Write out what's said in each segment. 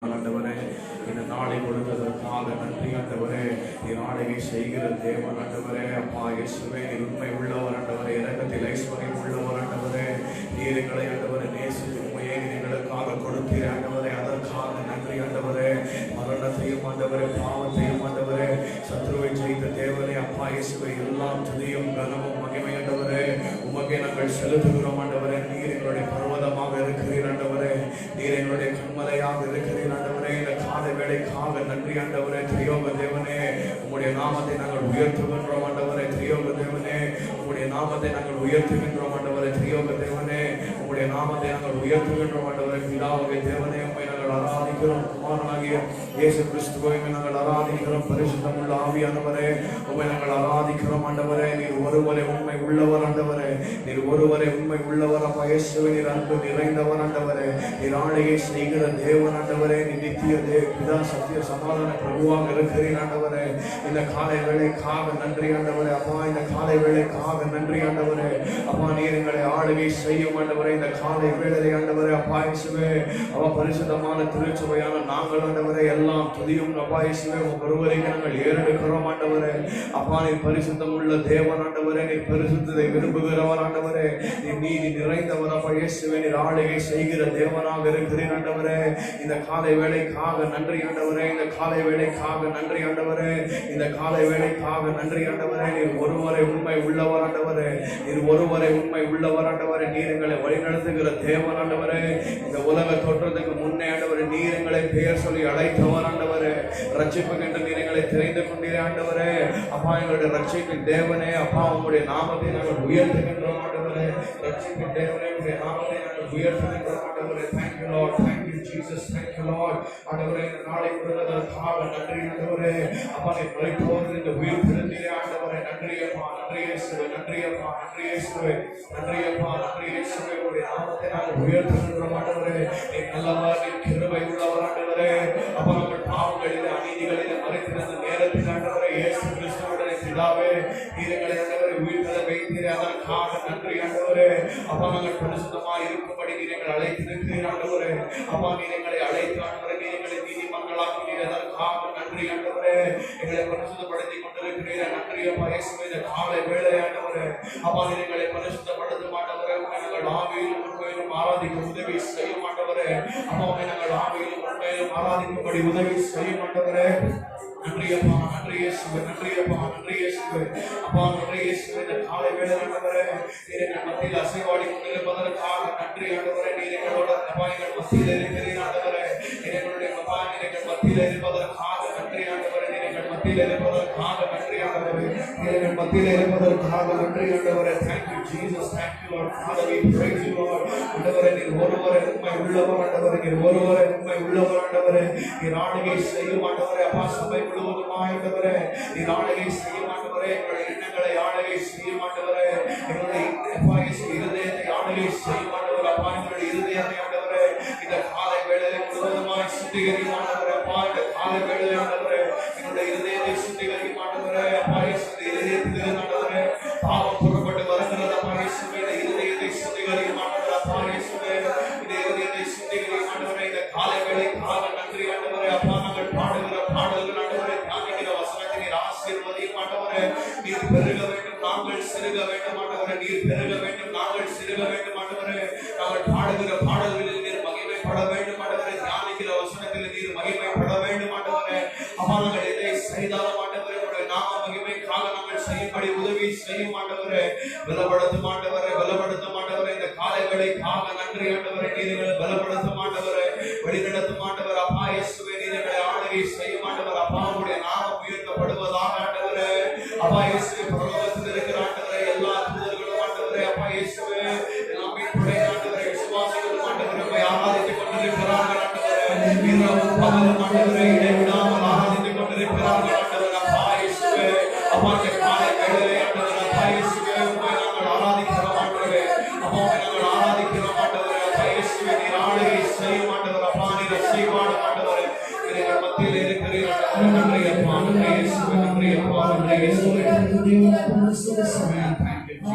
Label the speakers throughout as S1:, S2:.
S1: ஆண்டவரே, இந்த நாளை கொடுத்ததற்காக நன்றி ஆண்டவரே. நீர் ஆளுகை செய்கிற தேவன் ஆண்டவரே. அப்பா இயேசுவே, நீர் உண்மை உள்ளவர் ஆண்டவரே. இரக்கத்தில் ஐஸ்வர்யம் உள்ளவர் ஆண்டவரே. நீர் எங்களை ஆண்டவரை நேசித்து உண்மையை எங்களுக்காக கொடுத்தீர் ஆண்டவரே. அதற்காக நன்றி ஆண்டவரே. மரணத்தையும் ஆண்டவரே, பாவத்தையும் ஆண்டவரே, சத்ருவை ஜெயித்த தேவனே. அப்பா இயேசுவே, எல்லாம் துதியும் கனமும் மகிமை ஆண்டவரே உமக்கே நாங்கள் செலுத்துகிறோம் ஆண்டவரே. நீர் எங்களுடைய பர்வதமாக இருக்கிறீர் ஆண்டவரே. நீர் எங்களுடைய கண்மலையாக இருக்கிறீர் ஆண்டவரே. இந்த காலை வேளைக்காக நன்றி ஆண்டவரே. திரியோக தேவனே, உம்முடைய நாமத்தை நாங்கள் உயர்த்துகின்றோம் ஆண்டவரே. திரியோக தேவனே, உம்முடைய நாமத்தை நாங்கள் உயர்த்துகின்றோம் ஆண்டவரே. திரியோக தேவனே, உம்முடைய நாமத்தை நாங்கள் உயர்த்துகின்றோம் ஆண்டவரே. பிதாவாகிய தேவனே, உம்மை நாங்கள் ஆராதிக்கிறோம். குமாரனாகிய இயேசு கிறிஸ்துவை நாங்கள் ஆராதிக்கிறோம். பரிசுத்தமுள்ள ஆவியானவரே, உம்மை நாங்கள் ஆராதிக்கிறோம் ஆண்டவரே. நீர் ஒருவரே உண்மை உள்ளவர் ஆண்டவரே. நீர் ஒருவரே உண்மை உள்ளவர். அப்பா இயேசுவே, நீர் அன்பு நிறைந்தவர் ஆண்டவரே. நீர் ஆளுகை செய்கிற தேவன் ஆண்டவரே. நீ நித்திய பிதா சத்திய சமாதான பிரபுவாக இருக்கிறீர் ஆண்டவரே. இந்த காலை வேளைக்காக நன்றி ஆண்டவரே. அப்பா, இந்த காலை வேளைக்காக நன்றி ஆண்டவரே. அப்பா, நீர் எங்களை ஆளுகை செய்யும் ஆண்டவரே. இந்த காலை வேளை ஆண்டவரே. அப்பா இயேசுவே, அப்பா பரிசுத்தமான திருச்சபையான நாங்கள் ஆண்டவரே எல்லாம் துதியும் அப்பா இயேசுவே ஒருவரைக்கு நாங்கள் ஏறெடுக்கிறோம் ஆண்டவரே. அப்பா, நீர் பரிசுத்தம் உள்ள தேவன் ஆண்டவரே. நீர் பரிசுத்தத்தை விரும்புகிறவர் ஆண்டவரே. நீர் நீதி நிறைந்தவர் அப்பா இயேசுவே. நீர் ஆளுகை செய்கிற தேவனாக இருக்கிறீர் ஆண்டவரே. இந்த காலை வேளைக்காக நன்றி ஆண்டவரே. இந்த காலை வேளைக்காக நன்றி ஆண்டவரே. இந்த காலை வேளைக்காக நன்றி ஆண்டவரே. நீர் ஒருவரை உண்மை உள்ளவர் ஆண்டவரே. நீர் ஒருவரை உண்மை உள்ளவர் ஆண்டவரே. நீர் எங்களை வழிநடத்துகிற தேவன் ஆண்டவரே. இந்த உலக தோற்றத்துக்கு முன்னே ஆண்டவரே, நீர் எங்களை பெயர் சொல்லி அழைத்தவர் ஆண்டவரே. ரட்சிப்புக்கென்று நீர் எங்களை தெரிந்து கொண்டீரே ஆண்டவரே. அப்பா, எங்களுடைய ரட்சிப்பின் தேவனே. அப்பா, உங்களுடைய நாமத்தை நாங்கள் உயர்த்துகின்றோம் ஆண்டவரே. ரட்சிப்பின் தேவனே, உங்களுடைய நாமத்தை நாங்கள் உயர்த்துகின்றோம் ஆண்டவரே. Thank you Lord, thank you Jesus, thank you Lord. ஆண்டவரே, இந்த நாளை கொடுத்ததற்காக நன்றி ஆண்டவரே. அப்பா, நீர் மரித்தோரில் இந்த உயிர் பிறந்தீரே ஆண்டவரே. நன்றி அப்பா, நன்றி இயேசுவே, நன்றி அப்பா, நன்றி இயேசுவே, நன்றி அப்பா, நன்றி இயேசுவே. உங்களுடைய நாமத்தை நாங்கள் உயர்த்துகின்றோம் ஆண்டவரே. நீர் நல்லவர், நீர் கிருபை உள்ளவர் ஆண்டவரே. அப்பா, உங்கள் பாவங்களிலே அநீதிகளிலே மறைத்திருந்த நேரத்தில் ஆண்டவரே, இயேசு கிறிஸ்துவுடைய பிதாவே, நீர் எங்களை ஆண்டவரே உயிர்த்தெழ வைத்தீரே. அதற்காக நன்றி ஆண்டவரே. அப்பா, நாங்கள் பரிசுத்தமாக இருக்கும்படி நீர் எங்களை அழைத்திருக்கிறீர் ஆண்டவரே. அப்பா, நீர் எங்களை அழைத்து ஆண்டவரே, நீர் எங்களை நீதிமன்றாக்கினீர். அதற்காக நன்றி ஆண்டவரே. எங்களை பரிசுத்தப்படுத்திக் கொண்டிருக்கிறீர். நன்றி அப்பா இயேசுவே. இந்த காலை வேளை ஆண்டவரே, அப்பா, நீர் எங்களை பரிசுத்தப்படுத்த மாட்டவரே. உண்மை நாங்கள் ஆவியிலும் உண்மையிலும் ஆராதிக்க உதவி செய்ய மாட்டவரே. அப்பா, உண்மை நாங்கள் ஆவியிலும் உண்மையிலும் ஆராதிக்கும்படி உதவி செய்ய மாட்டவரே. நன்றி அப்பா, நன்றி இயேசுவே, நன்றி அப்பா, நன்றி இயேசுவே. அப்பா, நன்றி இயேசுவே. இந்த காலை வேளை ஆண்டவரே, நீர் எங்கள் மத்தியில் அசைவாடி கொண்டிருப்பதற்காக நன்றி ஆண்டவரே. நீர் எங்களோட அப்பா எங்கள் மத்தியில் இருக்கிறீர் ஆண்டவரே. நீர் எங்களுடைய அப்பா, நீர் எங்கள் மத்தியில் இருப்பதற்காக நன்றி ஆண்டவரே. நீர் எங்கள் மத்தியில் இருப்பதற்காக நன்றி ஆண்டவரே. நீர் எங்கள் மத்தியில் இருப்பதற்காக நன்றி ஆண்டவரே. Thank you Jesus, thank you Lord. Father, we praise you Lord. ஆண்டவரே, நீர் ஒருவரே உண்மை உள்ளவர் ஆண்டவரே. நீர் ஒருவரே உண்மை உள்ளவர் ஆண்டவரே. நீர் ஆளுகை செய்யும் ஆண்டவரே. அப்பா, சபை முழுவதும் ஆண்டவரே, நீர் ஆளுகை செய்யும் ஆண்டவரே. எங்களுடைய எண்ணங்களை ஆளுகை செய்யும் ஆண்டவரே. எங்களுடைய இருதயத்தை ஆளுகை செய்யும் ஆண்டவரே. அப்பா, எங்களுடைய இருதயத்தை ஆண்டவரே இந்த காலை வேளையிலே முழுவதுமாய் சுத்திகரிக்கும் ஆண்டவரே. அப்பா, இந்த காலை வேளையிலே ஆண்டவரே எங்களுடைய இருதயத்தை சுத்திகரிக்கும் ஆண்டவரே. அப்பா, இயேசுவே, இருதயத்தில் ஆண்டவரே பாவம் புறப்பட்டு வருகிறது. அப்பா இயேசுவே, இந்த இருதயத்தை சுத்திகரிக்கும் ஆண்டவரே. அப்பா இயேசுவே, இந்த இருதயத்தை சுத்திகரிக்கும் ஆண்டவரே. இந்த காலை வேளைக்காக நன்றி ஆண்டவரே. அப்பா, நாங்கள் பாடுகிற பாடல்கள் ஆண்டவரே, தியானிக்கிற வசனத்தை நீர் ஆசீர்வதியும் ஆண்டவரே. நீர் பெருக வேண்டும், நாங்கள் சிறுக வேண்டும் ஆண்டவரே. நீர் பெருக வேண்டும், நாங்கள் சிறுக வேண்டும் ஆண்டவரே. நாங்கள் பாடுகிற பாடல்களில் நீர் மகிமைப்பட வேண்டும் ஆண்டவரே. தியானிக்கிற வசனத்தில் நீர் மகிமைப்பட வேண்டும் ஆண்டவரே. அப்பா, நாங்கள் எதை செய்தாலும் ஆண்டவரே, உங்களுடைய நாம மகிமைக்காக நாங்கள் செய்யும்படி உதவி செய்யும் ஆண்டவரே. பலப்படுத்தும் ஆண்டவரே, பலப்படுத்தும் ஆண்டவரே. இந்த காலை வேளைக்காக நன்றி ஆண்டவரே. நீர் எங்களை பலப்படுத்தும் ஆண்டவரே, வழிநடத்தும் ஆண்டவர். அப்பா இயேசுவே, நீர் எங்களை ஆளுகை செய்யும் ஆண்டவர். அப்பா, உங்களுடைய நாமம் உயர்த்தப்படுவதாக ஆண்டவரே. அப்பா இயேசுவே, பரலோகத்தில் இருக்கிற ஆண்டவரே, எல்லா தூதர்களும் ஆண்டவரே, அப்பா இயேசுவே, எல்லா மீட்புடைய ஆண்டவரே, விசுவாசிகளும் ஆண்டவரே உம்மை ஆராதித்துக் கொண்டிருக்கிறார்கள் ஆண்டவரே. இரவும் பகலும் ஆண்டவரே இடைவிடாமல் ஆராதித்துக் கொண்டிருக்கிறார்கள் ஆண்டவரே. அப்பா இயேசுவே, அப்பா, இந்த காலை வேளையிலே ஆண்டவரே, அப்பா இயேசுவே, உம்மை நாங்கள் ஆராதிக்கிறோம் ஆண்டவரே. அப்பா, உம்மை நாங்கள் ஆராதிக்கிறோம் ஆண்டவரே. அப்பா இயேசுவே, நீர் ஆளுகை செய்யும் ஆண்டவர். அப்பா, நீர் அசைவாடும் ஆண்டவரே. நீர் எங்கள் மத்தியில் இருக்கிறீர் ஆண்டவரே. நன்றி அப்பா, நன்றி இயேசுவே, நன்றி அப்பா, நன்றி இயேசுவே. Thank you Jesus, thank you.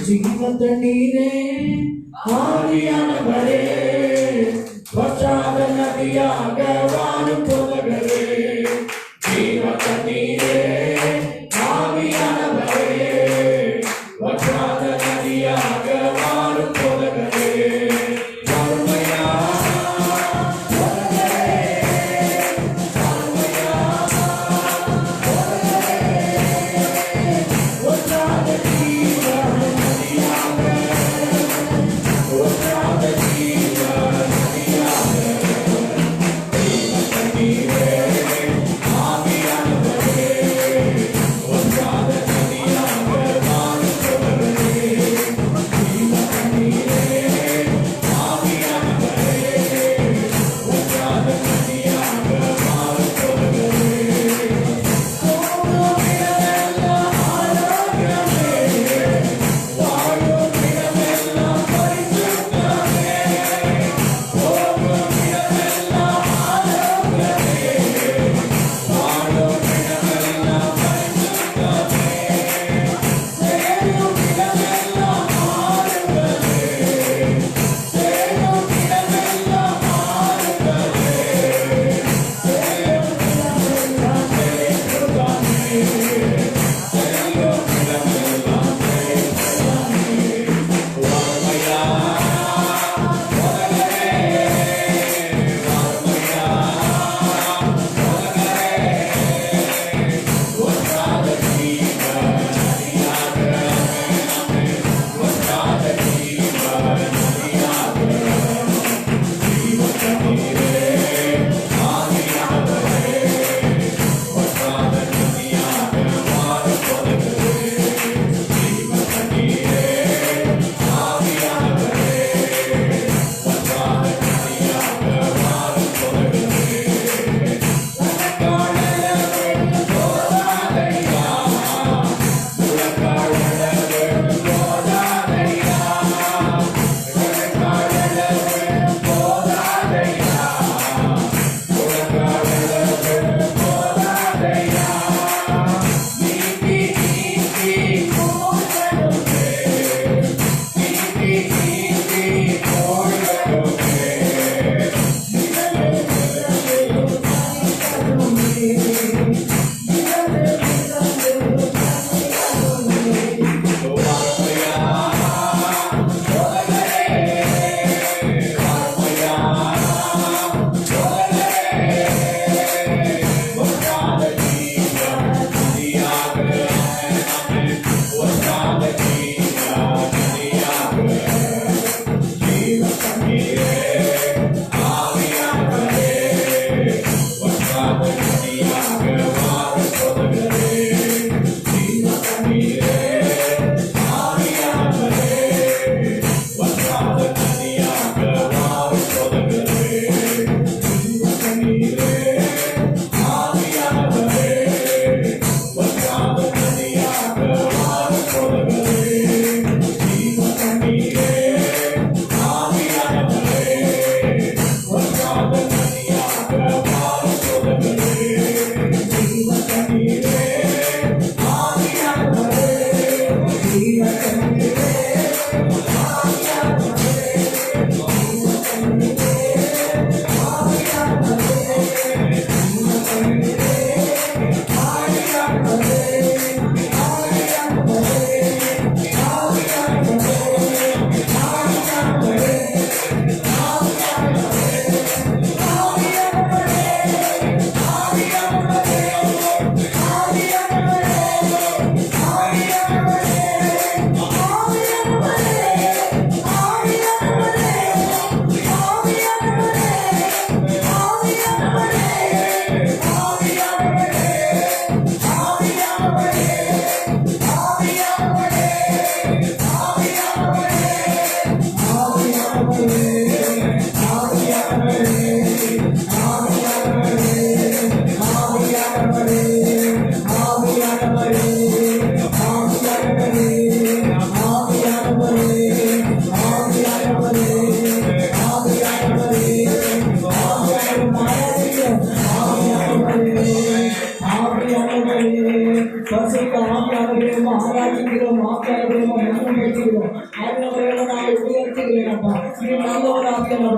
S2: ஜீவ தண்ணீரே ஆவியானவரே வற்றாத நதியாக வாழும் போதகரே ஜீவ தண்ணீரே ஆவியானவரே வற்றாத நதியாக வாழும் போதகரே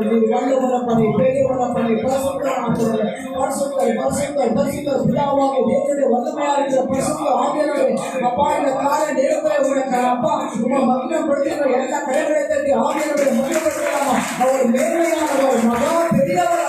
S3: நீர் வல்லவரப்பனை பெரியவரப்பனை பரிசுத்தர் பிதாவாக தேவனுடைய வல்லமையா இருக்கிற பரிசுத்த ஆவியானவரே அப்பா இந்த கால நேரத்தில் உங்களை அப்பா உங்க மகிமைப்படுத்துகிற எல்லா கடைகளை ஆவியானவரை மகிமைப்படுத்தலாமா அவர் மேன்மையானவர் மகா பெரியவர்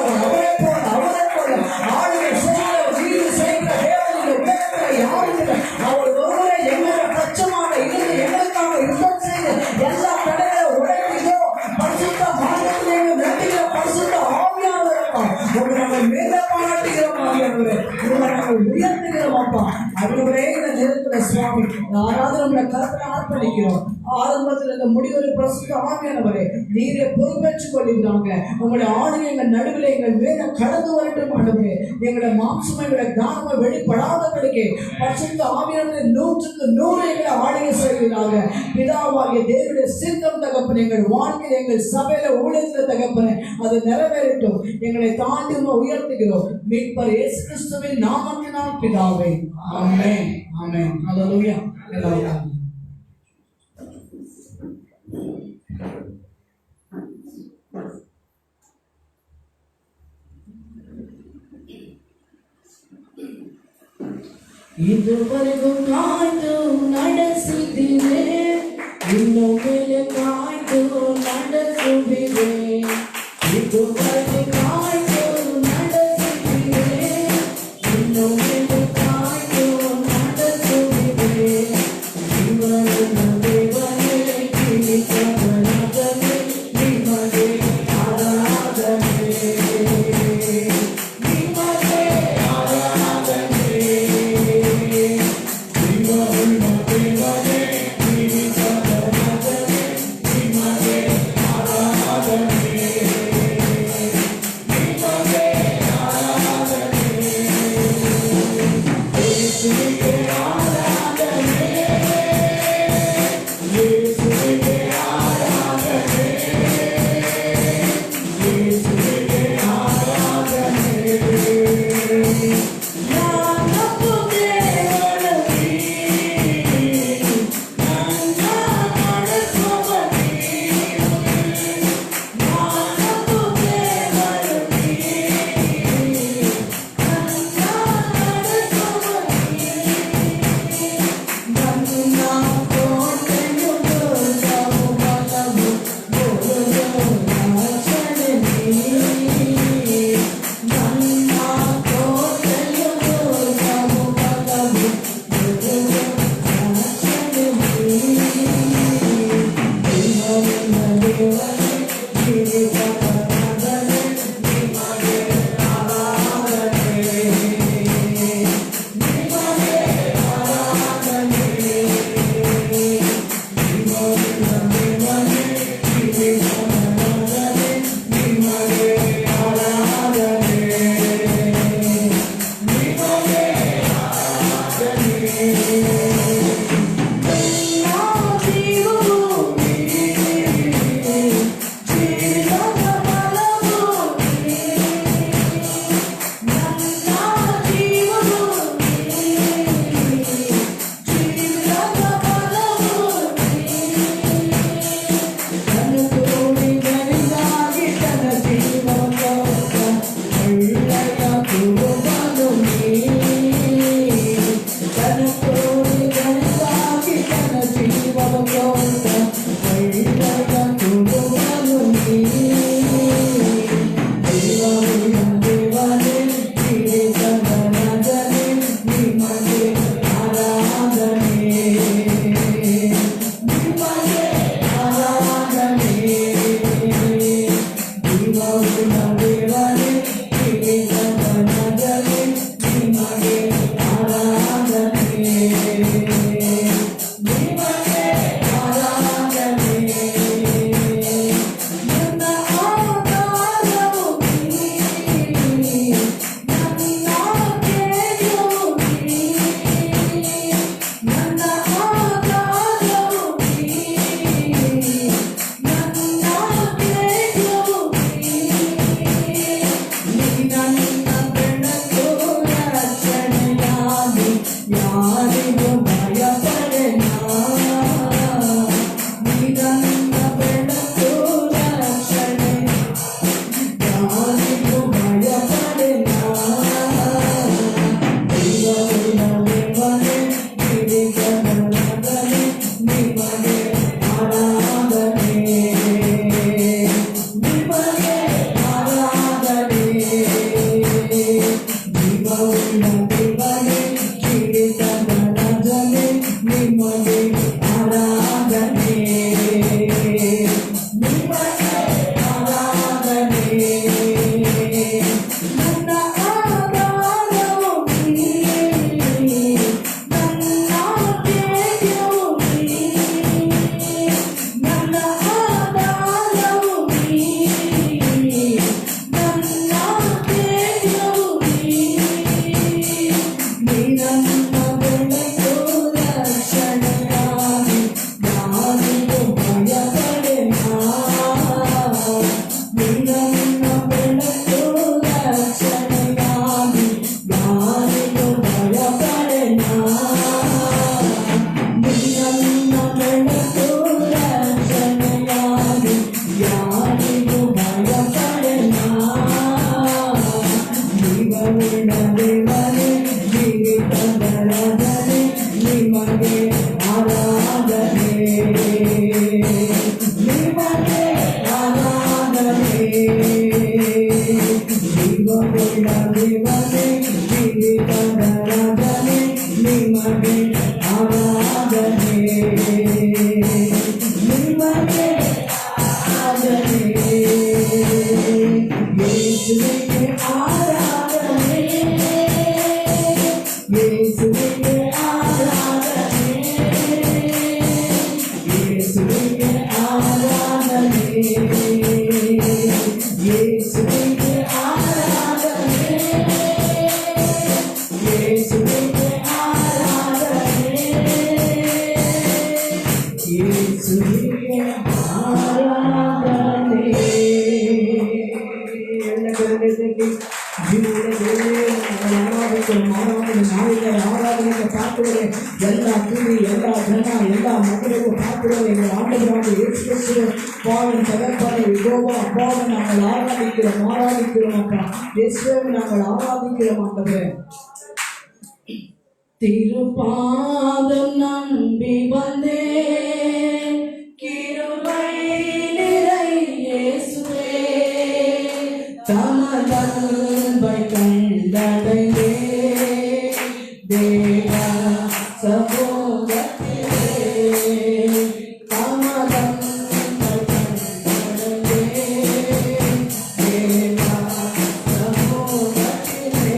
S3: அவரை போல ஆளுகை செய்கிற தேவனுடைய யாரும் அவர் ஒருவரை எங்களை பட்சமாக இருந்து எங்களுக்காக யுத்தம் செய்து எல்லா தடைகளை உடைக்கிறோ பரிசுத்த மாநிலத்திலே நடத்துகிற பரிசுத்த ஆவியானவர் உங்களை நாங்கள் மேல பாராட்டுகிறோம் ஆவியானவரே உங்களை நாங்கள் உயர்த்துகிறோம் அப்பா அதுவரே இந்த நேரத்தில் சுவாமி யாராவது நம்மளை கருத்தில் அர்ப்பணிக்கிறோம் ஆரம்பத்தில் இந்த முடிவுரை பிரசுத்த ஆவியானவரே நீரை பொறுப்பேற்றுக் கொள்கிறாங்க உங்களுடைய ஆளுகை எங்கள் நடுவில் எங்கள் மேல கடந்து வரட்டும் ஆண்டவரே எங்களுடைய மாம்சம் எங்களுடைய தானமா வெளிப்படாதபடிக்கு பரிசுத்த ஆவியானவரே 100% எங்களை ஆளுகை செய்கிறாங்க பிதாவாகிய தேவனுடைய சித்தம் தகப்பனே எங்கள் வாழ்க்கையில் எங்கள் சபையில ஊழியத்தில் தகப்பனே அது நிறைவேறட்டும் எங்களை தாண்டி உயர்த்துகிறோம் மீட்பர் இயேசு கிறிஸ்துவின் நாமத்தினால் பிதாவே ஆமென் ஆமென் ஹல்லேலூயா ஹல்லேலூயா ಇದುವರೆಗೂ ಕಾಯ್ದು ನಡೆಸಿದ್ದೀವೆ ಇನ್ನು ಮೇಲೆ ಕಾಯ್ದು ನಡೆಸುವಿವೆ ಇದುವರೆಗೂ ಕಾಯ್ದು ನಡೆಸಿದ್ದೀವೆ ಇನ್ನು ಮೇಲೆ ಕಾಯ್ದು ನಡೆಸುವಿವೆ ಇವರನ್ನ ದೇವರೇ ಕಿರಿತವರಾಗಲಿ ನಿಮಗೆ ಆರಾಧನೆ எல்லா துணி எல்லா ஜன எல்லா மக்களுக்கும் பார்க்கிறோம். எங்கள் ஆண்டவராக இயேசு கிறிஸ்துவ பாவன் தகப்பனை யெகோவா அப்பாவை நாங்கள் ஆராதிக்கிறோம் அப்பா. இயேசுவை நாங்கள் ஆராதிக்கிறோம் ஆண்டவரே. திருப்பாதம் நம்பி வந்தேன் கிருபை நிறை இயேசுவே, தமதன்பை கண்டடைந்தே தேவ சமூகத்திலே, தமதன்பை கண்டடைந்தே தேவ சமூகத்திலே,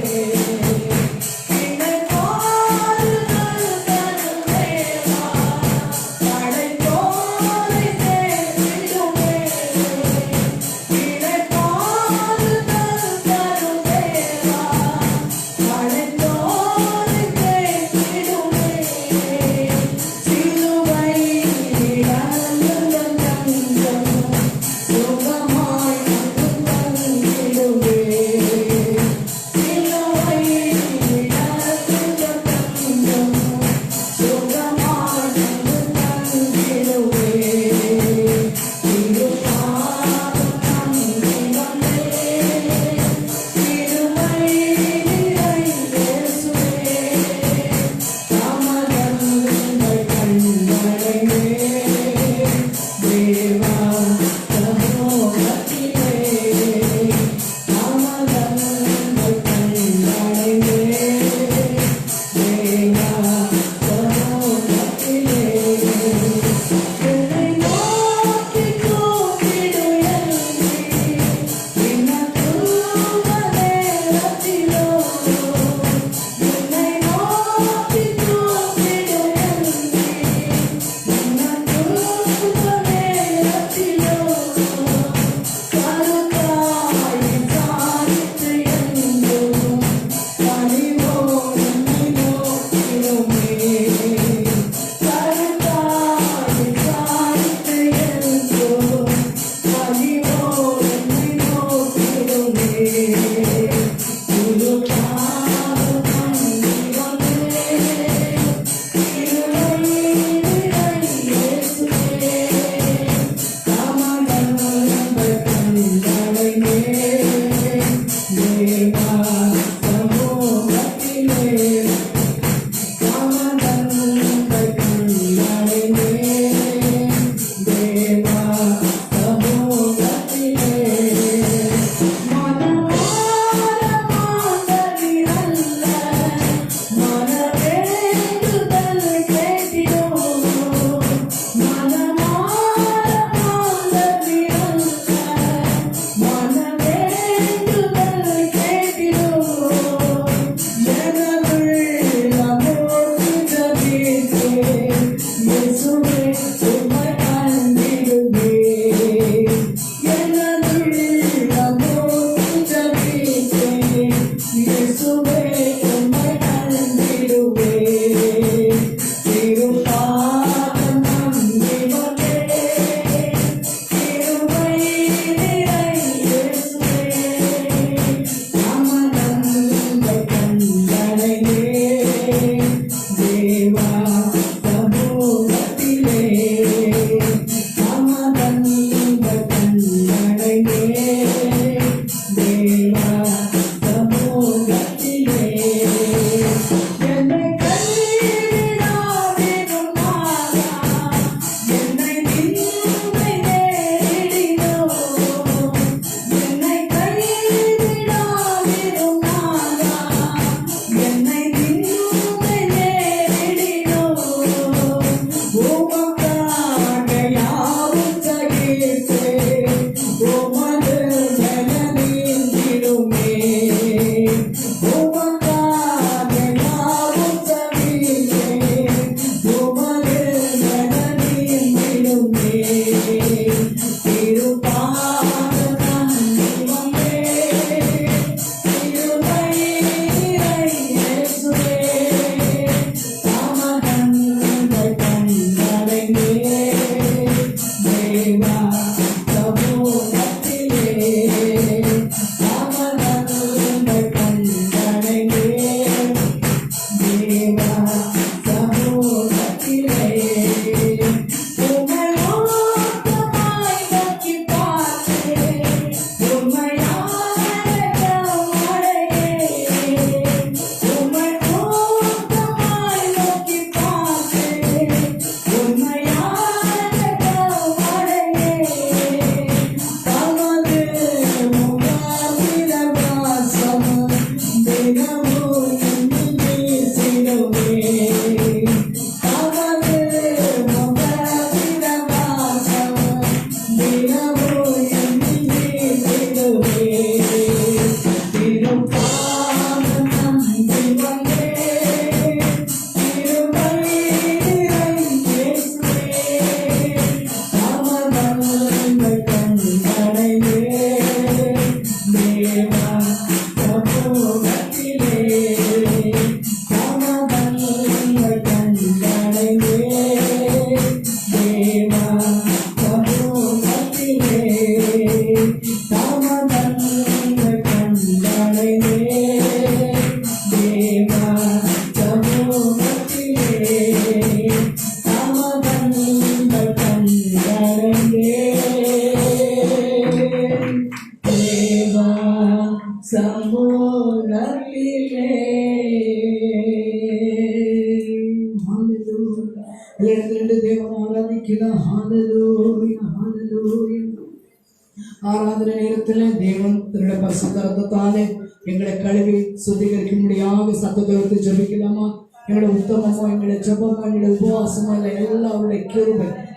S3: ஆராதனை நேரத்தில் தேவன் தன்னுடைய பரிசுத்த ரத்தத்தாலே எங்களை கழுவி சுத்திகரிக்கும்படியாக சத்தத்தை வைத்து ஜெபிக்கலாமா? எங்களுடைய உத்தமமோ, எங்களுடைய ஜெபமோ, எங்களுடைய உபவாசமோ இல்லை, எல்லாருடைய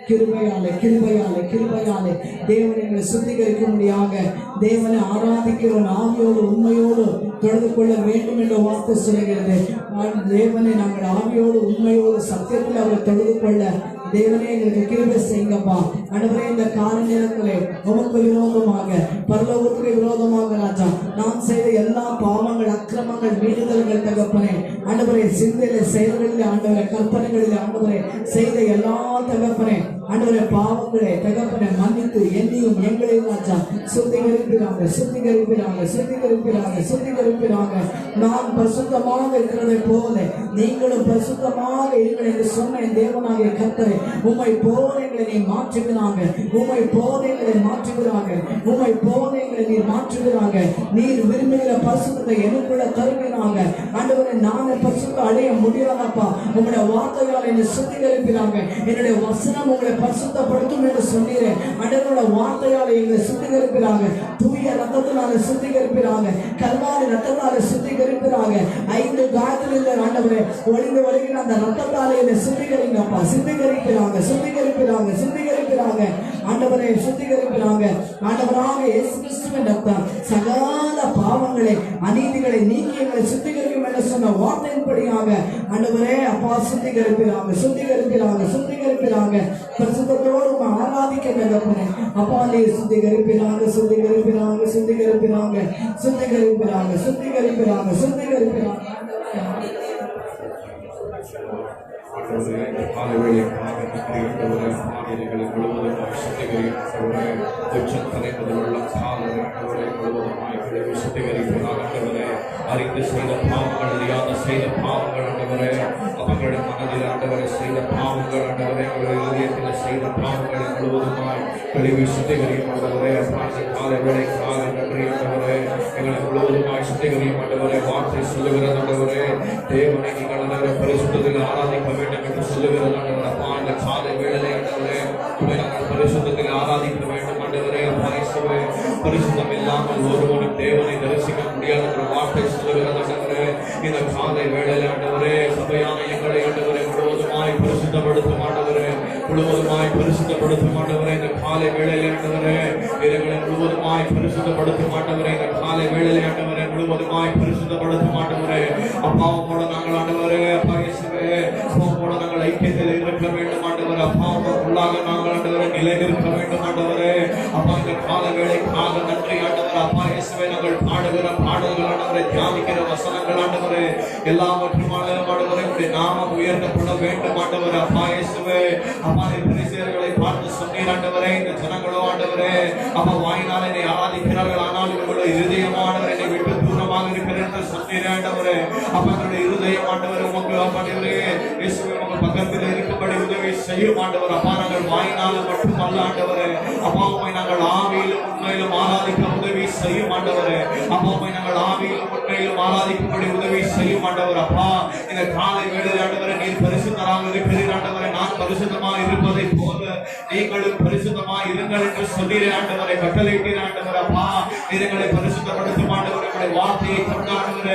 S3: கிருபையாலே தேவன் எங்களை சுத்திகரிக்கும்படியாக தேவனை ஆராதிக்கிறவன் ஆவியோடு உண்மையோடு தொடர்பு கொள்ள வேண்டும் என்ற வார்த்தை சொல்லுகிறது. தேவனை நாங்கள் ஆவியோடு உண்மையோடு சத்தியத்தில் அவரை தொடர்பு கொள்ள தேவனே எங்களுக்கு கிருபை செய்யுங்கப்பா. ஆண்டவரே, இந்த கால நேரத்திலே உமக்கு விரோதமாக, பரலோகத்துக்கு விரோதமாக ராஜா நான் செய்த எல்லா பாவங்கள், அக்கிரமங்கள், மீறுதல்கள் தகப்பனே, ஆண்டவரே சிந்தையில, செயல்களில், ஆண்டவரே கற்பனைகளில், ஆண்டவரே செய்த எல்லா தகப்பனே, ஆண்டவரே பாவங்களே தகப்பனை மன்னித்து என்னையும் எங்களையும் ராஜா சுத்திகரிக்கிறாங்க. நான் பரிசுத்தமாக இருக்கிறதை போல நீங்களும் பரிசுத்தமாக இருக்கிற என்று சொன்ன தேவனாகிய கர்த்தரே, உம்மை போல எங்களை நீ மாற்றுகிறாங்க, உம்மை போல எங்களை நீர் மாற்றுகிறாங்க. நீர் விரும்புகிற பரிசுத்தத்தை எனக்குள்ள தருகிறாங்க. ஆண்டவரே, நானே பரிசுத்தம் அடைய முடியாதப்பா, உங்களுடைய வார்த்தையால் என்னை சுத்திகரிக்கிறாங்க. என்னுடைய வசனம் உங்களை பரிசுத்தப்படுத்தும் என்று சொன்னீரே. ஆண்டவரோட வார்த்தையால் எங்களை சுத்திகரிக்கிறாங்க. தூய ரத்தத்தினால சுத்திகரிக்கிறாங்க. கல்வாரி ரத்தத்தால சுத்திகரிக்கிறாங்க. 5 காயத்தில் இல்லை ஆண்டவரே, ஒளிந்து வருகிற அந்த ரத்தத்தால என்னை சுத்திகரிங்கப்பா. சுத்திகரிக்கிறாங்க ஆண்டவரே, சுத்திகரிக்கிறாங்க. ஆண்டவராக இயேசு கிறிஸ்துவின் ரத்தம் சகல பாவங்களை, அநீதிகளை நீக்கி எங்களை சுத்திகரிக்கும் என்று சொன்ன வார்த்தையின்படியாக ஆண்டவரே அப்பா சுத்திகரிக்கிறாங்க. பரிசுத்தத்தோடு ஆராதிக்க தகப்பனே அப்பா, நீர் சுத்திகரிக்கிறாங்க.
S1: அறிந்து செய்த பாவங்கள், அறியாத செய்த பாவங்கள் ஆண்டவரே, அவர்களுடைய மனதில் ஆண்டவரை செய்த பாவங்கள் ஆண்டவரே, அவருடைய இதயத்தில் செய்த பாவங்களை முழுவதுமாய் கழுவி சுத்திகரியும் ஆண்டவரே. காலை வேளைக்காக நன்றி ஆண்டவரே, எங்களை முழுவதுமாய் சுத்திகரியும் ஆண்டவரே. வார்த்தை சொல்லுகிறது ஆண்டவரே, தேவனை நீங்கள் ஆண்டவரை பரிசுத்தத்தில் ஆராதிக்க வேண்டும் என்று சொல்லுகிறது ஆண்டவரே. அப்பா, இந்த காலை வேளையிலே ஆண்டவரே நாங்கள் பரிசுத்தத்தில் ஆராதிக்க வேண்டும் ஆண்டவரே. அப்பா இயேசுவே, பரிசுத்தம் இல்லாமல் ஒருவனும் தேவனை தரிசிக்க முடியாத ஒரு வார்த்தை சொல்லுகிறது ஆண்டவரே. இந்த காலை வேளையிலே ஆண்டவரே, சபையான எங்களை ஆண்டவரே முழுவதுமாய் பரிசுத்தப்படுத்தும் ஆண்டவரே, இந்த காலை வேளையிலே ஆண்டவரே எங்களை முழுவதுமாய் பரிசுத்தப்படுத்தும் ஆண்டவரே. இந்த காலை வேளையிலே ஆண்டவரே முழுவதுமாய் பரிசுத்தப்படுத்தும் ஆண்டவரே. அப்பாவோட நாங்கள் ஆண்டவரே, அப்பா இயேசுவே, அப்பாவோட நாங்கள் ஐக்கியத்தில் இருக்க வேண்டும் ஆண்டவரே. அப்பாவுக்குள்ளாக நாங்கள் ஆண்டவரை நிலை நிற்க வேண்டும் ஆண்டவரே. அப்பா, இந்த கால வேளைக்காக நன்றி ஆண்டவரே. அப்பா இயேசுவே, நாங்கள் பாடுகிற பாடல்கள் ஆண்டவரை, தியானிக்கிற வசனங்கள் ஆண்டவரே, எல்லாவற்றும் ஆண்டவரே உடைய நாமம் உயர்த்தப்பட வேண்டும் ஆண்டவரே. அப்பா இயேசுவே, அப்பா பரிசேயர்களை பார்த்து சொன்னீர் ஆண்டவரே, இந்த ஜனங்களோ ஆண்டவரே அப்பா வாயினால் என்னை ஆராதிக்கிறார்கள், ஆனால் இவர்களுடைய இருதயமானவர் என்னை விட்டு தூரமாக இருக்கிற என்று சொன்னீரே ஆண்டவரே. அப்பா எங்களுடைய இருதயம் ஆண்டவரே உமக்கு ஆண்டவரே இயேசுவே உமக்கு பக்கத்தில் இருக்கும்படி உதவி செய்யும் ஆண்டவர். அப்பா நாங்கள் வாயினால மட்டுமல்ல ஆண்டவரே, அப்பா உம்மை நாங்கள் ஆவியிலும் உண்மையிலும் ஆராதிக்க உதவி செய்யும் ஆண்டவரே. அப்பா உம்மை நாங்கள் ஆவியிலும் உண்மையிலும் ஆராதிக்கும்படி உதவி செய்யும் ஆண்டவர். அப்பா இந்த காலை வேளையில் ஆண்டவரே நீர் பரிசுத்தராக இருக்கிறீர் ஆண்டவரே. நான் பரிசுத்தமாக இருப்பதை போல நீங்களும் பரிசுத்தமாக இருங்கள் என்று சொல்லீரே ஆண்டவரை கட்டளையிட்டீர் ஆண்டவர். அப்பா எங்களை பரிசுத்தப்படுத்தும் ஆண்டவர், உங்களுடைய வார்த்தையை கொண்டாடுகிற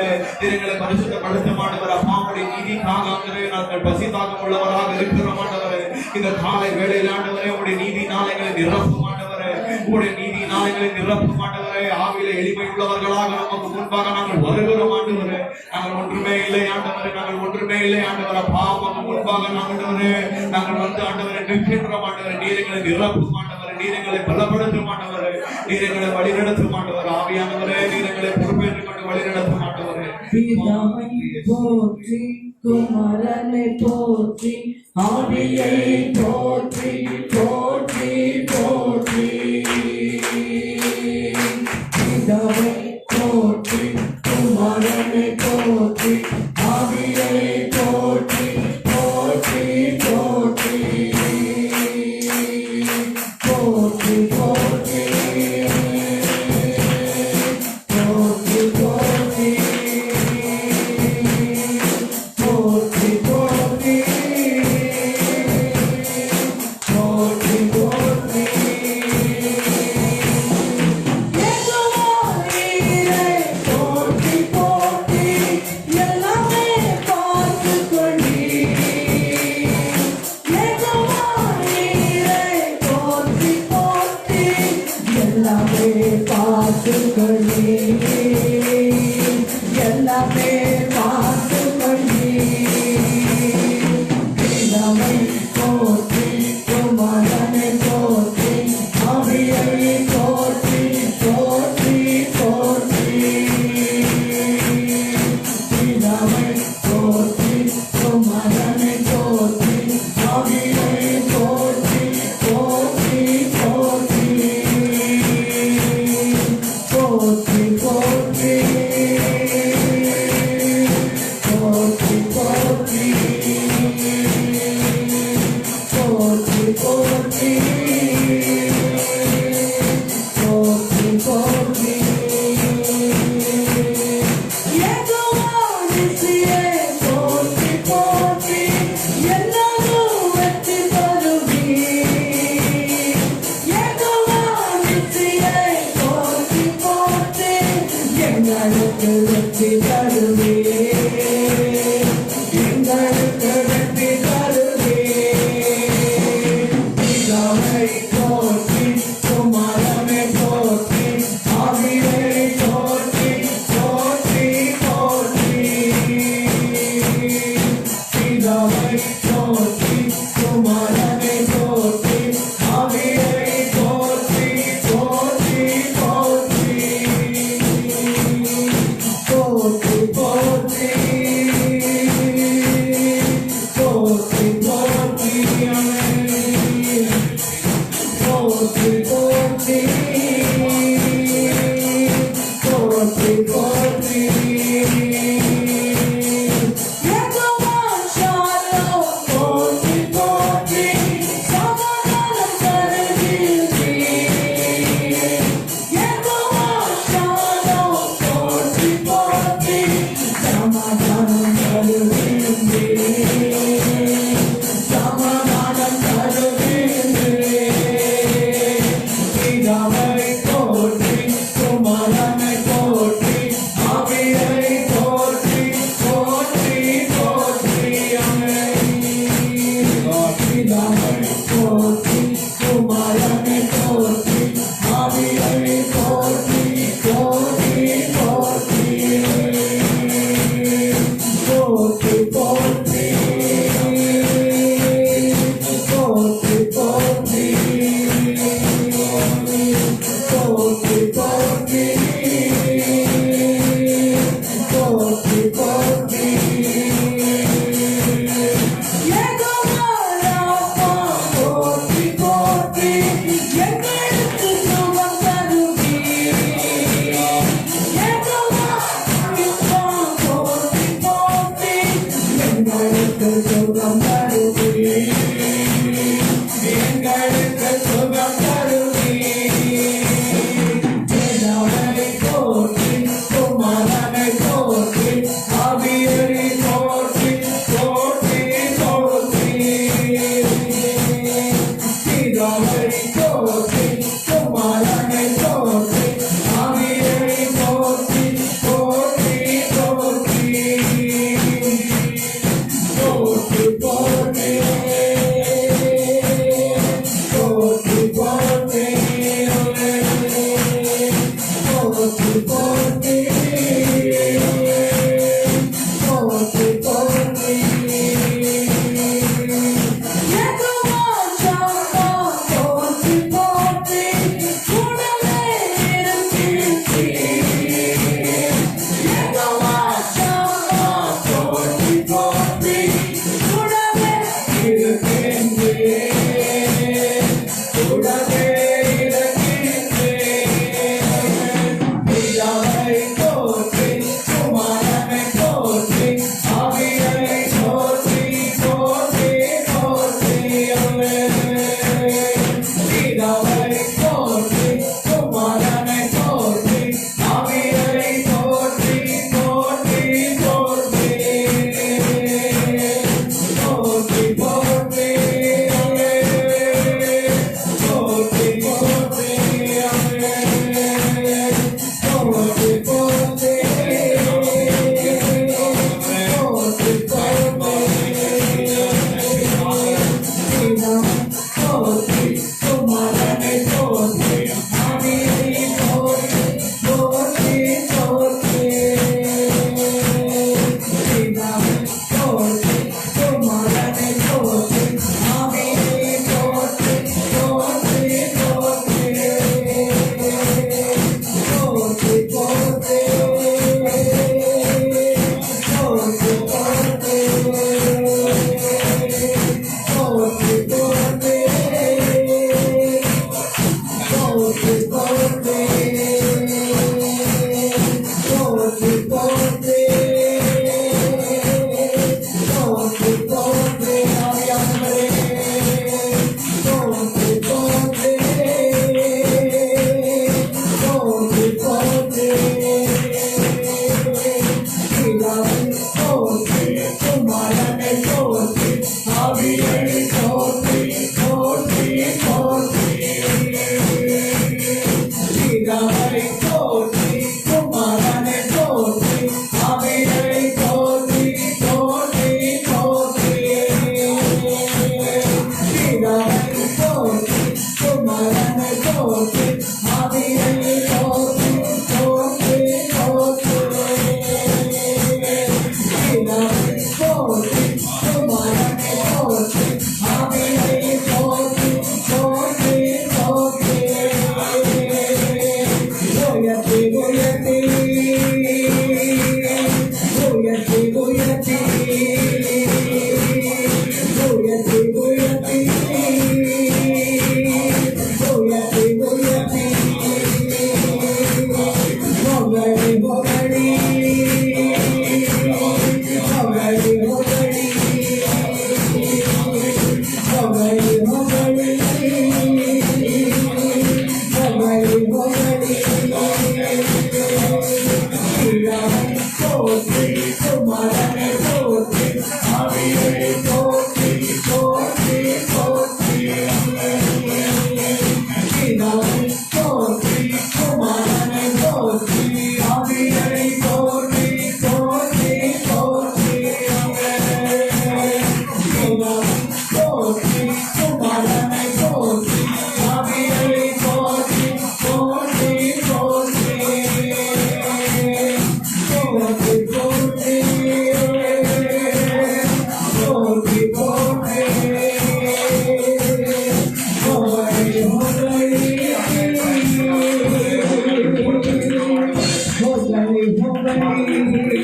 S1: எங்களை பரிசுத்தப்படுத்தும் ஆண்டவர். அப்பா உங்களுடைய நீதிக்காக நாங்கள் பசிதாக உள்ளவராக இருக்கிறோம் ஆண்டவரே. இந்த காலை வேளையில் ஆண்டவரே உங்களுடைய நீதி நாளைகளை நிரப்பும் ஆண்டவரே, உங்களுடைய நீதி நாளைகளை நிரப்பும் ஆண்டவரே. ஆவியில எளிமை உள்ளவர்களாக நமக்கு முன்பாக நாங்கள் வருகிறோம் ஆண்டவரே. நாங்கள் ஒன்றுமே இல்லை ஆண்டவரே, நாங்கள் ஒன்றுமே இல்லை ஆண்டவரே. அப்பா உமக்கு முன்பாக ஆண்டவரே நாங்கள் வந்து ஆண்டவரை நிற்கின்றோம் ஆண்டவரே. நீர் எங்களை நிரப்பும் ஆண்டவரே, நீர் எங்களை பலப்படுத்தும் ஆண்டவரே, நீர் எங்களை வழிநடத்தும் ஆண்டவர். ஆவியானவரே நீர் எங்களை பொறுப்பேற்றுக் கொண்டு வழிநடத்தும் ஆண்டவரே.
S3: பிதாவை போற்றி, குமாரனை போற்றி, ஆவியை போற்றி போற்றி போற்றி. பிதாவை போற்றி, குமாரனை போற்றி, ஆவியை போற்றி போற்றி போற்றி போற்றி போற்றி போற்றி போற்றி போற்றி போற்றி போற்றி போற்றி. யெகோவாவே போற்றி போற்றி, எல்லாமே பார்த்துக் கொண்டீர். யெகோவாவே போற்றி போற்றி, எல்லாமே பார்த்துக் கொண்டீர். எல்லாமே பார்த்துக் கொண்டீர். பிதாவை போற்றி, குமாரனை போற்றி, ஆவியை போற்றி போற்றி போற்றி. பிதாவை போற்றி, குமாரனை போற்றி, ஆவியை போற்றி போற்றி போற்றி போற்றி போற்றி போற்றி போற்றி போற்றி போற்றி போற்றி. யெகோவாவே போற்றி போற்றி, எல்லாரும் வெற்றி தருவீர். யெகோவாவே போற்றி போற்றி, எங்களுக்கு வெற்றி தருவீர். எங்களுக்கு வெற்றி தருவீர். பிதாவை போற்றி, குமாரனை போற்றி, ஆவியை போற்றி போற்றி போற்றி. பிதாவை போற்றி, குமாரனை போற்றி, ஆவியை போற்றி போற்றி போற்றி போற்றி போற்றி
S2: போற்றி குமாரனை போற்றி ஆவியனை போற்றி போற்றி போற்றி பிதாவை போற்றி குமாரனை போற்றி ஆவியனை போற்றி போற்றி போற்றி போற்றி போற்றி போற்றி போற்றி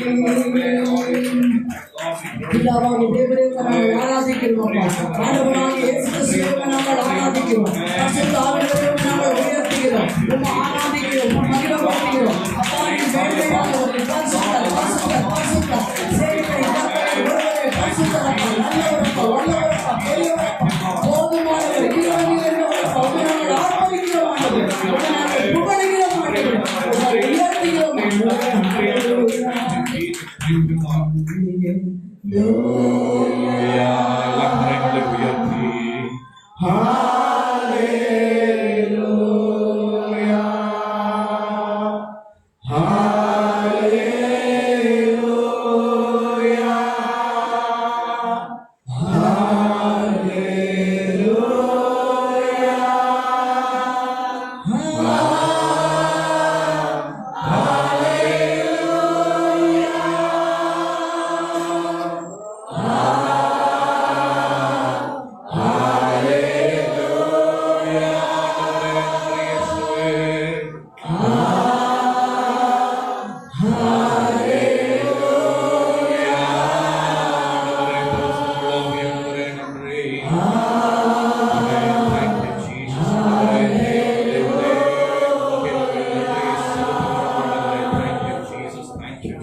S2: போற்றி போற்றி
S3: பிதாவாகிய தேவனை நாங்கள் ஆராதிக்கிறோம் அப்பா. ஆண்டவராகிய இயேசு கிறிஸ்துவை நாங்கள் ஆராதிக்கிறோம். பரிசுத்த ஆவியானவரை நாங்கள் உயர்த்துகிறோம். உம்மை ஆராதிக்கிறோம். உம்மை மகிமைப்படுத்துகிறோம். அப்பா, நீர் மேன்மையானவர். பரிசுத்தர், பரிசுத்தர், பரிசுத்தர். சேனைகளை கர்த்தரை ஒருவரே பரிசுத்தர் அப்பா. நல்லவர் அப்பா, வல்லவர் அப்பா, பெரியவர் அப்பா, போதுமானவர், ஈரமாக இருந்தவர் அப்பா. உம்மை நாங்கள் ஆராதிக்கிறோம் ஆண்டவரே. உம்மை நாங்கள் புகழுகிறோம் ஆண்டவரே. உம்மை உயர்த்துகிறோம்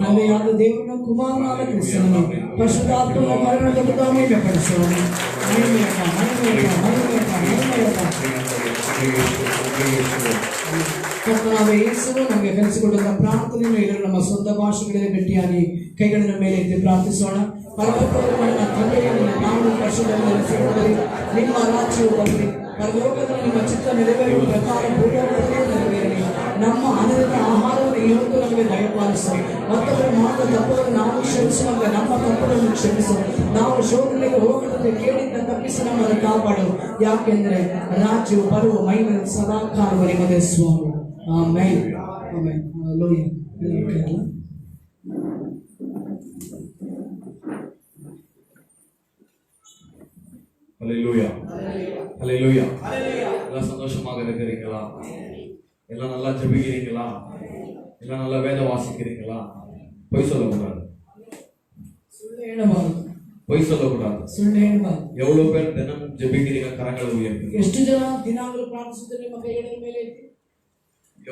S3: ತಂದೆಯಾದ ದೇವರನ್ನು ಕುಮಾರನಾದ ಕ್ರಿಸ್ತನನ್ನು ಪರಿಶುದ್ಧಾತ್ಮನ ಮರಣದ ಮಹಿಮೆಪಡಿಸೋಣ. ಕರ್ತನಾದ ಯೇಸುವು ನಮಗೆ ಕಲಿಸಿಕೊಡುವ ಪ್ರಾರ್ಥನೆಯನ್ನು ಇದನ್ನು ನಮ್ಮ ಸ್ವಂತ ಭಾಷೆಗಳಲ್ಲಿ ಗಟ್ಟಿಯಾಗಿ ಕೈಗಳನ್ನು ಮೇಲೆ ಎತ್ತಿ ಪ್ರಾರ್ಥಿಸೋಣ. ಪರಲೋಕದ ತಂದೆಯನ್ನು ನಾವು ಪರಿಶುದ್ಧದಲ್ಲಿ ನೆಲೆಸಿಕೊಳ್ಳಲಿ. ನಿಮ್ಮ ರಾಜ್ಯವು ಬರಲಿ. ಪರಲೋಕದಲ್ಲಿ ನಿಮ್ಮ ಚಿತ್ತ ನೆರವೇರುವ ಪ್ರಕಾರ ಭೂಲೋಕದಲ್ಲಿ ನೆರವೇರಲಿ. ನಮ್ಮ ಅನಂತ ಆಹಾರವನ್ನು ಇವತ್ತು ನಮಗೆ ದಯಪಾಲಿಸಿ. ಮತ್ತೊಬ್ಬರು ಮಾಡಿದ ತಪ್ಪನ್ನು ನಾವು ಕ್ಷಮಿಸುವಂತೆ ನಮ್ಮ ತಪ್ಪನ್ನು ಕ್ಷಮಿಸು. ನಾವು ಶೋಧನೆಗೆ ಹೋಗದಂತೆ ಕೇಳಿದ್ದ ತಪ್ಪಿಸಿ ನಮ್ಮನ್ನು ಕಾಪಾಡು. ಯಾಕೆಂದರೆ ರಾಜ್ಯವು ಬರುವ ಮಹಿಮೆ ಸದಾ ಕಾಲವು ನಿಮ್ಮದೇ ಸ್ವಾಮಿ. ಆಮೆನ್. ಆಮೆನ್. ಹಲ್ಲೆಲೂಯಾ.
S1: ஹல்லேலூயா ஹல்லேலூயா. எல்லாம் சந்தோஷமாக இருக்கிறீங்களா? எல்லாம் நல்லா ஜெபிக்கிறீங்களா? எல்லாம் நல்லா வேத வாசிக்கிறீங்களா? பொய் சொல்லக்கூடாது. பொய் சொல்லக்கூடாது. எவ்வளவு பேர் தினமும் ஜெபிக்கிறீங்க? கரங்களை உயர்த்துங்க.
S3: ಎಷ್ಟು ಜನ ದಿನಾಗಲೂ ಪ್ರಾರ್ಥಿಸುತ್ತಾರೆ? ನಿಮ್ಮ ಕೈಗಳ ಮೇಲೆ ಎತ್ತಿ.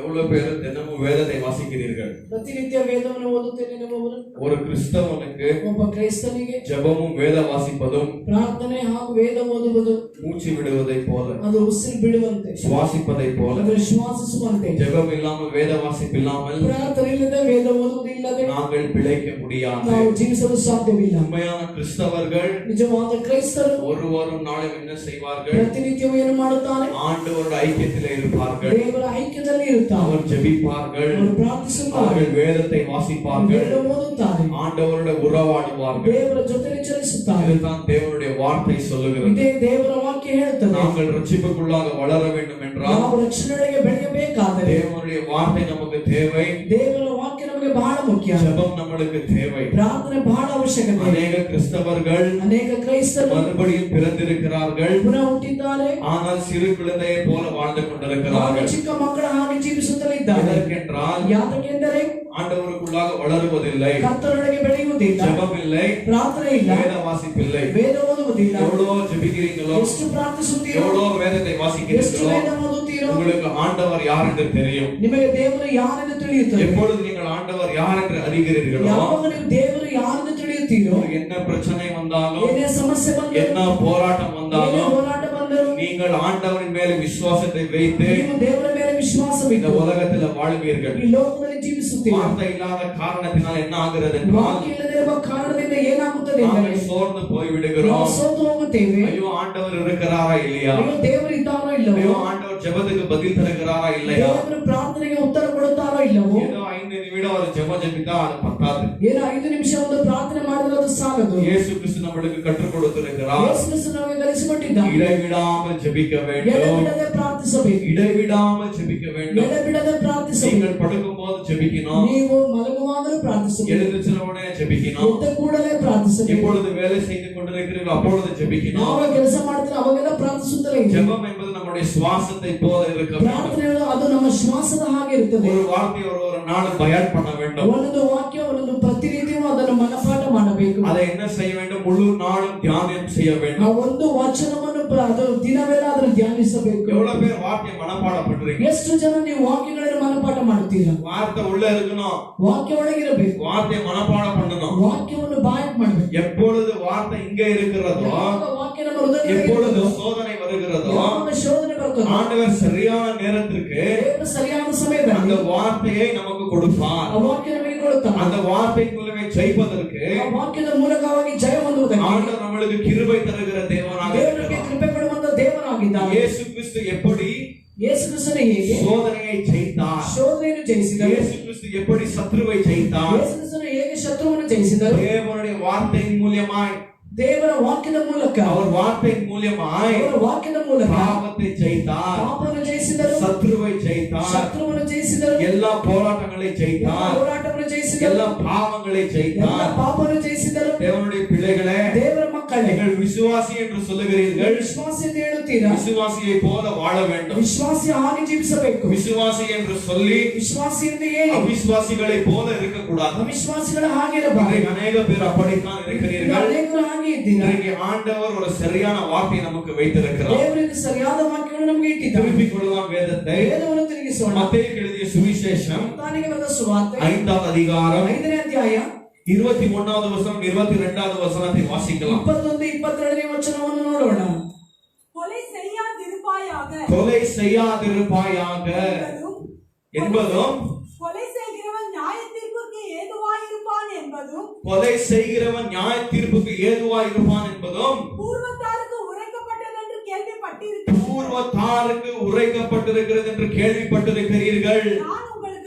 S1: எவ்வளவு பேர் தினமும் வேதத்தை வாசிக்கிறீர்கள்?
S3: ಪ್ರತಿನಿತ್ಯ ವೇದವನ್ನು ಓದುತ್ತೇನೆ ಎಂಬುವರು.
S1: ஒரு கிறிஸ்தவனுக்கு
S3: ಒಬ್ಬ ಕ್ರೈಸ್ತನಿಗೆ
S1: ஜெபமும் வேத வாசிப்பதும்
S3: ಪ್ರಾರ್ಥನೆ ಹಾಗೂ ವೇದ ಓದುವುದು
S1: மூச்சு விடுவதை போல,
S3: ಅದು ಉಸಿರು ಬಿಡುವಂತೆ,
S1: சுவாசிப்பதை போல,
S3: ಅದು ಶ್ವಾಸಿಸುವಂತೆ.
S1: ஜெபம் இல்லாமல் வேத வாசிப்பு இல்லாமல்
S3: ಪ್ರಾರ್ಥನೆ ಇಲ್ಲದೆ ವೇದ ಓದುವುದಿಲ್ಲದೆ
S1: நாங்கள் பிழைக்க முடியாது.
S3: ನಾವು ಜೀವಿಸಲು ಸಾಧ್ಯವಿಲ್ಲ.
S1: உண்மையான கிறிஸ்தவர்கள்
S3: ನಿಜವಾದ ಕ್ರೈಸ್ತರು
S1: ஒருவரும் நாளும் என்ன செய்வார்கள்?
S3: ಪ್ರತಿನಿತ್ಯವೂ ಏನು ಮಾಡುತ್ತಾರೆ?
S1: ஆண்டவரோட ஐக்கியத்திலே இருப்பார்கள்.
S3: ದೇವರ ಐಕ್ಯದಲ್ಲಿ ಇರುತ್ತಾರೆ.
S1: அவர் ஜெபிப்பார்கள்.
S3: ಅವರು ಪ್ರಾರ್ಥಿಸುತ್ತಾರೆ.
S1: அவர்கள் வேதத்தை வாசிப்பார்கள்.
S3: ವೇದ ಓದುತ್ತಾರೆ.
S1: ஆண்டவரோட உறவாடுவார்கள்.
S3: ದೇವರ ಜೊತೆ ಚಲಿಸುತ್ತಾರೆ.
S1: இதுதான் தேவனுடைய வார்த்தை சொல்லுகிறது.
S3: ಇದೇ ದೇವರ ವಾಕ್ಯ ಹೇಳುತ್ತದೆ.
S1: நாங்கள் ரட்சிப்புக்குள்ளாக வளர வேண்டும் என்றால்,
S3: ನಾವು ರಕ್ಷಣೆಗೆ ಬೆಳೆಯಬೇಕಾದರೆ
S1: தேவனுடைய வார்த்தை நமக்கு தேவை.
S3: ದೇವರ ವಾಕ್ಯ ನಮಗೆ ಬಹಳ ಮುಖ್ಯ.
S1: ஜெபம் நம்மளுக்கு தேவை.
S3: ಪ್ರಾರ್ಥನೆ ಬಹಳ ಅವಶ್ಯಕತೆ.
S1: அநேக கிறிஸ்தவர்கள்
S3: ಅನೇಕ ಕ್ರೈಸ್ತರು
S1: மறுபடியும் பிறந்திருக்கிறார்கள்.
S3: ಪುನಃ ಹುಟ್ಟಿದ್ದಾರೆ.
S1: ஆனால் சிறு குழந்தையை போல வாழ்ந்து
S3: ಅವರು
S1: கொண்டிருக்கிறார்கள்.
S3: ಚಿಕ್ಕ ಮಕ್ಕಳ ಹಾಗೆ ಜೀವಿಸುತ್ತಲಿದ್ದಾರೆ.
S1: எதற்கென்றால்
S3: ಯಾತಕ್ಕೆಂದರೆ
S1: ஆண்டவருக்குள்ளாக வளருவதில்லை,
S3: ಕರ್ತನೊಳಗೆ ಬೆಳೆಯುವುದಿಲ್ಲ,
S1: ஜெபம் இல்லை,
S3: ಪ್ರಾರ್ಥನೆ ಇಲ್ಲ,
S1: வேத வாசிப்பில்லை.
S3: ವೇದ ಓದುವುದಿಲ್ಲ.
S1: எவ்வளோ ஜெபிக்கிறீங்களோ,
S3: ಎಷ್ಟು ಪ್ರಾರ್ಥಿಸುತ್ತೀರೋ,
S1: எவ்வளோ வேதத்தை
S3: ಎಷ್ಟು
S1: வாசிக்கிறீங்களோ,
S3: ವೇದ ಓದುತ್ತೀರೋ,
S1: உங்களுக்கு ஆண்டவர் யார் என்று தெரியும்.
S3: ನಿಮಗೆ ದೇವರು ಯಾರೆಂದು ತಿಳಿಯುತ್ತದೆ.
S1: எப்பொழுது நீங்கள் ஆண்டவர் யார் என்று அறிகிறீர்களோ,
S3: ಯಾವಾಗ ನೀವು ದೇವರು ಯಾರೆಂದು ತಿಳಿಯುತ್ತೀರೋ,
S1: என்ன பிரச்சனை வந்தாலும்,
S3: ಏನೇ ಸಮಸ್ಯೆ ಬಂದರೂ,
S1: என்ன போராட்டம்
S3: ಏನೇ
S1: வந்தாலும்,
S3: ಹೋರಾಟ ಬಂದರೂ,
S1: நீங்கள் ஆண்டவரின் மேல் விசுவாசத்தை வைத்து
S3: ನೀವು ದೇವರ ಮೇಲೆ
S1: இந்த
S3: ವಿಶ್ವಾಸವಿಟ್ಟು
S1: உலகத்தில் வாழ்வீர்கள்.
S3: ಈ ಲೋಕದಲ್ಲಿ ಜೀವಿಸುತ್ತೀರಿ.
S1: வார்த்தை இல்லாத காரணத்தினால் என்ன ஆகிறது என்றால்,
S3: ವಾಕ್ಯ ಇಲ್ಲದಿರುವ ಕಾರಣದಿಂದ ಏನಾಗುತ್ತದೆ ಎಂದರೆ
S1: நாங்கள் சோர்ந்து போய்
S3: ನಾವು
S1: விடுகிறோம்.
S3: ಸೋತು ಹೋಗುತ್ತೇವೆ.
S1: ஐயோ ஆண்டவர் இருக்கிறாரா இல்லையா?
S3: ಅಯ್ಯೋ ದೇವರು ಇದ್ದಾರೋ ಇಲ್ಲವೋ,
S1: ஐயோ ஆண்டவர் ஜெபத்துக்கு பதில் தருகிறாரா இல்லையா?
S3: ದೇವರು ಪ್ರಾರ್ಥನೆಗೆ ಉತ್ತರ ಕೊಡುತ್ತಾರೋ ಇಲ್ಲವೋ,
S1: ஏதோ 5 நிமிடம் ஒரு ஜெபம் ஜெபித்தா அது பத்தாது.
S3: ಏನೋ 5 ನಿಮಿಷ ಒಂದು ಪ್ರಾರ್ಥನೆ ಮಾಡಿದ್ರೆ ಅದು ಸಾಲದು.
S1: இயேசு கிறிஸ்து நம்மளுக்கு கற்றுக் கொடுத்திருக்கிறார்.
S3: ಯೇಸು ಕ್ರಿಸ್ತ ನಮಗೆ ಕಲಿಸಿಕೊಟ್ಟಿದ್ದಾನೆ.
S1: இடைவிடாமல் ஜெபிக்க வேண்டும்.
S3: ಎಡೆಬಿಡದೆ ಪ್ರಾರ್ಥಿಸಬೇಕು.
S1: இடைவிடாமல் ஜெபிக்க வேண்டும்.
S3: ಎಡೆಬಿಡದೆ ಪ್ರಾರ್ಥಿಸಬೇಕು.
S1: நீங்கள் படுக்கும்போது ஜெபிக்கணும்.
S3: ನೀವು ಮಲಗುವಾಗಲೂ ಪ್ರಾರ್ಥಿಸಬೇಕು.
S1: எழுந்திருச்ச உடனே ஜெபிக்கணும்.
S3: ಎದ್ದ ಕೂಡಲೇ ಪ್ರಾರ್ಥಿಸಬೇಕು.
S1: எப்பொழுது வேலை செய்து கொண்டிருக்கிறீர்களோ அப்பொழுது ஜெபிக்கணும்.
S3: ನಾವು ಕೆಲಸ ಮಾಡ್ತೀವಿ ಅವಾಗೆಲ್ಲ ಪ್ರಾರ್ಥಿಸುತ್ತಲೇ ಇರಿ.
S1: ஜெபம் என்பது நம்முடைய சுவாசத்தை போல இருக்க வேண்டும்.
S3: ಪ್ರಾರ್ಥನೆಗಳು ಅದು ನಮ್ಮ ಶ್ವಾಸದ ಹಾಗೆ ಇರುತ್ತದೆ.
S1: ஒரு வார்த்தை ஒரு நாள் பயன் பண்ண வேண்டும்.
S3: ಒಂದೊಂದು ವಾಕ್ಯ ಒಂದೊಂದು ಪ್ರತಿನಿತ್ಯವೂ ಅದನ್ನು ಮನಪಾಠ ಮಾಡಬೇಕು.
S1: அதை என்ன செய்ய வேண்டும்? முழு நாளும் தியானம் செய்ய
S3: ಆ
S1: வேண்டும்.
S3: ಒಂದು ವಚನವನ್ನು ಅದು ದಿನವೆಲ್ಲ ಅದನ್ನು ಧ್ಯಾನಿಸಬೇಕು.
S1: எவ்வளவு பேர் வார்த்தை மனப்பாடம் பண்றீங்க?
S3: ಎಷ್ಟು ಜನ ನೀವು ವಾಕ್ಯಗಳನ್ನು ಮನಪಾಠ ಮಾಡುತ್ತೀರಾ?
S1: வார்த்தை உள்ள இருக்கணும்.
S3: ವಾಕ್ಯ ಒಳಗಿರಬೇಕು.
S1: வார்த்தை மனப்பாடம் பண்ணணும்.
S3: ವಾಕ್ಯವನ್ನು ಬಾಯಕ್ ಮಾಡಬೇಕು.
S1: எப்பொழுது வார்த்தை இங்க இருக்கிறதோ,
S3: ಯಾವಾಗ ವಾಕ್ಯ ನಮ್ಮ ಹೃದಯದಲ್ಲಿ
S1: எப்பொழுது
S3: ಇರುತ್ತದೋ,
S1: சோதனை வருகிறதோ,
S3: ಯಾವಾಗ ಶೋಧನೆ ಬರ್ತದೋ,
S1: ஆண்டவர் சரியான நேரத்திற்கு
S3: ದೇವರು ಸರಿಯಾದ ಸಮಯದಲ್ಲಿ
S1: அந்த வார்த்தையை நமக்கு கொடுப்பார்.
S3: ಆ ವಾಕ್ಯ ನಮಗೆ ಕೊಡುತ್ತಾನೆ.
S1: அந்த வார்த்தையின் மூலமே ஜெயிப்பதற்கு
S3: ಆ ವಾಕ್ಯದ ಮೂಲಕವಾಗಿ ಜಯ ಹೊಂದುವುದಕ್ಕೆ
S1: ஆண்டவர் நம்மளுக்கு கிருபை தருகிற தேவனாக
S3: ದೇವರಿಗೆ
S1: இருக்கிறார்.
S3: ಕೃಪೆ ಕೊಡುವಂತ ದೇವರಾಗಿದ್ದಾನೆ.
S1: இயேசு கிறிஸ்து எப்படி
S3: ಯೇಸು ಕ್ರಿಸ್ತನು ಹೇಗೆ
S1: சோதனையை ஜெயித்தார்,
S3: ಶೋಧನೆಯನ್ನು ಜಯಿಸಿದರು,
S1: இயேசு கிறிஸ்து எப்படி சத்ருவை ஜெயித்தார்,
S3: ಯೇಸು ಕ್ರಿಸ್ತನು ಹೇಗೆ ಶತ್ರುವನ್ನು ಜಯಿಸಿದರು,
S1: தேவனுடைய வார்த்தையின் மூலமாய்,
S3: ದೇವರ ವಾಕ್ಯದ ಮೂಲಕ,
S1: அவர் வார்த்தையின் மூலமாய்
S3: ಅವರ ವಾಕ್ಯದ ಮೂಲಕ
S1: பாவத்தை ஜெயித்தார்,
S3: ಪಾಪವನ್ನು ಜಯಿಸಿದರು,
S1: சத்ருவை ஜெயித்தார்,
S3: ಶತ್ರುವನ್ನು ಜಯಿಸಿದರು,
S1: எல்லா போராட்டங்களை ஜெயித்தார்,
S3: ಹೋರಾಟವನ್ನು ಜಯಿಸಿದರು,
S1: எல்லா பாவங்களை
S3: ಎಲ್ಲ
S1: ஜெயித்தார்.
S3: ಪಾಪವನ್ನು ಜಯಿಸಿದರು.
S1: தேவனுடைய பிள்ளைகளே,
S3: ದೇವರ ಮಕ್ಕಳೇ,
S1: நீங்கள் விசுவாசி என்று சொல்லுகிறீர்கள்,
S3: ವಿಶ್ವಾಸಿ ಎಂದು ಹೇಳುತ್ತೀರಾ?
S1: விசுவாசியை போல வாழ வேண்டும்.
S3: ವಿಶ್ವಾಸಿ ಹಾಗೆ ಜೀವಿಸಬೇಕು.
S1: விசுவாசி என்று சொல்லி
S3: ವಿಶ್ವಾಸಿ ಎಂದು ಹೇಳಿ
S1: அவிசுவாசிகளை போல இருக்கக்கூடாது.
S3: ಅವಿಶ್ವಾಸಿಗಳ ಹಾಗೆ ಇರಬಾರದು.
S1: இன்றைக்கு அநேக பேர் அப்படித்தான் இருக்கிறீர்கள்.
S3: ಅನೇಕರು ಹಾಗೆ ಇದ್ದೀರಾ.
S1: இன்றைக்கு ஆண்டவர் ஒரு சரியான வார்த்தையை நமக்கு வைத்திருக்கிறார்.
S3: ದೇವರಿಂದ ಸರಿಯಾದ ವಾಕ್ಯವನ್ನು ನಮಗೆ ಇಟ್ಟಿದ್ದಾರೆ.
S1: திருப்பிக் கொள்ளலாம் வேதத்தை.
S3: ವೇದವನ್ನು ತಿರುಗಿಸೋಣ.
S1: மத்தேயுக்கு எழுதிய சுவிசேஷம்
S3: ಮತ್ತಾಯನಿಗೆ ಬರೆದ ಸುವಾರ್ತೆ
S1: 5வது அதிகாரம்
S3: 5ನೇ ಅಧ್ಯಾಯ
S1: 21வது வசனம் 22வது வசனத்தை வாசிக்கலாம்.
S3: 21, 22ನೇ ವಚನವನ್ನು ನೋಡೋಣ.
S4: கொலை செய்யாதிருப்பாயாக
S1: கொலை செய்யாதிருப்பாயாக என்பதும்,
S4: கொலை செய்கிறவன் நியாயத்தீர்ப்புக்கு ஏதுவாயிருப்பான் என்பதும்,
S1: கொலை செய்கிறவன் நியாய தீர்ப்புக்கு ஏதுவாய் இருப்பான் என்பதும்,
S4: பூர்வத்தாருக்கு உரைக்கப்பட்டது என்று கேள்விப்பட்டிருக்கிறேன்.
S1: பூர்வத்தாருக்கு உரைக்கப்பட்டிருக்கிறது என்று கேள்விப்பட்டிருக்கிறீர்கள்.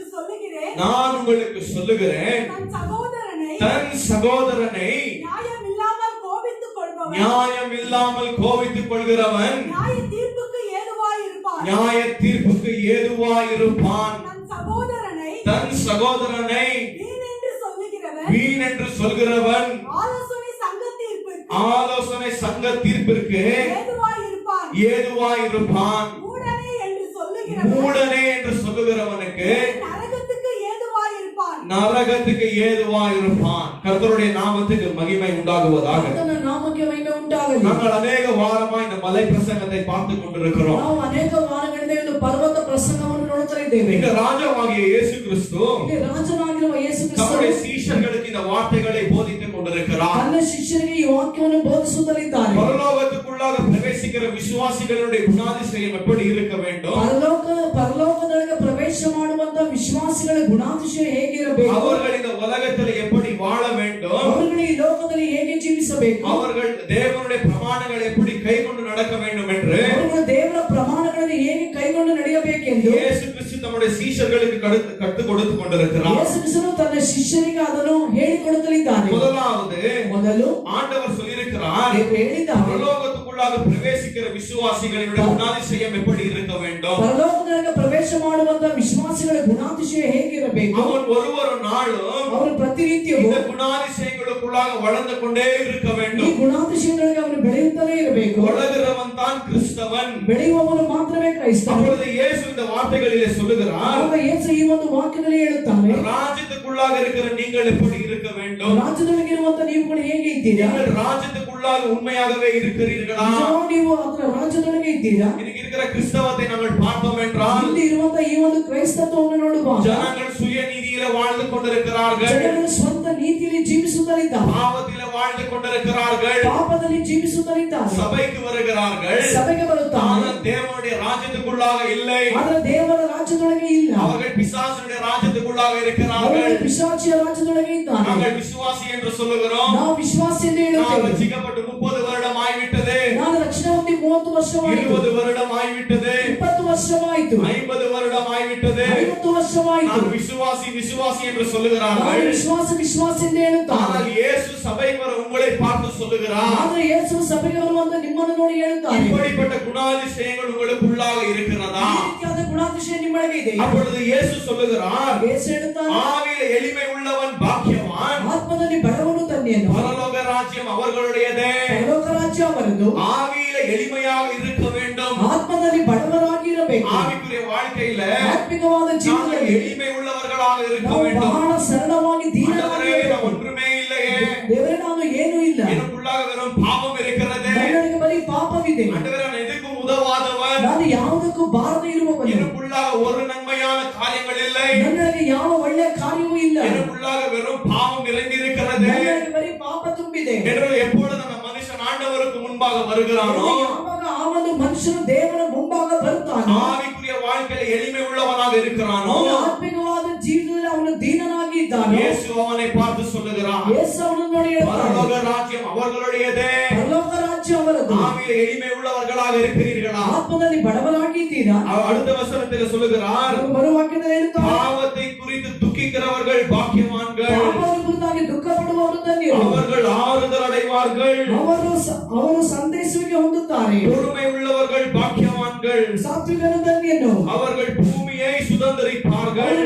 S4: நான் உங்களுக்கு சொல்லுகிறேன்,
S1: தன்
S4: சகோதரனை
S1: நியாயம்
S4: இல்லாமல் கோபித்துக் கொள்பவன்
S1: நியாய தீர்ப்புக்கு ஏதுவாயிருப்பான்.
S4: நியாய தீர்ப்புக்கு ஏதுவாயிருப்பான்.
S1: தன் சகோதரனை வீண் என்று சொல்கிறவன் ஆலோசனை சங்க தீர்ப்பிற்கு ஏதுவாயிருப்பான். மூடனே என்று சொல்லுகிறவனுக்கு நரகத்துக்கு ஏதுவாயிருப்பான். கர்த்தருடைய நாமத்துக்கு மகிமை உண்டாகுவதாக.
S3: ಕರ್ತನ ನಾಮಕ್ಕೆ ಮಹಿಮೆ ಉಂಟಾಗಲಿ.
S1: நாங்கள் அநேக வாரமா இந்த மலை பிரசங்கத்தை பார்த்து கொண்டிருக்கிறோம்.
S3: ನಾವು ಅನೇಕ ವಾರಗಳಿಂದ ಒಂದು ಪರ್ವತ ಪ್ರಸಂಗವನ್ನು ನೋಡುತ್ತಾ ಇದ್ದೇವೆ.
S1: இந்த ராஜாவாகிய இயேசு கிறிஸ்து
S3: ಇಲ್ಲಿ ರಾಜನಾಗಿರುವ ಯೇಸು
S1: தம்முடைய
S3: ಕ್ರಿಸ್ತನು
S1: சீஷர்களுக்கு இந்த வார்த்தைகளை போதித்துக் கொண்டிருக்கிறார்.
S3: ತನ್ನ ಶಿಷ್ಯರಿಗೆ ಈ ವಾಕ್ಯವನ್ನು ಬೋಧಿಸುತ್ತಲಿದ್ದಾರೆ.
S1: பரலோகத்துக்குள்ளாக பிரவேசிக்கிற விசுவாசிகளுடைய குணாதிசயம் எப்படி இருக்க வேண்டும்?
S3: ಪರಲೋಕದೊಳಗೆ ಪ್ರವೇಶ ಮಾಡುವಂತ ವಿಶ್ವಾಸಿಗಳ ಗುಣಾತಿಶಯ ಹೇಗಿರಬೇಕು?
S1: அவர்கள் இந்த உலகத்தில் எப்படி வாழ வேண்டும்?
S3: ಅವರುಗಳು ಈ ಲೋಕದಲ್ಲಿ ಹೇಗೆ ಜೀವಿಸಬೇಕು?
S1: அவர்கள் தேவனுடைய பிரமாணங்களை எப்படி கைக்கொண்டு நடக்க வேண்டும் என்று
S3: ಅವರುಗಳು ದೇವರ ಪ್ರಮಾಣಗಳನ್ನು ಹೇಗೆ ಕೈಗೊಂಡು ನಡೆಯಬೇಕೆಂದು
S1: இயேசு கிறிஸ்து தம்முடைய சீஷர்களுக்கு கற்றுக் கொடுத்து கொண்டிருக்கிறார்.
S3: ಯೇಸು ಕ್ರಿಸ್ತನು ತನ್ನ ಶಿಷ್ಯರಿಗೆ ಅದನ್ನು ಹೇಳಿಕೊಡುತ್ತಲಿದ್ದಾನೆ. ಮೊದಲು
S1: ஆண்டவர் சொல்லியிருக்கிறார்,
S3: ದೇವರು ಹೇಳಿದ್ದಾನೆ,
S1: பரலோகத்துக்குள்ளாக பிரவேசிக்கிற விசுவாசிகளினுடைய குணாதிசயம் எப்படி இருக்க வேண்டும்?
S3: ಪರಲೋಕದೊಳಗೆ ಪ್ರವೇಶ ಮಾಡುವಂತ ವಿಶ್ವಾಸಿಗಳ ಗುಣಾತಿಶಯ ಹೇಗಿರಬೇಕು?
S1: அவன் ஒவ்வொரு நாளும்
S3: ಅವರು ಪ್ರತಿನಿತ್ಯವೂ
S1: இந்த குணாதிசயங்களுக்குள்ளாக வளர்ந்து கொண்டே இருக்க
S3: ಈ
S1: வேண்டும்.
S3: ಗುಣಾತಿಶಯಗಳಿಗೆ ಅವನು ಬೆಳೆಯುತ್ತಲೇ ಇರಬೇಕು.
S1: வளர்கிறவன் தான் கிறிஸ்தவன்.
S3: ಬೆಳೆಯುವವನು ಮಾತ್ರವೇ ಕ್ರೈಸ್ತನು.
S1: அப்பொழுது இயேசு இந்த வார்த்தைகளிலே சொல்லுகிறார்,
S3: ಆಗ ಯೇಸು ಈ ಒಂದು ವಾಕ್ಯದಲ್ಲಿ ಹೇಳುತ್ತಾನೆ,
S1: ராஜ்யத்துக்குள்ளாக இருக்கிற நீங்கள் எப்படி இருக்க வேண்டும்?
S3: ರಾಜ್ಯದೊಳಗಿರುವಂತ ನೀವುಗಳು ಹೇಗೆ ಇದ್ದೀರಾ?
S1: நீங்கள் ராஜ்யத்துக்குள்ளாக உண்மையாகவே இருக்கிறீர்களா?
S3: ನಿಜವಾಗಿ ನೀವು ಅದರ ರಾಜ್ಯದೊಳಗೆ ಇದ್ದೀರಾ?
S1: இன்னைக்கு இருக்கிற கிறிஸ்தவத்தை நாங்கள் பார்த்தோம் என்றால்,
S3: ಇಲ್ಲಿ ಇರುವಂತ ಈ ಒಂದು ಕ್ರೈಸ್ತತ್ವವನ್ನು ನೋಡುವಾಗ
S1: ஜனங்கள் சுயநீதியில வாழ்ந்து கொண்டிருக்கிறார்கள்,
S3: ಜನರು ಸ್ವಂತ ನೀತಿಯಲ್ಲಿ ಜೀವಿಸುತ್ತಲಿದ್ದಾರೆ,
S1: பாவத்தில வாழ்ந்து கொண்டிருக்கிறார்கள்,
S3: ಪಾಪದಲ್ಲಿ ಜೀವಿಸುತ್ತಲಿದ್ದಾರೆ,
S1: சபைக்கு வருகிறார்கள்,
S3: ಸಭೆಗೆ ಬರುತ್ತಾರೆ,
S1: ஆனால் தேவனுடைய ராஜ்யத்துக்குள்ளாக இல்லை.
S3: ಆದರೆ ದೇವರ ರಾಜ್ಯದೊಳಗೆ ಇಲ್ಲ.
S1: அவர்கள் பிசாசுடைய ராஜ்யத்துக்குள்ளாக இருக்கிறார்கள்.
S3: ಅವರು ಪಿಶಾಚಿಯ ರಾಜ್ಯದೊಳಗೆ ಇದ್ದಾರೆ.
S1: நாங்கள் விசுவாசி என்று சொல்லுகிறோம்.
S3: ನಾವು ವಿಶ್ವಾಸಿ ಎಂದು
S1: நான்
S3: ಹೇಳುತ್ತೇವೆ.
S1: ரட்சிக்கப்பட்டு 30 வருடம் ஆகிவிட்டது,
S3: ನಾನು ರಕ್ಷಣೆ ಹೊಂದಿ 30 ವರ್ಷವಾಯಿತು,
S1: 20 வருடம் ஆகிவிட்டது,
S3: 20 ವರ್ಷವಾಯಿತು,
S1: 50 வருடம் ஆகிவிட்டது.
S3: 50 ವರ್ಷವಾಯಿತು.
S1: நான் விசுவாசி என்று
S3: ನಾವು
S1: சொல்லுகிறார்கள்.
S3: ವಿಶ್ವಾಸ ಎಂದು ಹೇಳುತ್ತಾರೆ.
S1: ஆனால் இயேசு சபைக்கு வர உங்களை பார்த்து சொல்லுகிறார்,
S3: ಆದರೆ ಯೇಸು ಸಭೆಗೆ ಬರುವಂತ ನಿಮ್ಮನ್ನು ನೋಡಿ ಹೇಳುತ್ತಾರೆ,
S1: இப்படிப்பட்ட குணாதிசயங்கள் உங்களுக்குள்ளாக இருக்கிறதா?
S3: ಈ ರೀತಿಯಾದ ಗುಣಾತಿಶಯ ನಿಮ್ಮೊಳಗೆ ಇದೆ.
S1: அப்பொழுது இயேசு சொல்லுகிறார்,
S3: ಯೇಸು ಹೇಳುತ್ತಾನೆ,
S1: ஆவியில எளிமை உள்ளவன் பாக்கியவான்,
S3: ಆತ್ಮದಲ್ಲಿ ಬಡವನು ಧನ್ಯನು,
S1: பரலோக ராஜ்யம் அவர்களுடையதே.
S3: ಪರಲೋಕ ರಾಜ್ಯ ಅವರದು.
S1: ஆவியில எளிமையாக இருக்க வேண்டும்.
S3: ಆತ್ಮದಲ್ಲಿ ಬಡವರಾಗಿರಬೇಕು.
S1: ஆவிக்குரிய வாழ்க்கையில
S3: ಆತ್ಮಿಕವಾದ
S1: நாங்கள்
S3: ಜೀವನದಲ್ಲಿ
S1: எளிமை உள்ளவர்களாக இருக்க
S3: ನಾವು
S1: வேண்டும்.
S3: ಬಹಳ ಸರಳವಾಗಿ
S1: ஆண்டவரே,
S3: ದೀನರಾಗಿರಬೇಕು.
S1: நான் ஒன்றுமே இல்லையே,
S3: ದೇವರೇ, ನಾನು ಏನೂ ಇಲ್ಲ,
S1: எனக்குள்ளாக வெறும் பாவம் இருக்கிறது.
S3: ನನ್ನೊಳಗೆ ಬರೀ ಪಾಪವಿದೆ,
S1: ஆண்டவரே, நான் எதுக்கும் உதவாதவன்,
S3: ನಾನು ಯಾವುದಕ್ಕೂ ಬಾರದೆ ಇರುವವನು,
S1: எனக்குள்ளாக ஒரு நன்மையான காரியங்கள் இல்லை,
S3: ನನ್ನೊಳಗೆ ಯಾವ ಒಳ್ಳೆಯ ಕಾರ್ಯವೂ ಇಲ್ಲ,
S1: எனக்குள்ளாக வெறும் பாவம் நிறைந்திருக்கிறது
S3: ನನ್ನೊಳಗೆ ಬರೀ ಪಾಪ ತುಂಬಿದೆ
S1: என்று எப்பொழுது அந்த மனுஷன் ஆண்டவருக்கு முன்பாக வருகிறானோ,
S3: ಯಾವಾಗ ಆ ಒಂದು ಮನುಷ್ಯನು ದೇವರ ಮುಂಭಾಗ ಬರ್ತಾನೋ,
S1: ஆவிக்குரிய வாழ்க்கையில எளிமை உள்ளவனாக இருக்கிறானோ,
S3: ಅವನು ಆತ್ಮಿಕವಾದ ಜೀವನದಲ್ಲಿ ಅವನು ದೀನನಾಗಿ ಇದ್ದಾನೆ.
S1: இயேசு அவனை பார்த்து சொல்லுகிறார்,
S3: ಯೇಸು ಅವನನ್ನು ನೋಡಿ ಹೇಳ್ತಾನೆ,
S1: பரலோக ராஜ்யம் அவர்களுடையதே.
S3: ಪರಲೋಕ ರಾಜ್ಯ ರಾಜ್ಯ ಅವರದು.
S4: ஆவியில எளிமை உள்ளவர்களாக இருக்கிறீர்களா?
S3: ಆತ್ಮದಲ್ಲಿ ಬಡವರಾಗಿದ್ದೀರಾ?
S4: அடுத்த வசனத்தில் சொல்லுகிறார்,
S3: ಮರುವಾಕ್ಯದಲ್ಲಿ ಹೇಳುತ್ತಾರೆ,
S4: பாவத்தை குறித்து துக்கிக்கிறவர்கள் பாக்கியவான்கள்,
S3: ಪಾಪದ ಕುರಿತಾಗಿ ದುಃಖ ಪಡುವವರು ಧನ್ಯರು,
S4: அவர்கள் ஆறுதல் அடைவார்கள்.
S3: ಅವರು ಸಂತೈಸುವಿಕೆ ಹೊಂದುತ್ತಾರೆ.
S4: பொறுமை உள்ளவர்கள் பாக்கியவான்கள்,
S3: ಸಾತ್ವಿಕನು ಧನ್ಯನು,
S4: அவர்கள் பூமியை சுதந்தரிப்பார்கள்.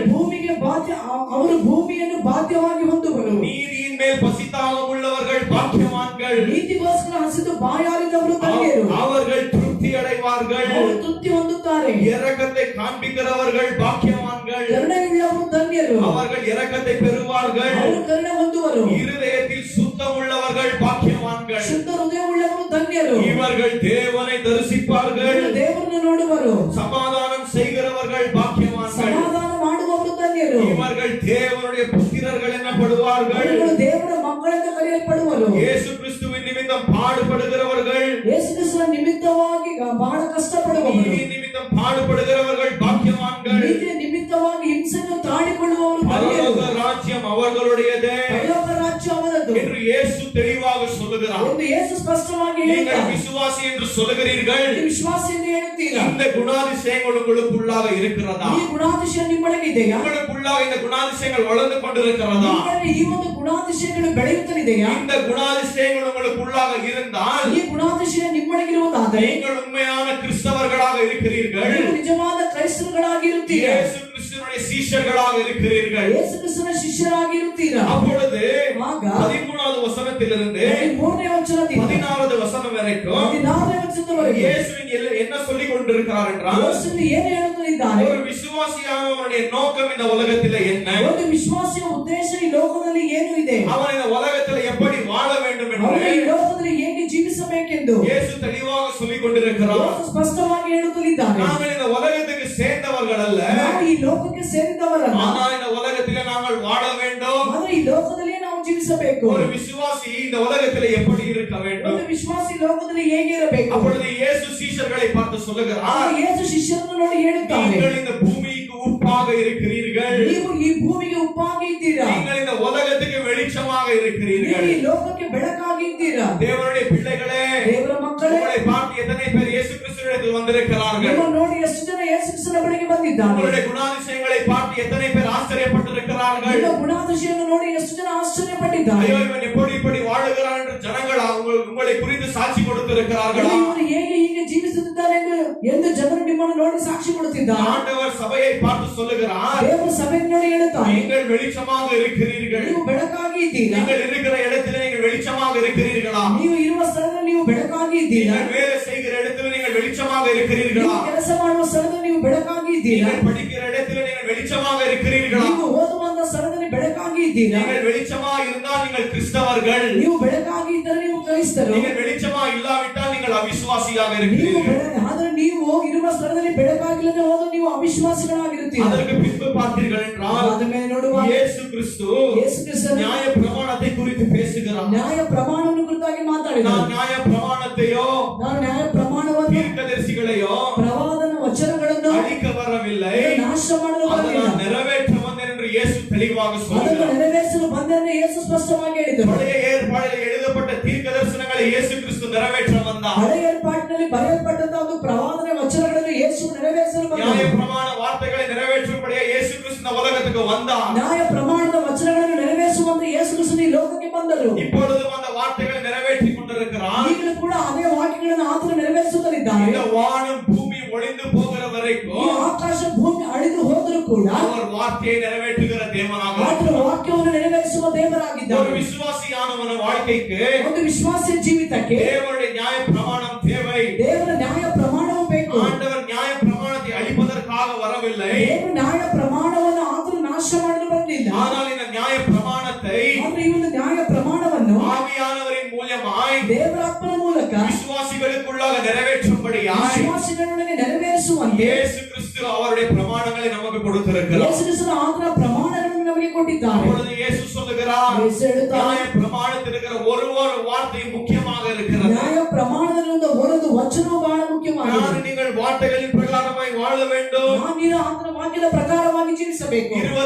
S3: ಅವರು ಭೂಮಿಯನ್ನು ಬಾಧ್ಯವಾಗಿ ಹೊಂದುವರು.
S4: நீதியின் மேல் பசித்தாகம் உள்ளவர்கள் பாக்கியவான்கள்,
S3: ನೀತಿಗೋಸ್ಕರ ಹಸಿದು ಬಾಯಾರಿದವರು ಧನ್ಯರು,
S4: அவர்கள் திருப்தி அடைவார்கள்.
S3: ಅವರು ತೃಪ್ತಿ ಹೊಂದುತ್ತಾರೆ.
S4: இரக்கத்தை காண்பிக்கிறவர்கள் பாக்கியவான்கள்,
S3: ಕರುಣೆಯುಳ್ಳವರು ಧನ್ಯರು,
S4: அவர்கள் இரக்கத்தை பெறுவார்கள்.
S3: ಅವರು ಕರುಣೆ ಹೊಂದುವರು.
S4: இருதயத்தில் சுத்தம் உள்ளவர்கள் பாக்கியவான்கள்,
S3: ಶುದ್ಧ ಹೃದಯವುಳ್ಳವರು ಧನ್ಯರು,
S4: இவர்கள் தேவனை தரிசிப்பார்கள்.
S3: ಇವರು ದೇವರನ್ನು ನೋಡುವರು.
S4: சமாதானம் செய்கிறவர்கள் பாக்கியவான்கள்,
S3: ಸಮಾಧಾನ ಮಾಡುವವರು ಧನ್ಯರು,
S4: இவர்கள் தேவனுடைய புத்திரர்கள் எனப்படுவார்கள்.
S3: ಇವರು ದೇವರ ಮಕ್ಕಳೆಂದು ಕರೆಯಲ್ಪಡುವರು.
S4: இயேசு கிறிஸ்துவின் நிமித்தம் பாடுபடுகிறவர்கள்,
S3: ಯೇಸು ಕ್ರಿಸ್ತನ ನಿಮಿತ್ತವಾಗಿ ಬಹಳ ಕಷ್ಟಪಡುವವರು,
S4: நீதி நிமித்தம் பாடுபடுகிறவர்கள் பாக்கியவான்கள்.
S3: ನೀತಿಯ ನಿಮಿತ್ತವಾಗಿ ಹಿಂಸೆಯನ್ನು ತಾಳಿಕೊಳ್ಳುವವರು ಧನ್ಯರು.
S4: பரலோக ராஜ்யம் அவர்களுடையதே
S3: ಪರಲೋಕ ರಾಜ್ಯ ಅವರದು
S4: என்று இயேசு தெளிவாக சொல்லுகிறார்.
S3: ಎಂದು ಯೇಸು ಸ್ಪಷ್ಟವಾಗಿ
S4: நீங்கள்
S3: ಹೇಳುತ್ತಾರೆ.
S4: விசுவாசி என்று சொல்லுகிறீர்கள்,
S3: ನೀವು ವಿಶ್ವಾಸಿ ಎಂದು ಹೇಳುತ್ತೀರಾ?
S4: இந்த குணாதிசயங்கள் உங்களுக்குள்ளாக இருக்கிறதா?
S3: ಈ ಗುಣಾತಿಶಯ ನಿಮ್ಮೊಳಗೆ ಇದೆಯಾ?
S4: உங்களுக்குள்ளாக இந்த குணாதிசயங்கள் வளர்ந்து கொண்டிருக்கிறதா?
S3: ನಿಮ್ಮೊಳಗೆ ಈ ಒಂದು ಗುಣಾತಿಶಯಗಳು ಬೆಳೆಯುತ್ತಲಿದೆಯಾ?
S4: இந்த குணாதிசயங்கள் உங்களுக்குள்ளாக இருந்தால்
S3: ಈ ಗುಣಾತಿಶಯ ನಿಮ್ಮೊಳಗಿರುವುದಾದರೆ
S4: நீங்கள் உண்மையான கிறிஸ்தவர்களாக இருக்கிறீர்கள்,
S3: ನೀವು ನಿಜವಾದ ಕ್ರೈಸ್ತರುಗಳಾಗಿರುತ್ತೀರಾ?
S4: இயேசு கிறிஸ்துவினுடைய சீஷர்களாக இருக்கிறீர்கள்.
S3: ಯೇಸು ಕ್ರಿಸ್ತನ ಶಿಷ್ಯರಾಗಿರುತ್ತೀರಾ?
S4: அப்பொழுது
S3: ಆಗ
S4: 13வது வசனத்திலிருந்து
S3: 13ನೇ ವಚನದಿಂದ
S4: 16வது வசனம் வரைக்கும்
S3: 16ನೇ ವಚನದವರೆಗೆ
S4: இயேசுவின் என்ன சொல்லிக் கொண்டிருக்கிறார் என்றால்,
S3: ಯೇಸು ಏನು ಹೇಳುತ್ತಿದ್ದಾನೆ?
S4: ஒரு விசுவாசியானவனுடைய நோக்கம் இந்த உலகத்திலே என்ன,
S3: ಒಂದು ವಿಶ್ವಾಸಿಯ ಉದ್ದೇಶ ಈ ಲೋಕದಲ್ಲಿ ಏನು ಇದೆ,
S4: அவன் இந்த உலகத்தில் எப்படி வாழ வேண்டும்
S3: ಅವನು
S4: என்று
S3: ಈ ಲೋಕದಲ್ಲಿ ಹೇಗೆ ಜೀವಿಸಬೇಕೆಂದು
S4: இயேசு தெளிவாக சொல்லிக் கொண்டிருக்கிறார்.
S3: ಯೇಸು ಸ್ಪಷ್ಟವಾಗಿ ಹೇಳುತ್ತಿದ್ದಾನೆ.
S4: நாங்கள் இந்த உலகத்துக்கு சேர்ந்தவர்கள் அல்ல,
S3: ನಾವು ಈ ಲೋಕಕ್ಕೆ ಸೇರಿದವರಲ್ಲ,
S4: ஆனால் இந்த உலகத்திலே நாங்கள் வாழ வேண்டும்.
S3: ಆದರೆ ಈ ಲೋಕದಲ್ಲಿಯೇ ನಾವು ಜೀವಿಸಬೇಕು.
S4: ஒரு விசுவாசி இந்த உலகத்திலே எப்படி இருக்க வேண்டும்?
S3: ಒಂದು ವಿಶ್ವಾಸಿ ಲೋಕದಲ್ಲಿ ಹೇಗೆ ಇರಬೇಕು?
S4: அப்பொழுது இயேசு சீஷர்களை பார்த்து சொல்லுகிறார்,
S3: ಆಗ ಯೇಸು ಶಿಷ್ಯರನ್ನು ನೋಡಿ ಹೇಳುತ್ತಾನೆ,
S4: நீங்கள் இந்த பூமிக்கு உப்பாக இருக்கிறீர்கள்,
S3: ನೀವು ಈ ಭೂಮಿಗೆ ಉಪ್ಪಾಗಿ ಇದ್ದೀರಾ,
S4: நீங்கள் இந்த உலகத்துக்கு வெளிச்சமாக
S3: ನೀವು
S4: இருக்கிறீர்கள்.
S3: ಈ ಲೋಕಕ್ಕೆ ಬೆಳಕಾಗಿ ಇದ್ದೀರಾ.
S4: தேவனுடைய பிள்ளைகளே,
S3: ದೇವರ ಮಕ್ಕಳೇ,
S4: உங்களை பார்த்து எத்தனை பேர் இயேசு கிறிஸ்துவிடத்தில் வந்திருக்கிறார்கள்?
S3: ನಿಮ್ಮನ್ನು ನೋಡಿ ಎಷ್ಟು ಜನ ಯೇಸು ಕ್ರಿಸ್ತನ ಬಳಿಗೆ ಬಂದಿದ್ದಾರೆ.
S4: உங்களுடைய குணாதிசயங்களை பார்த்து எத்தனை பேர் ஆச்சரியப்பட்டிருக்கிறார்கள்?
S3: ನಿಮ್ಮ ಗುಣಾತಿಶಯನ್ನು ನೋಡಿ ಎಷ್ಟು ಜನ ಆಶ್ಚರ್ಯಪಟ್ಟಿದ್ದಾರೆ.
S4: ஐயோ, இவன் எப்படி இப்படி வாழுகிறான் என்று ஜனங்கள் உங்களை குறித்து சாட்சி கொடுத்திருக்கிறார்களா?
S3: ಇವರು ಹೇಗೆ ಹೀಗೆ ಜೀವಿಸುತ್ತಿದ್ದಾರೆ ಎಂದು ಜನರು ನಿಮ್ಮನ್ನು ನೋಡಿ ಸಾಕ್ಷಿ ಕೊಡುತ್ತಿದ್ದಾರೆ.
S4: ஆண்டவர் சபையை பார்த்து சொல்லுகிறார்,
S3: ದೇವರು ಸಭೆಯನ್ನು ನೋಡಿ ಹೇಳುತ್ತಾರೆ,
S4: நீங்கள் வெளிச்சமாக இருக்கிறீர்கள்.
S3: ನೀವು ಬೆಳಕಾಗಿ ಇದ್ದೀರಾ.
S4: நீங்கள் இருக்கிற இடத்திலே நீங்கள் வெளிச்சமாக இருக்கிறீர்களா?
S3: ನೀವು ಇರುವ ಸ್ಥಳದಲ್ಲಿ ನೀವು ಬೆಳಕಾಗಿ ಇದ್ದೀರಾ.
S4: நீங்கள் வேலை செய்கிற இடத்திலே நீங்கள் வெளிச்சமாக இருக்கிறீர்களா?
S3: ನೀವು ಕೆಲಸ ಮಾಡುವ ಸ್ಥಳದಲ್ಲಿ ನೀವು ಬೆಳಕಾಗಿ ಇದ್ದೀರಾ.
S4: நீங்கள் படிக்கிற இடத்திலே நீங்கள் வெளிச்சமாக இருக்கிறீர்களா?
S3: ನೀವು ಓದುವಂತ ಸ್ಥಳದಲ್ಲಿ ಬೆಳಕಾಗಿ ಇದ್ದೀರಾ.
S4: நீங்கள் வெளிச்சமாக இருந்தால் நீங்கள் கிறிஸ்தவர்கள்,
S3: ನೀವು ಬೆಳಕಾಗಿ ಇದ್ದರೆ ನೀವು ಕ್ರೈಸ್ತರು.
S4: நீங்கள் வெளிச்சமாக இல்லாவிட்டால் நீங்கள் அவிசுவாசியாக
S3: ನೀವು
S4: இருக்கிறீர்கள்.
S3: ಆದರೆ ನೀವು ಇರುವ ಸ್ಥಳದಲ್ಲಿ ಬೆಳಕಾಗಿಲ್ಲದೆ ಹೋದರೆ ನೀವು ಅವಿಶ್ವಾಸಿಗಳಾಗಿರುತ್ತೀರಿ.
S4: அதற்கு பின்பு பார்த்தீர்கள் என்றால்
S3: ಅದ ಮೇಲೆ ನೋಡುವ
S4: இயேசு கிறிஸ்து
S3: ಯೇಸು ಕ್ರಿಸ್ತನು
S4: நியாய பிரமாணத்தை குறித்து பேசுகிறார்.
S3: ನ್ಯಾಯ ಪ್ರಮಾಣವನ್ನು ಕುರಿತಾಗಿ ಮಾತಾಡಿದರು.
S4: நான் நியாய பிரமாணத்தையோ
S3: ನಾನು ನ್ಯಾಯ ಪ್ರಮಾಣವನ್ನು
S4: தீர்க்கதரிசிகளையோ
S3: ಪ್ರವಾದನ ವಚನಗಳನ್ನು
S4: அழிக்க வரவில்லை,
S3: ನಾಶ ಮಾಡಲು
S4: அதை
S3: ಬರಲಿಲ್ಲ,
S4: நான் நிறைவேற்ற வந்தேன் என்று இயேசு தெளிவாக
S3: ಅದನ್ನು
S4: சொல்கிறார்.
S3: ನೆರವೇರಿಸಲು ಬಂದೆಂದು ಯೇಸು ಸ್ಪಷ್ಟವಾಗಿ ಹೇಳಿದರು.
S4: பழைய ஏற்பாடில் எழுதப்பட்ட தீர்க்க தரிசனங்களை இயேசு கிறிஸ்து நிறைவேற்ற வந்தார்.
S3: ಹಳೆಯ ಏರ್ಪಾಟಿನಲ್ಲಿ ಬರೆಯಲ್ಪಟ್ಟಂತಹ ಒಂದು ಪ್ರವಾದನ ವಚನಗಳನ್ನು ಯೇಸು ನೆರವೇರಿಸಲು
S4: நியாய
S3: ಬಂದರು.
S4: பிரமாண வார்த்தைகளை நிறைவேற்றும்படியா இயேசு கிறிஸ்து இந்த உலகத்துக்கு வந்தார்.
S3: ನ್ಯಾಯ ಪ್ರಮಾಣದ ವಚನಗಳನ್ನು ನೆರವೇರಿಸುವಂತೆ ಯೇಸು ಕ್ರಿಸ್ತನು ಈ ಲೋಕಕ್ಕೆ ಬಂದರು.
S4: இப்பொழுதும் அந்த வார்த்தைகளை நிறைவேற்றி கொண்டிருக்கிறார்.
S3: ಈಗಲೂ ಕೂಡ ಅದೇ ವಾಕ್ಯಗಳನ್ನು ಆತನು ನೆರವೇರಿಸುತ್ತಲಿದ್ದಾನೆ.
S4: இந்த வானம் பூமி ஒளிந்து போகிற
S3: ಈ
S4: வரைக்கும்
S3: ಆಕಾಶ ಭೂಮಿ ಅಳಿದು ಹೋದರೂ ಕೂಡ
S4: அவர் வார்த்தையை நிறைவேற்றுகிற தேவனாக
S3: ಆತನ
S4: இருக்கிறார்.
S3: ವಾಕ್ಯವನ್ನು ನೆರವೇರಿಸುವ
S4: ஒரு
S3: ದೇವರಾಗಿದ್ದಾನೆ.
S4: விசுவாசியானவன வாழ்க்கைக்கு
S3: ಒಂದು ವಿಶ್ವಾಸಿಯ ಜೀವಿತಕ್ಕೆ
S4: தேவனுடைய நியாய பிரமாணம் தேவை.
S3: ದೇವರ ನ್ಯಾಯ ಪ್ರಮಾಣವು ಬೇಕು.
S4: ஆண்டவர் நியாய பிரமாணத்தை அழிப்பதற்காக வரவில்லை,
S3: ದೇವರು ನ್ಯಾಯ ಪ್ರಮಾಣವನ್ನು ಆತನು ನಾಶ ಮಾಡಲು ಬರಲಿಲ್ಲ.
S4: ஆனால் இந்த நியாய பிரமாணத்தை
S3: ಆದ್ರೆ ಈ ಒಂದು ನ್ಯಾಯ ಪ್ರಮಾಣವನ್ನು
S4: ஆவியானவரின் மூலமாய்
S3: ದೇವರಾತ್ಮನ ಮೂಲಕ
S4: விசுவாசிகளுக்குள்ளாக நிறைவேற்றும்படியாய்
S3: ವಿಶ್ವಾಸಿಗಳೊಡನೆ ನೆರವೇರಿಸುವಂತೆ
S4: இயேசு கிறிஸ்து அவருடைய பிரமாணங்களை நமக்கு கொடுத்திருக்கிறார்.
S3: ಯೇಸು ಕ್ರಿಸ್ತನು ಆತನ ಪ್ರಮಾಣಗಳನ್ನು ನಮಗೆ ಕೊಟ್ಟಿದ್ದಾನೆ.
S4: அப்பொழுது இயேசு சொல்லுகிறார்,
S3: ಯೇಸು ಹೇಳುತ್ತಾನೆ,
S4: நியாய பிரமாணத்தில் இருக்கிற ஒரு வார்த்தை முக்கியமாக இருக்கிறது.
S3: ನ್ಯಾಯ ಪ್ರಮಾಣದಿಂದ ಒಂದು ವಚನವು ಬಹಳ ಮುಖ್ಯವಾಗಿದೆ.
S4: நான் நீங்கள் வார்த்தைகளின் பிரகாரமாய் வாழ வேண்டும்.
S3: ನೀನು ಆತನ ವಾಕ್ಯದ ಪ್ರಕಾರವಾಗಿ ಜೀವಿಸಬೇಕು.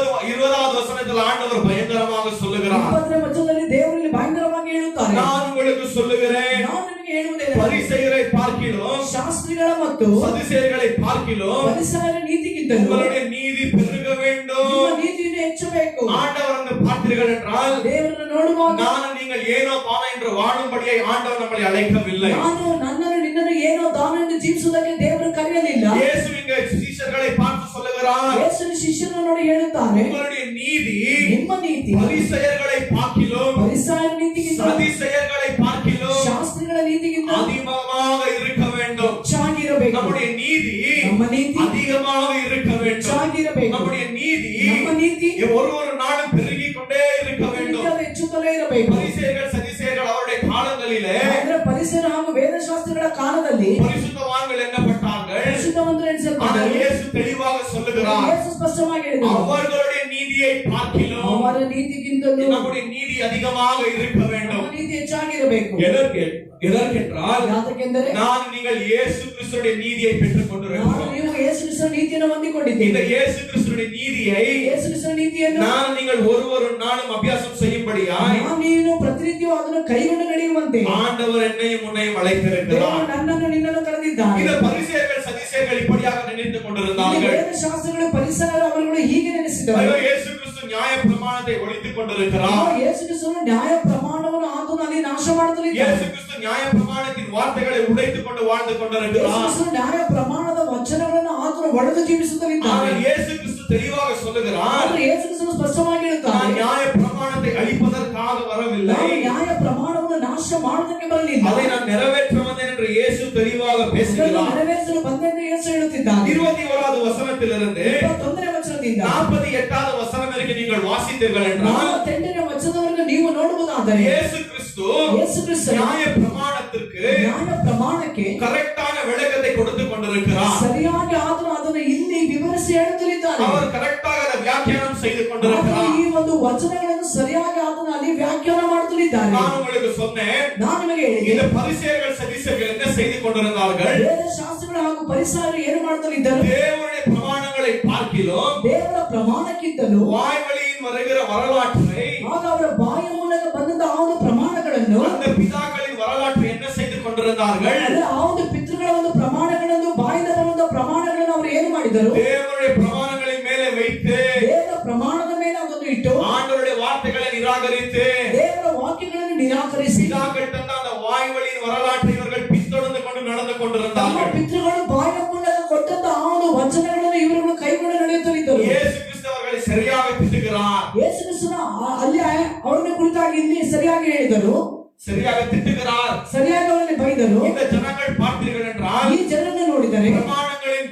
S4: 20வது வசனத்தில் ஆண்டவர் பயங்கரமாக சொல்லுகிறார்,
S3: 20ನೇ ವಚನದಲ್ಲಿ ದೇವರಲ್ಲಿ ಭಯಂಕರವಾಗಿ ಹೇಳುತ್ತಾರೆ,
S4: நான் உங்களுக்கு சொல்லுகிறேன்,
S3: ನಾನು ನಿಮಗೆ ಹೇಳುವುದೇನೆಂದರೆ ಶಾಸ್ತ್ರಿಗಳ ಮತ್ತು
S4: சதுசேயர்களை பார்க்கிலும்
S3: ಫರಿಸಾಯರ ನೀತಿಗಿಂತಲೂ
S4: உங்களுடைய நீதி பெருக வேண்டும்.
S3: ನಿಮ್ಮ ನೀತಿಯನ್ನು ಹೆಚ್ಚಬೇಕು.
S4: ஆண்டவர் வந்து பார்த்தீர்கள் என்றால்
S3: ದೇವರನ್ನು ನೋಡುವಾಗ
S4: நான் நீங்கள் ஏனோ தானோ என்று வாழும்படியை ஆண்டவர் நம்மளை அழைக்கவில்லை.
S3: ನಾನು ನನ್ನನ್ನು ನಿನ್ನನ್ನು ಏನೋ ದಾನವನ್ನು ಜೀವಿಸುವುದಕ್ಕೆ ದೇವರು ಕರೆಯಲಿಲ್ಲ.
S4: இயேசு இங்க சீஷர்களை பார்த்து சொல்லுகிறார்,
S3: ಯೇಸು ಶಿಷ್ಯರನ್ನು ನೋಡಿ ಹೇಳುತ್ತಾರೆ,
S4: உங்களுடைய நீதி
S3: ನಿಮ್ಮ ನೀತಿ
S4: பரிசேயர்களை பார்க்கிலும்
S3: ಫರಿಸಾಯರ ನೀತಿಗಿಂತಲೂ
S4: சதுசேயர்களை பார்க்கிலும்
S3: ಶಾಸ್ತ್ರಿಗಳ ನೀತಿಗಿಂತಲೂ
S4: அதிகமாக இருக்க வேண்டும்.
S3: ಹೆಚ್ಚಾಗಿರಬೇಕು.
S4: நம்முடைய நீதி
S3: ನಮ್ಮ ನೀತಿ
S4: அதிகமாக இருக்க வேண்டும்.
S3: ಹೆಚ್ಚಾಗಿರಬೇಕು.
S4: நம்முடைய நீதி
S3: ನಮ್ಮ ನೀತಿ
S4: ஒரு நாளும் பெருகிக் கொண்டே இருக்க வேண்டும்.
S3: ಹೆಚ್ಚುತ್ತಲೇ ಇರಬೇಕು.
S4: பரிசேயர்கள் சதுசேயர்கள் அவருடைய காலங்களிலே
S3: ಅಂದ್ರೆ ಪರಿಸರ ಹಾಗೂ ವೇದಶಾಸ್ತ್ರಗಳ ಕಾಲದಲ್ಲಿ
S4: பரிசுத்தவான்கள் எண்ணப்பட்டார்கள்.
S3: ಪರಿಶುದ್ಧವಂತರು
S4: ஆனால்
S3: ಎನಿಸಲ್ಪಟ್ಟರು.
S4: இயேசு தெளிவாக சொல்லுகிறார்,
S3: ಯೇಸು ಸ್ಪಷ್ಟವಾಗಿ ಹೇಳಿದರು,
S4: அவர்களுடைய நீதியை பார்க்கிலும்
S3: ಅವರ ನೀತಿಗಿಂತಲೂ
S4: நம்முடைய நீதி அதிகமாக இருக்க
S3: ನಮ್ಮ
S4: வேண்டும்.
S3: ನೀತಿ ಹೆಚ್ಚಾಗಿರಬೇಕು.
S4: எதற்கென்றால்
S3: ಯಾತಕ್ಕೆಂದರೆ
S4: நான் நீங்கள் இயேசு கிறிஸ்துவின் நீதியை பெற்றுக்
S3: ನಾನು
S4: கொண்டிருக்கிறோம்.
S3: ನೀವು ಯೇಸು ಕ್ರಿಸ್ತನ ನೀತಿಯನ್ನು
S4: இந்த
S3: ಹೊಂದಿಕೊಂಡಿದ್ದೇವೆ.
S4: இயேசு கிறிஸ்துவின் நீதியை
S3: ಯೇಸು ಕ್ರಿಸ್ತನ ನೀತಿಯನ್ನು
S4: நான் நீங்கள் ஒரு நாளும் அபியாசம் செய்யும்படியாய்
S3: ನಾನು ನೀನು ಪ್ರತಿನಿತ್ಯವೂ ಅದನ್ನು ಕೈಗೊಂಡು ನಡೆಯುವಂತೆ
S4: ஆண்டவர் என்னையும் உன்னையும் அழைத்திருக்கிறார்.
S3: ದೇವರು ನನ್ನನ್ನು ನಿನ್ನನ್ನು ಕರೆದಿದ್ದಾನೆ.
S4: இந்த பரிசேயர்கள் சதுசேயர்கள் இப்படியாக நினைத்துக்
S3: ಈ
S4: கொண்டிருந்தார்கள்.
S3: ವೇದಶಾಸ್ತ್ರಗಳು ಪರಿಸರರು ಅವರುಗಳು ಹೀಗೆ ನೆನೆಸಿದರು.
S4: ஐயோ, இயேசு கிறிஸ்து நியாய பிரமாணத்தை ஒழித்துக் கொண்டிருக்கிறார்.
S3: ಯೇಸು ಕ್ರಿಸ್ತನು ನ್ಯಾಯ ಪ್ರಮಾಣವನ್ನು ಆತನು ಅಲ್ಲಿ ನಾಶ ಮಾಡುತ್ತಲಿದ್ದಾನೆ.
S4: இயேசு கிறிஸ்து நியாய பிரமாணத்தின் வார்த்தைகளை உடைத்துக் கொண்டு வாழ்ந்து
S3: ಯೇಸು
S4: கொண்டிருக்கிறார்.
S3: ಕ್ರಿಸ್ತನು ನ್ಯಾಯ ಪ್ರಮಾಣದ ವಚನಗಳನ್ನು ಆತನು ಒಡೆದು ಜೀವಿಸುತ್ತಲಿದ್ದಾನೆ.
S4: ஆனால் இயேசு கிறிஸ்து தெளிவாக சொல்லுகிறார்,
S3: ಆದರೆ ಯೇಸು ಕ್ರಿಸ್ತನು ಸ್ಪಷ್ಟವಾಗಿ ಹೇಳುತ್ತಾನೆ,
S4: நான் நியாய பிரமாணத்தை அழிப்பதற்காக வரவில்லை,
S3: ನಾನು ನ್ಯಾಯ ಪ್ರಮಾಣವನ್ನು ನಾಶ ಮಾಡುವುದಕ್ಕೆ ಬರಲಿಲ್ಲ,
S4: அதை நான் நிறைவேற்ற வந்தேன் என்று இயேசு தெளிவாக
S3: ಅದನ್ನು
S4: பேசுகிறார்.
S3: ನೆರವೇರಿಸಲು ಬಂದೆಂದು ಯೇಸು ಹೇಳುತ್ತಿದ್ದಾನೆ.
S4: 21வது ವಚನத்திலிருந்து
S3: 21ನೇ ವಚನದಿಂದ
S4: 48வது வசனம் வரைக்கும் நீங்கள் வாசித்தீர்கள் என்றால்
S3: 48ನೇ ವಚನದವರೆಗೂ ನೀವು ನೋಡುವುದಾದರೆ
S4: இயேசு கிறிஸ்து நியாய பிரமாணத்திற்கு
S3: ನ್ಯಾಯ ಪ್ರಮಾಣಕ್ಕೆ
S4: கரெக்டான விளக்கத்தை கொடுத்து கொண்டிருக்கிறார்.
S3: ಸರಿಯಾಗಿ ಆತನು ಅದನ್ನು ಇಲ್ಲಿ ವಿವರಿಸಿ ಹೇಳುತ್ತಲಿದ್ದಾನೆ.
S4: அவர் கரெக்டாக அதை வியாக்கியானம் செய்து
S3: ಆತನು
S4: கொண்டிருக்கிறார்.
S3: ಈ ಒಂದು ವಚನಗಳನ್ನು ಸರಿಯಾಗಿ ಆತನು ಅಲ್ಲಿ ವ್ಯಾಖ್ಯಾನ ಮಾಡುತ್ತಲಿದ್ದಾನೆ.
S4: நான் உங்களுக்கு சொன்னேன்,
S3: ನಾನು ನಿಮಗೆ ಹೇಳಿದೆ,
S4: இந்த பரிசேயர்கள் சதுசேயர்கள் என்ன செய்து கொண்டிருந்தார்கள்?
S3: ವೇದಶಾಸ್ತ್ರಗಳು ಹಾಗೂ ಪರಿಸರರು ಏನು ಮಾಡುತ್ತಲಿದ್ದರು?
S4: தேவனுடைய பிரமாணங்களை பார்க்கிலும்
S3: ದೇವರ ಪ್ರಮಾಣಕ್ಕಿಂತಲೂ
S4: வாய்வழியின் வருகிற வரலாற்றை,
S3: ಆಗ ಅವರ ಬಾಯ ಮೂಲಕ ಬಂದಂತ ಆ ಒಂದು ಪ್ರಮಾಣಗಳನ್ನು,
S4: அந்த பிதாக்களின் வரலாற்றை என்ன செய்து கொண்டிருந்தார்கள்?
S3: ಅಂದ್ರೆ ಆ ಒಂದು ಪಿತೃಗಳ ಒಂದು ಪ್ರಮಾಣಗಳನ್ನು, ಬಾಯಿಂದ ಬರುವಂತ ಪ್ರಮಾಣಗಳನ್ನು ಅವರು ಏನು ಮಾಡಿದರು?
S4: தேவனுடைய பிரமாணங்களின் மேலே வைத்து
S3: ದೇವರ ಪ್ರಮಾಣದ ಮೇಲೆ ಅದನ್ನು ಇಟ್ಟು
S4: ஆண்டவருடைய வார்த்தைகளை நிராகரித்து
S3: ದೇವರ ವಾಕ್ಯಗಳನ್ನು ನಿರಾಕರಿಸಿ
S4: பிதாக்கள் தந்த அந்த வாய்வழியின் வரலாற்றை இவர்கள் பின்தொடர்ந்து கொண்டு நடந்து
S3: ತಮ್ಮ
S4: கொண்டிருந்தார்கள்.
S3: ಪಿತೃಗಳು ಬಾಯ ಮೂಲಕ ಕೊಟ್ಟಂತ ಆ ಒಂದು ವಚನಗಳನ್ನು ಇವರುಗಳು ಕೈಗೊಂಡು ನಡೆಯುತ್ತಲಿದ್ದರು.
S4: இயேசு கிறிஸ்து அவர்களை சரியாக திட்டுகிறார்,
S3: ಯೇಸು ಕ್ರಿಸ್ತನ ಅಲ್ಲಿ ಅವರನ್ನ ಕುರಿತಾಗಿ ಇಲ್ಲಿ ಸರಿಯಾಗಿ ಹೇಳಿದರು,
S4: சரியாக திட்டுகிறார்.
S3: ಸರಿಯಾಗಿ ಅವರಲ್ಲಿ ಬೈದರು.
S4: இந்த ஜனங்கள் பார்த்தீர்கள் என்றால்
S3: ಈ ಜನರನ್ನು ನೋಡಿದರೆ
S4: பிரமாணங்களின்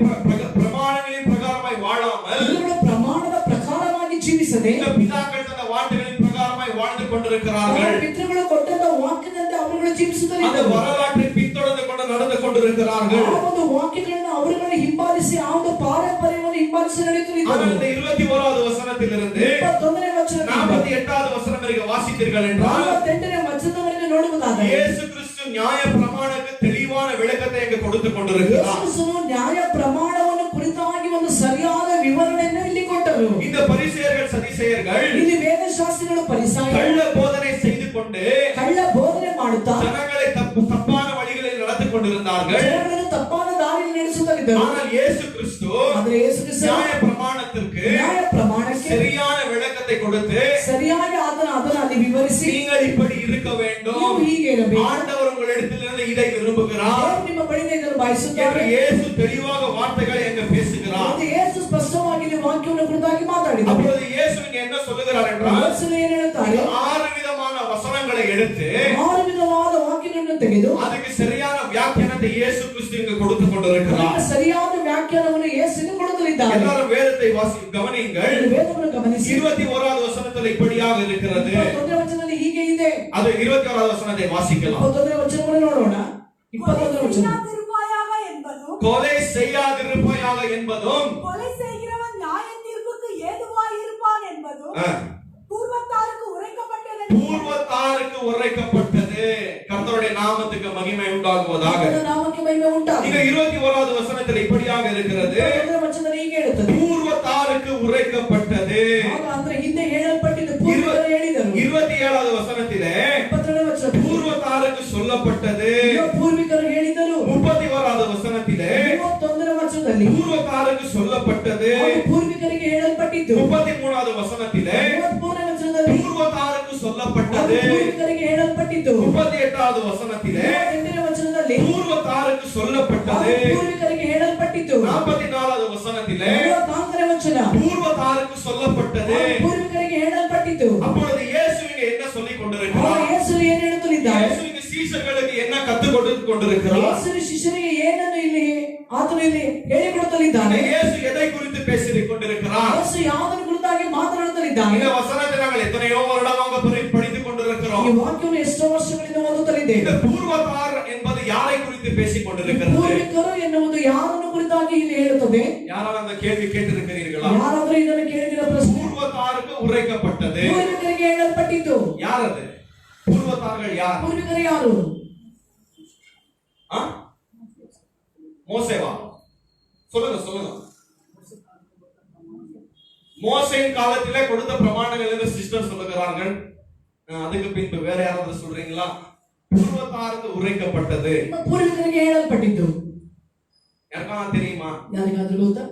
S4: பிரகாரமாய் வாழாமல்
S3: ಇವುಗಳ ಪ್ರಮಾಣದ ಪ್ರಕಾರವಾಗಿ ಜೀವಿಸದೆ
S4: இந்த பிதாக்கள் தந்த வார்த்தைகளின் பிரகாரமாய் வாழ்ந்து
S3: ಅವರ
S4: கொண்டிருக்கிறார்கள்.
S3: ಪಿತೃಗಳು ಕೊಟ್ಟಂತ ವಾಕ್ಯದಂತೆ ಅವರುಗಳು
S4: அந்த
S3: ಜೀವಿಸುತ್ತಲಿದ್ದರು.
S4: வரலாற்றை பின்தொடர்ந்து கொண்டு நடந்து கொண்டிருக்கிறார்கள்.
S3: ಆ ಒಂದು ವಾಕ್ಯಗಳನ್ನು ಅವರುಗಳು ಹಿಂಬಾಲಿಸಿ ಆ ಒಂದು ಪಾರಂಪರ್ಯವನ್ನು ಹಿಂಬಾಲಿಸಿ ನಡೆಯುತ್ತಲಿದ್ದರು.
S4: ஆனால் இந்த 21வது வசனத்திலிருந்து
S3: 21ನೇ ವಚನದಿಂದ
S4: 48வது வசனம் வரைக்கும் வாசித்தீர்கள் என்றால்
S3: 48ನೇ ವಚನದವರೆಗೆ ನೋಡುವುದಾದರೆ
S4: இயேசு கிறிஸ்து நியாய பிரமாணಕ್ಕೆ தெளிவான விளக்கத்தை இங்கு கொடுத்து கொண்டிருக்கிறார்.
S3: ಯೇಸು ಕ್ರಿಸ್ತನು ನ್ಯಾಯ ಪ್ರಮಾಣವನ್ನು ಕುರಿತಾಗಿ ಒಂದು ಸರಿಯಾದ ವಿವರಣೆಯನ್ನು ಇಲ್ಲಿ ಕೊಟ್ಟರು.
S4: இந்த பரிசேயர்கள் சதுசேயர்கள்
S3: ಇಲ್ಲಿ ವೇದಶಾಸ್ತ್ರಿಗಳು ಪರಿಸಾಯರು
S4: கள்ள போதனை செய்து கொண்டு
S3: ಕಳ್ಳ ಬೋಧನೆ ಮಾಡುತ್ತಾ
S4: ஜனங்களை தப்பான வழிகளில் நடத்தி கொண்டிருந்தார்கள்.
S3: ಜನಗಳನ್ನು ತಪ್ಪಾದ ದಾರಿಯಲ್ಲಿ ನಡೆಸುತ್ತಲಿದ್ದರು.
S4: ஆனால் இயேசு கிறிஸ்து
S3: ಆದರೆ ಯೇಸು ಕ್ರಿಸ್ತನು
S4: நியாய பிரமாணத்திற்கு
S3: ನ್ಯಾಯ ಪ್ರಮಾಣಕ್ಕೆ
S4: சரியான விளக்கத்தை கொடுத்து
S3: ಸರಿಯಾಗಿ ಅದನ್ನು ಅಲ್ಲಿ ವಿವರಿಸಿ,
S4: நீங்கள் இப்படி இருக்க வேண்டும்,
S3: ನೀವು ಹೀಗೆ ಇರಬೇಕು,
S4: ஆண்டவர் உங்களிடத்திலிருந்து இதை விரும்புகிறார்
S3: ದೇವರು ನಿಮ್ಮ ಬಳಿಯಿಂದ ಇದನ್ನು
S4: என்று
S3: ಬಯಸುತ್ತಾರೆ
S4: இயேசு தெளிவாக வார்த்தைகளை அங்கு பேசுகிறார்.
S3: ಮತ್ತು ಯೇಸು ಸ್ಪಷ್ಟವಾಗಿ ಇಲ್ಲಿ ವಾಕ್ಯವನ್ನು ಕುರಿತಾಗಿ ಮಾತಾಡಿದರು.
S4: அப்பொழுது இயேசு இங்க என்ன சொல்லுகிறார் என்றால்
S3: ಯೇಸು ಏನು ಹೇಳ್ತಾರೆ?
S4: 6 விதமான வசனங்களை எடுத்து
S3: 6 ವಿಧವಾದ ವಾಕ್ಯಗಳನ್ನು ತೆಗೆದು
S4: அதுக்கு சரியான வியாக்கியானத்தை இயேசு கிறிஸ்து இங்கு கொடுத்து கொண்டிருக்கிறார்.
S3: ಅದಕ್ಕೆ ಸರಿಯಾದ ವ್ಯಾಖ್ಯಾನವನ್ನು ಯೇಸುವಿಗೆ ಕೊಡುತ್ತಲಿದ್ದಾರೆ.
S4: எல்லாரும் வேதத்தை கவனியுங்கள்.
S3: ವೇದವನ್ನು ಗಮನಿಸಿ.
S4: 21வது வசனத்தில் இப்படியாக இருக்கிறது.
S3: 21ನೇ ವಚನದಲ್ಲಿ ಹೀಗೆ ಇದೆ.
S4: அது 21வது வசனத்தை வாசிக்கலாம்.
S3: 21ನೇ ವಚನವನ್ನು ನೋಡೋಣ. 21ನೇ ವಚನ.
S5: செய்யாதிருப்பாயாக என்பதும்
S4: கொலை செய்யாதிருப்பாயாக என்பதும்
S5: கொலை செய்கிறவன் நியாய தீர்ப்புக்கு ஏதுவாய் இருப்பான் என்பதும் பூர்வத்தாருக்கு
S4: உரைக்கப்பட்டது. கர்த்தருடைய நாமத்துக்கு மகிமை உண்டாகுவதாக.
S3: ಕರ್ತನ ನಾಮಕ್ಕೆ ಮಹಿಮೆ ಉಂಟಾಗಲಿ.
S4: இங்க 21வது வசனத்தில் இப்படியாக இருக்கிறது.
S3: 21ನೇ ವಚನದಲ್ಲಿ ಹೀಗೆ ಹೇಳುತ್ತದೆ,
S4: பூர்வத்தாருக்கு உரைக்கப்பட்டது.
S3: ಆಗ ಅಂದ್ರೆ ಹಿಂದೆ ಹೇಳಲ್ಪಟ್ಟಿದ್ದು ಪೂರ್ವಿಕರು ಹೇಳಿದರು.
S4: 27வது வசனத்திலே
S3: 22ನೇ ವಚನ
S4: பூர்வத்தாருக்கு சொல்லப்பட்டது.
S3: ಪೂರ್ವಿಕರು ಹೇಳಿದರು.
S4: 31வது வசனத்திலே
S3: ವಚನದಲ್ಲಿ
S4: பூர்வத்தாருக்கு சொல்லப்பட்டது.
S3: ಪೂರ್ವಿಕರಿಗೆ ಹೇಳಲ್ಪಟ್ಟಿತು.
S4: 38வது வசனத்திலே
S3: 38ನೇ ವಚನದಲ್ಲಿ
S4: பூர்வத்தாருக்கு சொல்லப்பட்டது.
S3: ಪೂರ್ವಿಕರಿಗೆ ಹೇಳಲ್ಪಟ್ಟಿತು.
S4: 44வது வசனத்திலே
S3: 44ನೇ ವಚನ
S4: பூர்வத்தாருக்கு சொல்லப்பட்டது.
S3: ಪೂರ್ವಿಕರಿಗೆ ಹೇಳಲ್ಪಟ್ಟಿತು.
S4: அப்பொழுது இயேசு இங்கே என்ன சொல்லிக்
S3: ಆಗ
S4: கொண்டிருக்கிறார்?
S3: ಯೇಸು ಏನು ಹೇಳುತ್ತಿದ್ದಾನೆ?
S4: இயேசு இங்கே சீஷர்களுக்கு என்ன கற்றுக் கொடுத்து கொண்டிருக்கிறார்?
S3: ಯೇಸು ಶಿಷ್ಯರಿಗೆ ಏನನ್ನು ಇಲ್ಲಿ ಆತನು ಇಲ್ಲಿ ಹೇಳಿಕೊಡುತ್ತಲಿದ್ದಾನೆ?
S4: இயேசு எதை குறித்து பேசிக் கொண்டிருக்கிறார்?
S3: ಯೇಸು ಯಾವುದನ್ನು ಕುರಿತಾಗಿ ಮಾತನಾಡುತ್ತಲಿದ್ದಾನೆ?
S4: இந்த வசனத்தை நாங்கள் எத்தனையோ வருடமாக படித்துக் கொண்டிருக்கிறோம்.
S3: ಈ ವಾಕ್ಯವನ್ನು ಎಷ್ಟೋ ವರ್ಷಗಳಿಂದ ಓದುತ್ತಲಿದ್ದೇವೆ.
S4: இந்த பூர்வத்தார் என்பது யாரை குறித்து பேசிக் கொண்டிருக்கிறது?
S3: ಪೂರ್ವಿಕರು ಎನ್ನುವುದು ಯಾರನ್ನು ಕುರಿತಾಗಿ ಇಲ್ಲಿ ಹೇಳುತ್ತದೆ?
S4: யாராவது அந்த கேள்வி கேட்டிருக்கிறீர்களா?
S3: ಯಾರಾದರೂ ಇದನ್ನು ಕೇಳಿದಿರ ಪ್ರಶ್ನೆ?
S4: பூர்வத்தாருக்கு உரைக்கப்பட்டது.
S3: ಪೂರ್ವಿಕರಿಗೆ ಹೇಳಲ್ಪಟ್ಟಿತು.
S4: யார் அது? பூர்வத்தார்கள் யார்?
S3: ಪೂರ್ವಿಕರು ಯಾರು?
S4: மோசேவா? சொல்லுங்க சொல்லுங்க. மோசேயின் காலத்திலே கொடுத்த பிரமாணங்கள் என்று சிஸ்டர் சொல்லுகிறார்கள். அதுக்கு பின்பு வேற யாராவது சொல்றீங்களா? பூர்வத்தாருக்கு உரைக்கப்பட்டது.
S3: ಪೂರ್ವಿಕರಿಗೆ ಹೇಳಲ್ಪಟ್ಟಿತು.
S4: யாருக்காவது தெரியுமா?
S3: ಯಾರಿಗಾದ್ರೂ ಗೊತ್ತಾ?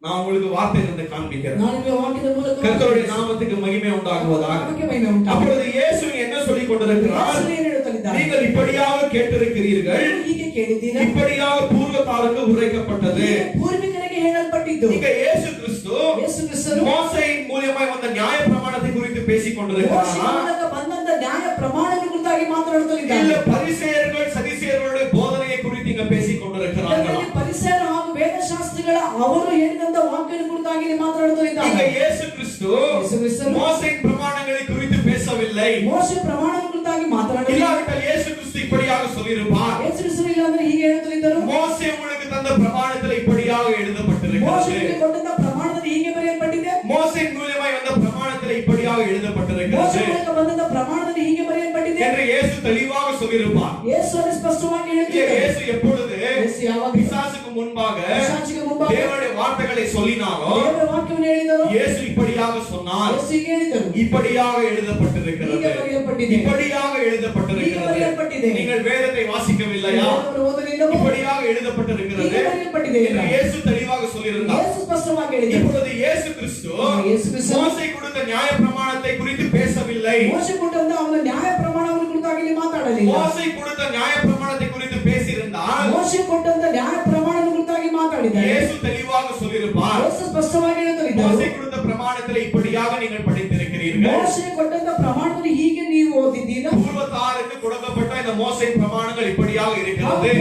S4: நான் உங்களுக்கு வார்த்தையிலிருந்து காண்பிக்கிறேன்.
S3: ನಾನು ನಿಮಗೆ ವಾಕ್ಯದ ಮೂಲಕ
S4: கர்த்தருடைய நாமத்துக்கு மகிமை உண்டாகுவதாக.
S3: ನಾಮಕ್ಕೆ ಮಹಿಮೆ ಉಂಟಾಗಲಿ.
S4: அப்பொழுது இயேசு என்ன சொல்லிக் கொண்டிருக்கிறார்?
S3: ಯೇಸು ಏನು ಹೇಳುತ್ತಲಿದ್ದಾನೆ?
S4: நீங்கள் இப்படியாக கேட்டிருக்கிறீர்கள்,
S3: ಹೀಗೆ ಕೇಳಿದ್ದೀರಾ?
S4: இப்படியாக பூர்வத்தாருக்கு உரைக்கப்பட்டது.
S3: ಪೂರ್ವಿಕರಿಗೆ ಹೇಳಲ್ಪಟ್ಟಿತು.
S4: இங்க இயேசு கிறிஸ்து
S3: ಯೇಸು ಕ್ರಿಸ್ತನು
S4: மோசேயின் மூலமாய் வந்த நியாய பிரமாணத்தை குறித்து பேசிக்
S3: ಮೋಶೆಯ
S4: கொண்டிருக்கிறார்.
S3: ಮೂಲಕ ಬಂದಂತ ನ್ಯಾಯ ಪ್ರಮಾಣದ ಕುರಿತಾಗಿ ಮಾತನಾಡುತ್ತಲಿದ್ದಾನೆ.
S4: இல்ல பரிசேயர்கள் சதிசேயர்களுடைய போதனையை குறித்து இங்க பேசிக் கொண்டிருக்கிறார்கள்.
S3: ಇದರಲ್ಲಿ ಪರಿಸೇಯರು ಹಾಗೂ ವೇದಶಾಸ್ತ್ರಿಗಳ ಅವರು ಹೇಳಿದಂತ ವಾಕ್ಯದ ಕುರಿತಾಗಿ ಇಲ್ಲಿ ಮಾತನಾಡುತ್ತಲಿದ್ದಾನೆ.
S4: இங்க இயேசு கிறிஸ்து
S3: ಯೇಸು ಕ್ರಿಸ್ತನು
S4: மோசேயின் பிரமாணங்களை குறித்து பேசவில்லை.
S3: ಮೋಶೆ ಪ್ರಮಾಣದ ಕುರಿತಾಗಿ ಮಾತನಾಡಲಿಲ್ಲ.
S4: இல்லாவிட்டால் இயேசு கிறிஸ்து இப்படியாக சொல்லியிருப்பார்.
S3: ಯೇಸು ಕ್ರಿಸ್ತನು ಇಲ್ಲ ಅಂದ್ರೆ ಹೀಗೆ ಹೇಳುತ್ತಲಿದ್ದರು.
S4: மோசே உங்களுக்கு தந்த பிரமாணத்தில் இப்படியாக எழுதப்பட்டிருக்கிறது.
S3: ಮೋಶೆಗೆ ಕೊಟ್ಟಂತ ಪ್ರಮಾಣದಲ್ಲಿ ಹೀಗೆ ಬರೆಯಲ್ಪಟ್ಟಿದೆ.
S4: மோசேயின் மூலமாய் வந்த பிரமாணத்தில் இப்படியாக
S3: ಮೋಶೆ
S4: எழுதப்பட்டிருக்கிறது
S3: ಮೂಲಕ ಬಂದಂತ ಪ್ರಮಾಣದಲ್ಲಿ ಹೀಗೆ ಬರೆಯಲ್ಪಟ್ಟಿದೆ
S4: என்று இயேசு தெளிவாக சொல்லியிருப்பார்.
S3: ಯೇಸು ಅದು ಸ್ಪಷ್ಟವಾಗಿ
S4: இங்கே
S3: ಹೇಳುತ್ತಿದ್ದಾರೆ.
S4: இயேசு எப்பொழுது
S3: ಯೇಸು ಯಾವಾಗ
S4: பிசாசுக்கு முன்பாக
S3: ಪಿಶಾಚಿಗೆ ಮುಂಭಾಗ
S4: தேவனுடைய வார்த்தைகளை சொல்லினாரோ
S3: ದೇವರ ವಾಕ್ಯವನ್ನು ಹೇಳಿದರು.
S4: இயேசு இப்படியாக சொன்னார்.
S3: ಯೇಸು ಹೀಗೆ ಹೇಳಿದರು.
S4: இப்படியாக
S3: ಹೀಗೆ
S4: எழுதப்பட்டிருக்கிறது,
S3: ಬರೆಯಲ್ಪಟ್ಟಿದೆ.
S4: இப்படியாக
S3: ಹೀಗೆ
S4: எழுதப்பட்டிருக்கிறது.
S3: ಬರೆಯಲ್ಪಟ್ಟಿದೆ.
S4: நீங்கள் வேதத்தை வாசிக்கவில்லையா?
S3: ದೇವರು ಓದಲಿಲ್ಲವೋ?
S4: இப்படியாக எழுதப்பட்டிருக்கிறது
S3: ಹೀಗೆ ಬರೆಯಲ್ಪಟ್ಟಿದೆ.
S4: என்று இயேசு தெளிவாக சொல்லியிருந்தார்.
S3: ಯೇಸು ಸ್ಪಷ್ಟವಾಗಿ ಹೇಳಿದರು.
S4: இப்பொழுது இயேசு கிறிஸ்து
S3: ಯೇಸು ಕ್ರಿಸ್ತನು
S4: மோசே கொடுத்த நியாய பிரமாணத்தை குறித்து பேசவில்லை.
S3: ಮೋಶೆ ಕೊಟ್ಟಂತ ಅವನ ನ್ಯಾಯ ಪ್ರಮಾಣವನ್ನು ಕುರಿತಾಗಿ ಇಲ್ಲಿ ಮಾತಾಡಲಿಲ್ಲ.
S4: மோசே கொடுத்த நியாய பிரமாணத்தை குறித்து பேசியிருந்தால்
S3: ಮೋಶೆ ಕೊಟ್ಟಂತ ನ್ಯಾಯ ಪ್ರಮಾಣದ ಕುರಿತಾಗಿ ಮಾತಾಡಿದ್ದಾರೆ.
S4: இயேசு தெளிவாக சொல்லியிருப்பார்.
S3: ಯೇಸು ಸ್ಪಷ್ಟವಾಗಿ ಹೇಳುತ್ತಿದ್ದಾರೆ.
S4: மோசே கொடுத்த பிரமாணத்தில் இப்படியாக நீங்கள் படித்திருக்கிறீர்கள்.
S3: ಮೋಶೆ ಕೊಟ್ಟಂತ ಪ್ರಮಾಣದಲ್ಲಿ ಹೀಗೆ ನೀವು ಓದಿದ್ದೀರಾ?
S4: பூர்வத்தாருக்கு கொடுக்கப்பட்ட இந்த மோசே பிரமாணங்கள் இப்படியாக
S3: ಆ
S4: இருக்கிறது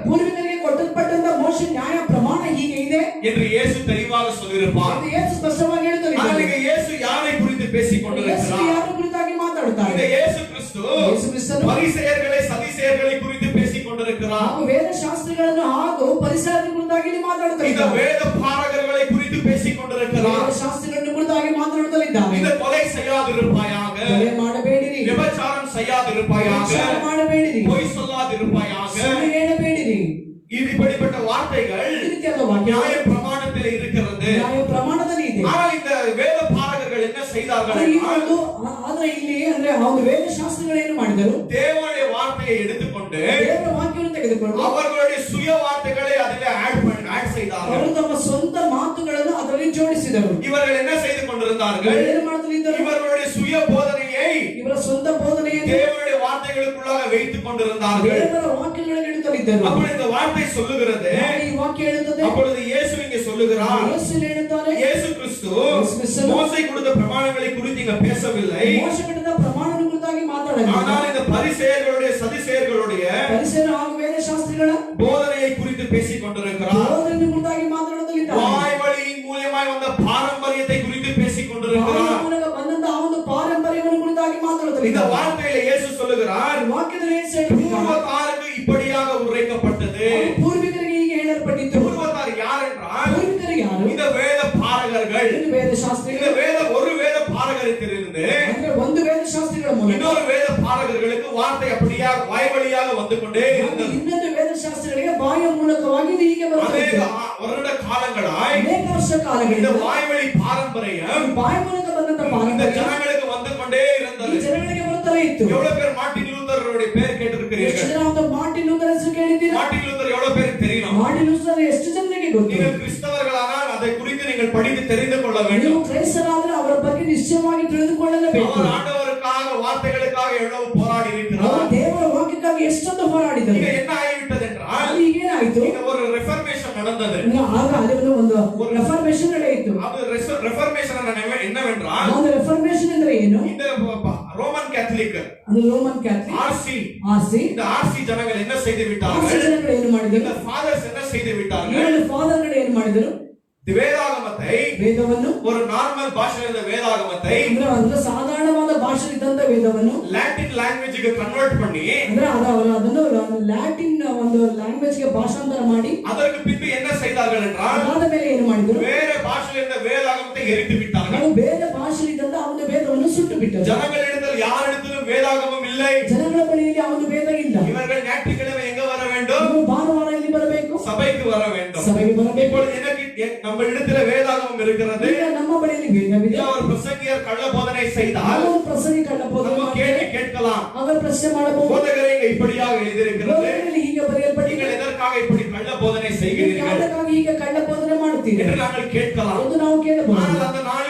S3: ಪೂರ್ವಿಕರಿಗೆ ಕೊಟ್ಟಲ್ಪಟ್ಟಂತ ಮೋಶೆ ನ್ಯಾಯ ಪ್ರಮಾಣ ಹೀಗೆ ಇದೆ
S4: என்று இயேசு தெளிவாக சொல்லியிருப்பார்.
S3: ಎಂದು ಯೇಸು ಸ್ಪಷ್ಟವಾಗಿ
S4: ஆனால்
S3: ಹೇಳುತ್ತಿದ್ದಾರೆ.
S4: இங்க இயேசு யாரை குறித்து பேசிக்
S3: ಯೇಸು
S4: கொண்டிருக்கிறார்?
S3: ಯಾರ ಕುರಿತಾಗಿ
S4: இந்த
S3: ಮಾತಾಡುತ್ತಾರೆ?
S4: இயேசு கிறிஸ்து
S3: ಯೇಸು ಕ್ರಿಸ್ತನು
S4: பரிசேயர்களை சதிசேயர்களை குறித்து பேசிக் கொண்டிருக்கிறார்.
S3: ಹಾಗೂ ವೇದಶಾಸ್ತ್ರಿಗಳನ್ನು ಹಾಗೂ ಪರಿಸರದ ಕುರಿತಾಗಿ ಇಲ್ಲಿ
S4: இந்த
S3: ಮಾತಾಡುತ್ತಿದ್ದಾರೆ.
S4: வேத பாரகர்களை குறித்து பேசிக் கொண்டிருக்கிறார்.
S3: ವೇದಶಾಸ್ತ್ರಿಗಳನ್ನು ಕುರಿತಾಗಿ ಮಾತನಾಡುತ್ತಲಿದ್ದಾರೆ.
S4: இந்த கொலை செய்யாதிருப்பாயாக,
S3: ಕೊಲೆ ಮಾಡಬೇಡಿರಿ,
S4: விபச்சாரம் செய்யாதிருப்பாயாக,
S3: ವ್ಯಭಿಚಾರ ಮಾಡಬೇಡಿರಿ,
S4: பொய் சொல்லாதிருப்பாயாக,
S3: ಸುಳ್ಳು ಹೇಳಬೇಡಿರಿ.
S4: இப்படிப்பட்ட வார்த்தைகள்
S3: ಈ ರೀತಿಯಾದ ವಾಕ್ಯ
S4: நியாய பிரமாணத்தில் இருக்கிறது.
S3: ನ್ಯಾಯ ಪ್ರಮಾಣದಲ್ಲಿ ಇದೆ.
S4: ஆனால் இந்த வேத பாரகர்கள் என்ன செய்தார்கள்
S3: ಆದ್ರೆ
S4: என்றால்,
S3: ಆದ್ರೆ ಇಲ್ಲಿ ಅಂದ್ರೆ ಅವರು ವೇದಶಾಸ್ತ್ರಿಗಳು ಏನು ಮಾಡಿದರು?
S4: தேவனுடைய வார்த்தையை எடுத்துக்கொண்டு
S3: ದೇವರ ವಾಕ್ಯವನ್ನು ತೆಗೆದುಕೊಂಡು
S4: அவர்களுடைய சுய வார்த்தைகளை அதிலே ஆட் செய்தார்கள்.
S3: ಅವರು ತಮ್ಮ ಸ್ವಂತ ಮಾತುಗಳನ್ನು ಅದರಲ್ಲಿ ಜೋಡಿಸಿದರು.
S4: இவர்கள் என்ன செய்து கொண்டிருந்தார்கள்?
S3: ಏನು ಮಾಡುತ್ತಿದ್ದರು?
S4: இவர்களுடைய சுய போதனையை
S3: ಇವರ ಸ್ವಂತ ಬೋಧನೆಯನ್ನು
S4: தேவனுடைய வார்த்தைகளுக்குள்ளாக வைத்துக் கொண்டிருந்தார்கள்.
S3: ದೇವರ ವಾಕ್ಯಗಳನ್ನು ಇಡುತ್ತಲಿದ್ದರು.
S4: அப்பொழுது இந்த வார்த்தை சொல்லுகிறது,
S3: ಈ ವಾಕ್ಯ ಹೇಳುತ್ತದೆ,
S4: அப்பொழுது இயேசு இங்கே சொல்லுகிறார்,
S3: ಯೇಸು ಹೇಳುತ್ತಾನೆ,
S4: இயேசு கிறிஸ்து
S3: ಯೇಸು ಕ್ರಿಸ್ತನು
S4: மோசே கொடுத்த பிரமாணங்களை குறித்து இங்க பேசவில்லை.
S3: ಮೋಶೆ ಕೊಟ್ಟ ಪ್ರಮಾಣದ ಕುರಿತಾಗಿ ಮಾತಾಡಲಿಲ್ಲ.
S4: ஆனால் இந்த பரிசேயர்களுடைய சதிசேயர்களுடைய
S3: ಪರಿಸರ ಹಾಗೂ ವೇದಶಾಸ್ತ್ರಿಗಳ
S4: போதனையை குறித்து பேசிக் கொண்டிருக்கிறார்.
S3: ಬೋಧನೆ ಕುರಿತಾಗಿ ಮಾತನಾಡುತ್ತಲಿದ್ದಾರೆ.
S4: வாய் வழியின் மூலமாய் வந்த பாரம்பரியத்தை குறித்து பேசிக் கொண்டிருக்கிறார்.
S3: ಬಾಯಿಯ ಮೂಲಕ ಬಂದಂತ ಆ ಒಂದು ಪಾರಂಪರ್ಯವನ್ನು ಕುರಿತಾಗಿ
S4: இந்த
S3: ಮಾತನಾಡುತ್ತಲಿದ್ದಾರೆ.
S4: வார்த்தையில இயேசு சொல்லுகிறார்,
S3: ವಾಕ್ಯದಲ್ಲಿ ಯೇಸು ಹೇಳುತ್ತಿದ್ದಾರೆ,
S4: பூர்வத்தாருக்கு இப்படியாக உரைக்கப்பட்டது.
S3: ಪೂರ್ವಿಕರಿಗೆ ಹೀಗೆ ಹೇಳಲ್ಪಟ್ಟಿತು.
S4: பூர்வத்தார் யார் என்றால்
S3: ಪೂರ್ವಿಕರಿಗೆ ಯಾರು?
S4: இந்த வேத பாரகர்கள்.
S3: ಇದು
S4: இந்த
S3: ವೇದಶಾಸ್ತ್ರಿಗಳು.
S4: ஒரு வேத பாரகரிடத்திலிருந்து
S3: ಅಂದ್ರೆ ಒಂದು ವೇದಶಾಸ್ತ್ರಿಗಳ ಮೂಲಕ
S4: இன்னொரு வேத பாரகர்களுக்கு வார்த்தை அப்படியாக வாய் வழியாக வந்து கொண்டே
S3: ಹಾಗೂ
S4: இருந்தது.
S3: ಇನ್ನೊಂದು ವೇದಶಾಸ್ತ್ರಿಗಳಿಗೆ ಬಾಯಿಯ ಮೂಲಕವಾಗಿ ಇದು ಹೀಗೆ
S4: அநேக
S3: ಬರುತ್ತದೆ.
S4: வருட காலங்களாய்
S3: ಅನೇಕ ವರ್ಷ ಕಾಲಗಳಿಂದ
S4: இந்த வாய்வழி பாரம்பரியம்
S3: ಬಾಯಿ ಮೂಲಕ ಬಂದಂತ
S4: இந்த
S3: ಪಾರಂಪರ್ಯ
S4: ஜனங்களுக்கு வந்து கொண்டே
S3: ಈ
S4: இருந்தது.
S3: ಜನಗಳಿಗೆ ಬರುತ್ತಲೇ ಇತ್ತು.
S4: எவ்வளவு பேர் மார்ட்டின் லூதருடைய பேர்
S3: ಎಷ್ಟು
S4: கேட்டிருக்கிறீர்கள்?
S3: ಜನ ಒಂದು ಮಾರ್ಟಿನ್ ಲೂಥರ್ ಹೆಸರು ಕೇಳಿದ್ದೀರಾ?
S4: மார்ட்டின் லூதர் எவ்வளவு பேருக்கு தெரியணும்?
S3: ಮಾರ್ಟಿನ್ ಲೂಥರ್ ಎಷ್ಟು ಜನರಿಗೆ ಗೊತ್ತು?
S4: நீங்கள் கிறிஸ்தவர்களானால் அதை குறித்து நீங்கள் நீங்கள் படித்து தெரிந்து கொள்ள
S3: ನೀವು
S4: வேண்டும்.
S3: ಕ್ರೈಸ್ತರಾದ್ರೆ ಅವರ ಬಗ್ಗೆ ನಿಶ್ಚಯವಾಗಿ ತಿಳಿದುಕೊಳ್ಳಲೇಬೇಕು.
S4: அவர் ஆண்டவருக்காக வார்த்தைகளுக்காக எவ்வளவு போராடி
S3: ಅವರು
S4: இருக்கிறார்.
S3: ದೇವರ ವಾಕ್ಯಕ್ಕಾಗಿ ಎಷ್ಟೊಂದು ಹೋರಾಡಿದರು.
S4: ಈಗ என்ன ஆகிவிட்டது என்றால்
S3: ಅದು ಈಗೇನಾಯ್ತು,
S4: ಈಗ ஒரு ರೆಫರ್ಮೇಷನ್ நடந்தது.
S3: ಆಗ ಅದರಲ್ಲಿ ಒಂದು ರೆಫರ್ಮೇಷನ್ ನಡೆಯಿತು.
S4: அது ரெஃபர்மேஷன் என்னவென்றால்
S3: ಒಂದು ರೆಫರ್ಮೇಷನ್ ಅಂದ್ರೆ ಏನು?
S4: இந்த ரோமன் கேத்தலிக்
S3: ಅದು ರೋಮನ್ ಕ್ಯಾಥಲಿಕ್
S4: ஆர்சி
S3: ಆರ್ಸಿ
S4: இந்த ஆர்சி ஜனங்கள் என்ன செய்து
S3: ಆರ್ಸಿ
S4: விட்டார்கள்?
S3: ಜನಗಳು ಏನು ಮಾಡಿದರು?
S4: இந்த ஃபாதர்ஸ் என்ன செய்து விட்டார்கள்?
S3: ಏಳು ಫಾದರ್ಗಳು ಏನು ಮಾಡಿದರು?
S4: வேதாகமத்தை
S3: ವೇದವನ್ನು
S4: ஒரு நார்மல் பாஷையில் இருந்த வேதாகமத்தை
S3: ಅಂದ್ರೆ ಒಂದು ಸಾಧಾರಣವಾದ ಭಾಷೆ ಇದ್ದಂತ ವೇದವನ್ನು
S4: லாட்டின் லாங்குவேஜ்க்கு கன்வர்ட் பண்ணி
S3: ಅಂದ್ರೆ ಅದನ್ನು ಲ್ಯಾಟಿನ್ ಒಂದು ಲ್ಯಾಂಗ್ವೇಜ್ ಗೆ ಭಾಷಾಂತರ ಮಾಡಿ
S4: அதற்கு பின்பு என்ன செய்தார்கள் என்றால்
S3: ಅದಾದ ಮೇಲೆ ಏನು ಮಾಡಿದರು?
S4: வேற பாஷையில் இருந்த வேதாகமத்தை எரித்து விட்டார்கள்.
S3: ನಾವು ಬೇರೆ ಭಾಷೆ ಇದ್ದಂತ ಅವನ ವೇದವನ್ನು ಸುಟ್ಟು ಬಿಟ್ಟರು.
S4: ஜனங்களிடத்தில் யாரிடத்திலும் வேதாகமம் இல்லை.
S3: ಜನಗಳ ಬಳಿಯಲ್ಲಿ ಅವನ ವೇದ ಇಲ್ಲ.
S4: இவர்கள் ஞாயிற்றுக்கிழமை எங்க வர வேண்டும்?
S3: ನೀವು ಭಾನುವಾರ ಇಲ್ಲಿ ಬರಬೇಕು,
S4: சபைக்கு வர வேண்டும்.
S3: ಸಭೆಗೆ ಬರಬೇಕು.
S4: இப்பொழுது எனக்கு நம்ம இடத்துல வேதாகமம் இருக்கிறது.
S3: ಈಗ ನಮ್ಮ ಬಳಿಯಲ್ಲಿ ವೇದವಿದೆ.
S4: ஒரு பிரசங்கியர் கள்ள போதனை செய்தால்
S3: ನಾವು ಪ್ರಸಂಗಿ ಕಳ್ಳ ಬೋಧನೆ
S4: நம்ம
S3: ಮಾಡಿದರೆ
S4: கேள்வி கேட்கலாம்.
S3: அவர் ಪ್ರಶ್ನೆ ಮಾಡಬಹುದು.
S4: போதகரே இங்க இப்படியாக எழுதியிருக்கிறது.
S3: ಬೋಧನೆಯಲ್ಲಿ ಹೀಗೆ ಬರೆಯಲ್ಪಟ್ಟಿದೆ,
S4: நீங்கள் எதற்காக இப்படி கள்ள போதனை செய்கிறீர்கள்
S3: ಯಾವುದಕ್ಕಾಗಿ ಹೀಗೆ ಕಳ್ಳ ಬೋಧನೆ ಮಾಡುತ್ತೀರಿ
S4: என்று நாங்கள் கேட்கலாம்.
S3: ಅದು ನಾವು ಕೇಳಬಹುದು.
S4: ஆனால் அந்த